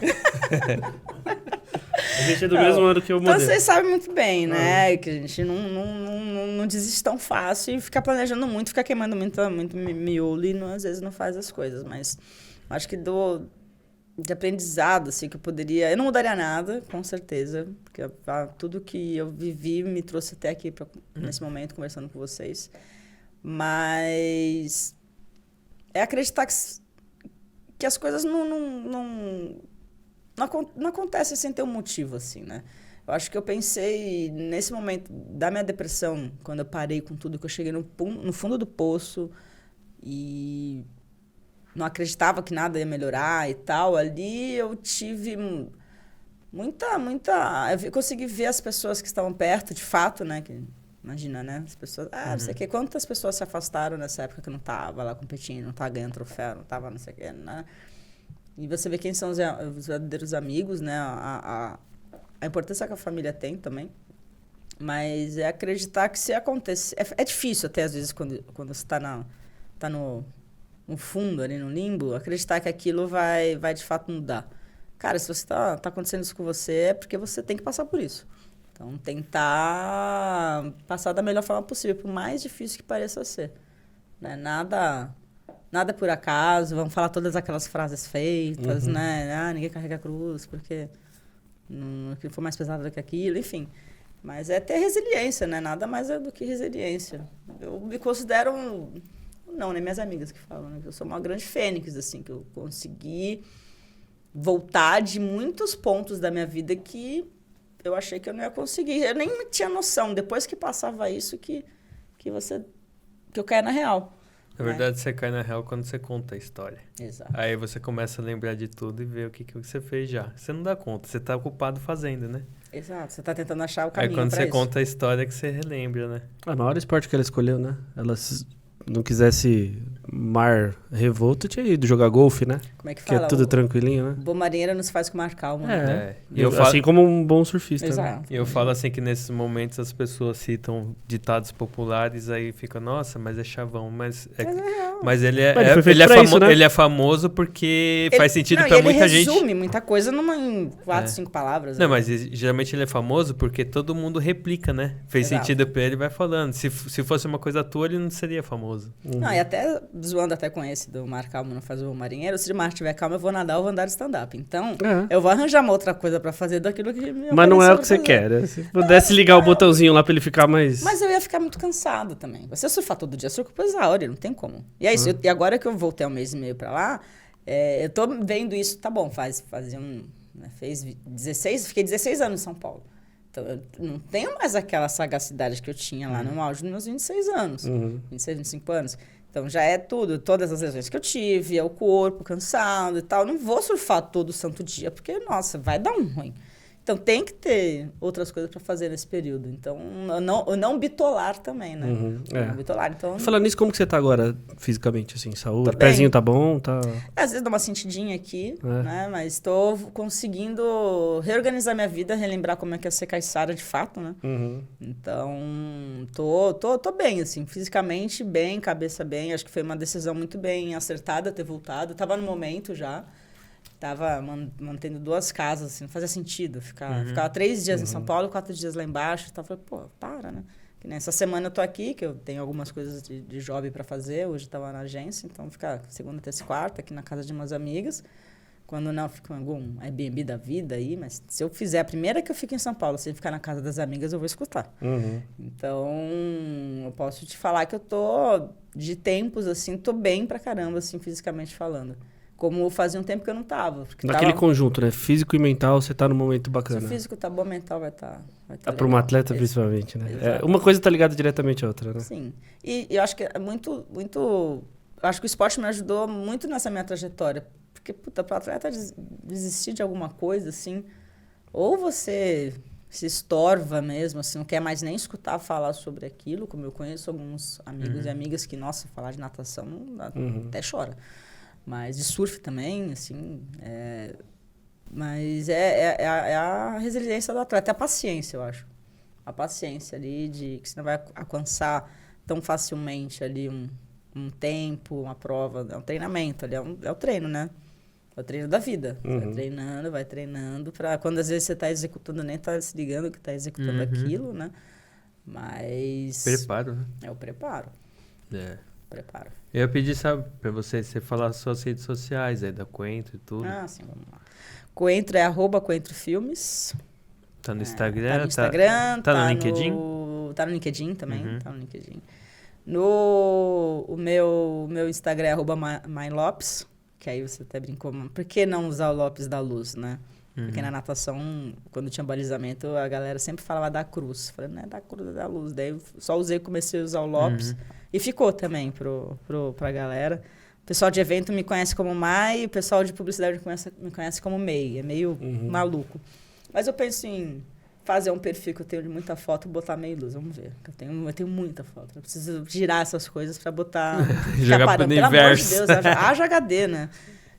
A gente é do mesmo ano que o modelo. Então vocês sabem muito bem, né? Que a gente não desiste tão fácil e fica planejando muito, fica queimando muito miolo e às vezes não faz as coisas. Mas acho que de aprendizado, assim, que eu poderia... Eu não mudaria nada, com certeza. Porque tudo que eu vivi me trouxe até aqui, nesse momento, conversando com vocês. Mas é acreditar que as coisas não acontece sem ter um motivo, assim, né? Eu acho que eu pensei, nesse momento da minha depressão, quando eu parei com tudo, que eu cheguei no fundo do poço e não acreditava que nada ia melhorar e tal, ali eu tive muita... Eu consegui ver as pessoas que estavam perto, de fato, né? Que, imagina, né? As pessoas... não sei o quê. Quantas pessoas se afastaram nessa época que eu não tava lá competindo, não tava ganhando troféu, não tava não sei o quê, né? E você vê quem são os verdadeiros amigos, né? A importância que a família tem também. Mas é acreditar que se acontecer... É difícil até, às vezes, quando você tá no fundo, ali no limbo, acreditar que aquilo vai de fato mudar. Cara, se você tá acontecendo isso com você, é porque você tem que passar por isso. Então, tentar passar da melhor forma possível, por mais difícil que pareça ser. Né? Nada por acaso, vamos falar todas aquelas frases feitas, né? Ninguém carrega a cruz, porque aquilo foi mais pesado do que aquilo, enfim. Mas é ter resiliência, né? Nada mais é do que resiliência. Eu me considero... Não, né? Minhas amigas que falam, né? Eu sou uma grande fênix, assim, que eu consegui voltar de muitos pontos da minha vida que eu achei que eu não ia conseguir. Eu nem tinha noção. Depois que passava isso, que eu caia na real. Na verdade, você cai na real quando você conta a história. Exato. Aí você começa a lembrar de tudo e ver o que você fez já. Você não dá conta, você tá ocupado fazendo, né? Exato, você tá tentando achar o caminho pra isso. Aí quando você isso. conta a história que você relembra, né? A maior esporte que ela escolheu, né? Ela não quisesse mar revolto, tinha ido jogar golfe, né? Como é que Que fala? é tudo tranquilinho, né? Bom marinheiro não se faz com mar calmo. Né? E eu assim como um bom surfista. Exato. Né? E eu falo assim que nesses momentos as pessoas citam ditados populares, aí fica, nossa, mas é chavão. Mas ele ele é famoso porque faz sentido pra muita gente. Ele resume muita coisa em 4, 5 palavras. Não, mas geralmente ele é famoso porque todo mundo replica, né? Fez sentido pra ele e vai falando. Se fosse uma coisa tua, ele não seria famoso. Não, e até zoando até com esse do mar calmo não faz o bom marinheiro, se o mar estiver calmo, eu vou nadar ou vou andar de stand-up. Então, eu vou arranjar uma outra coisa pra fazer daquilo que me Mas não é o que você quer, né? Se pudesse ligar o botãozinho lá pra ele ficar mais... Mas eu ia ficar muito cansado também. Você surfar todo dia, surfa por exaure, não tem como. E é isso. E agora que eu voltei 1 mês e meio pra lá, eu tô vendo isso, tá bom, fez 16, fiquei 16 anos em São Paulo. Então, eu não tenho mais aquela sagacidade que eu tinha lá no auge dos meus 26 anos. 26, 25 anos. Então, já é tudo. Todas as lesões que eu tive, é o corpo cansado e tal. Eu não vou surfar todo santo dia, porque, nossa, vai dar um ruim. Então, tem que ter outras coisas para fazer nesse período. Então, não bitolar também, né? Não bitolar. Então, Falando nisso, como que você tá agora, fisicamente, assim? Saúde? Tô bem. Pezinho tá bom? Tá... às vezes dá uma sentidinha aqui, né? Mas estou conseguindo reorganizar minha vida, relembrar como é que é ser caiçara de fato, né? Então, tô bem, assim, fisicamente bem, cabeça bem. Acho que foi uma decisão muito bem acertada ter voltado. Tava no momento já. Tava mantendo 2 casas, assim, não fazia sentido. Ficava 3 dias em São Paulo, 4 dias lá embaixo. Então, eu falei, pô, para, né? Que nessa semana eu tô aqui, que eu tenho algumas coisas de job para fazer. Hoje eu tava na agência, então ficar segunda, terça e quarta aqui na casa de umas amigas. Quando não, fico em algum Airbnb da vida aí. Mas se eu fizer a primeira que eu fico em São Paulo, sem ficar na casa das amigas, eu vou escutar. Então, eu posso te falar que eu tô, de tempos, assim, tô bem pra caramba, assim, fisicamente falando. Como fazia um tempo que eu não tava. Naquele conjunto, né? Físico e mental, você tá num momento bacana. Se o físico tá bom, mental vai tá Para um atleta, principalmente, né? Uma coisa tá ligada diretamente à outra, né? Sim. E eu acho que é muito... Eu acho que o esporte me ajudou muito nessa minha trajetória. Porque, puta, para o atleta desistir de alguma coisa, assim, ou você se estorva mesmo, assim, não quer mais nem escutar falar sobre aquilo, como eu conheço alguns amigos e amigas que, nossa, falar de natação até chora. Mas de surf também, assim, mas é a resiliência do atleta, é a paciência, eu acho. A paciência ali de que você não vai alcançar tão facilmente ali um tempo, uma prova, é um treinamento ali, é o treino, né? É o treino da vida. Vai treinando, para quando às vezes você está executando, nem está se ligando que está executando aquilo, né? Mas... Preparo, né? É o preparo. Preparo. Eu pedi, sabe, pra você falar suas redes sociais aí, da Coentro e tudo. Ah, sim, vamos lá. Coentro é @CoentroFilmes. Tá no Instagram? Tá no Instagram. Tá no LinkedIn? Tá no LinkedIn também, tá no LinkedIn. O meu Instagram é @MyLopes, que aí você até brincou, por que não usar o Lopes da Luz, né? Porque na natação, quando tinha balizamento, a galera sempre falava da cruz. Falei, não é da cruz, é da luz. Daí eu só comecei a usar o Lopes. E ficou também pra galera. O pessoal de evento me conhece como Mai, e o pessoal de publicidade me conhece como Mei. É meio maluco. Mas eu penso em fazer um perfil que eu tenho de muita foto e botar meio luz. Vamos ver. Eu tenho muita foto. Eu preciso girar essas coisas pra botar... Jogar pro universo. Pelo amor de Deus, haja HD, né?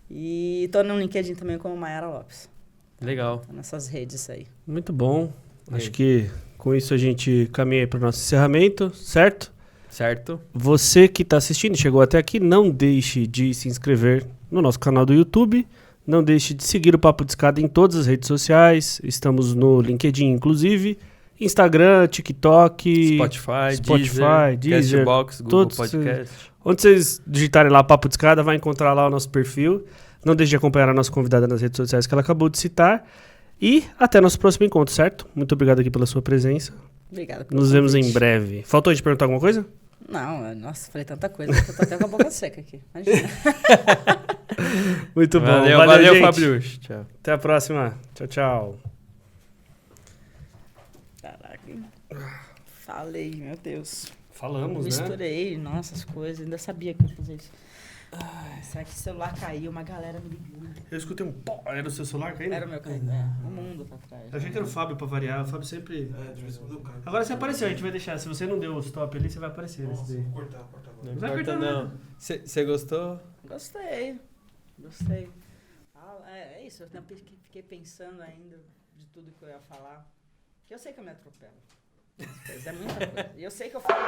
E tô no LinkedIn também como Mayara Lopes. Legal. Tô nessas redes aí. Muito bom. Acho que com isso a gente caminha para o nosso encerramento, certo? Certo. Você que está assistindo, chegou até aqui, não deixe de se inscrever no nosso canal do YouTube. Não deixe de seguir o Papo de Escada em todas as redes sociais. Estamos no LinkedIn, inclusive. Instagram, TikTok, Spotify, Deezer, Castbox, Google todos, Podcast. Onde vocês digitarem lá Papo de Escada, vai encontrar lá o nosso perfil. Não deixe de acompanhar a nossa convidada nas redes sociais que ela acabou de citar. E até nosso próximo encontro, certo? Muito obrigado aqui pela sua presença. Obrigada pelo Nos vemos convite. em breve. Faltou a gente perguntar alguma coisa? Não, nossa, falei tanta coisa que eu tô até com a boca seca aqui. Imagina. Muito bom. Valeu, gente. Fábio. Tchau. Até a próxima. Tchau, tchau. Caraca. Falei, meu Deus. Falamos, Misturei, nossa, as coisas. Ainda sabia que eu ia fazer isso. Será que o celular caiu? Uma galera me ligou. Eu escutei um pó. Era o seu celular caindo? Era o meu caindo. O mundo pra trás. Eu achei que era o Fábio pra variar. O Fábio sempre... De vez em quando eu caio. Agora você apareceu, a gente vai deixar. Se você não deu o stop ali, você vai aparecer. Nossa, Nesse daí. vou cortar agora. Não vai importa, apertar não. Você gostou? Gostei. É isso, eu fiquei pensando ainda de tudo que eu ia falar. Que eu sei que eu me atropelo. É muita coisa. E eu sei que eu falo...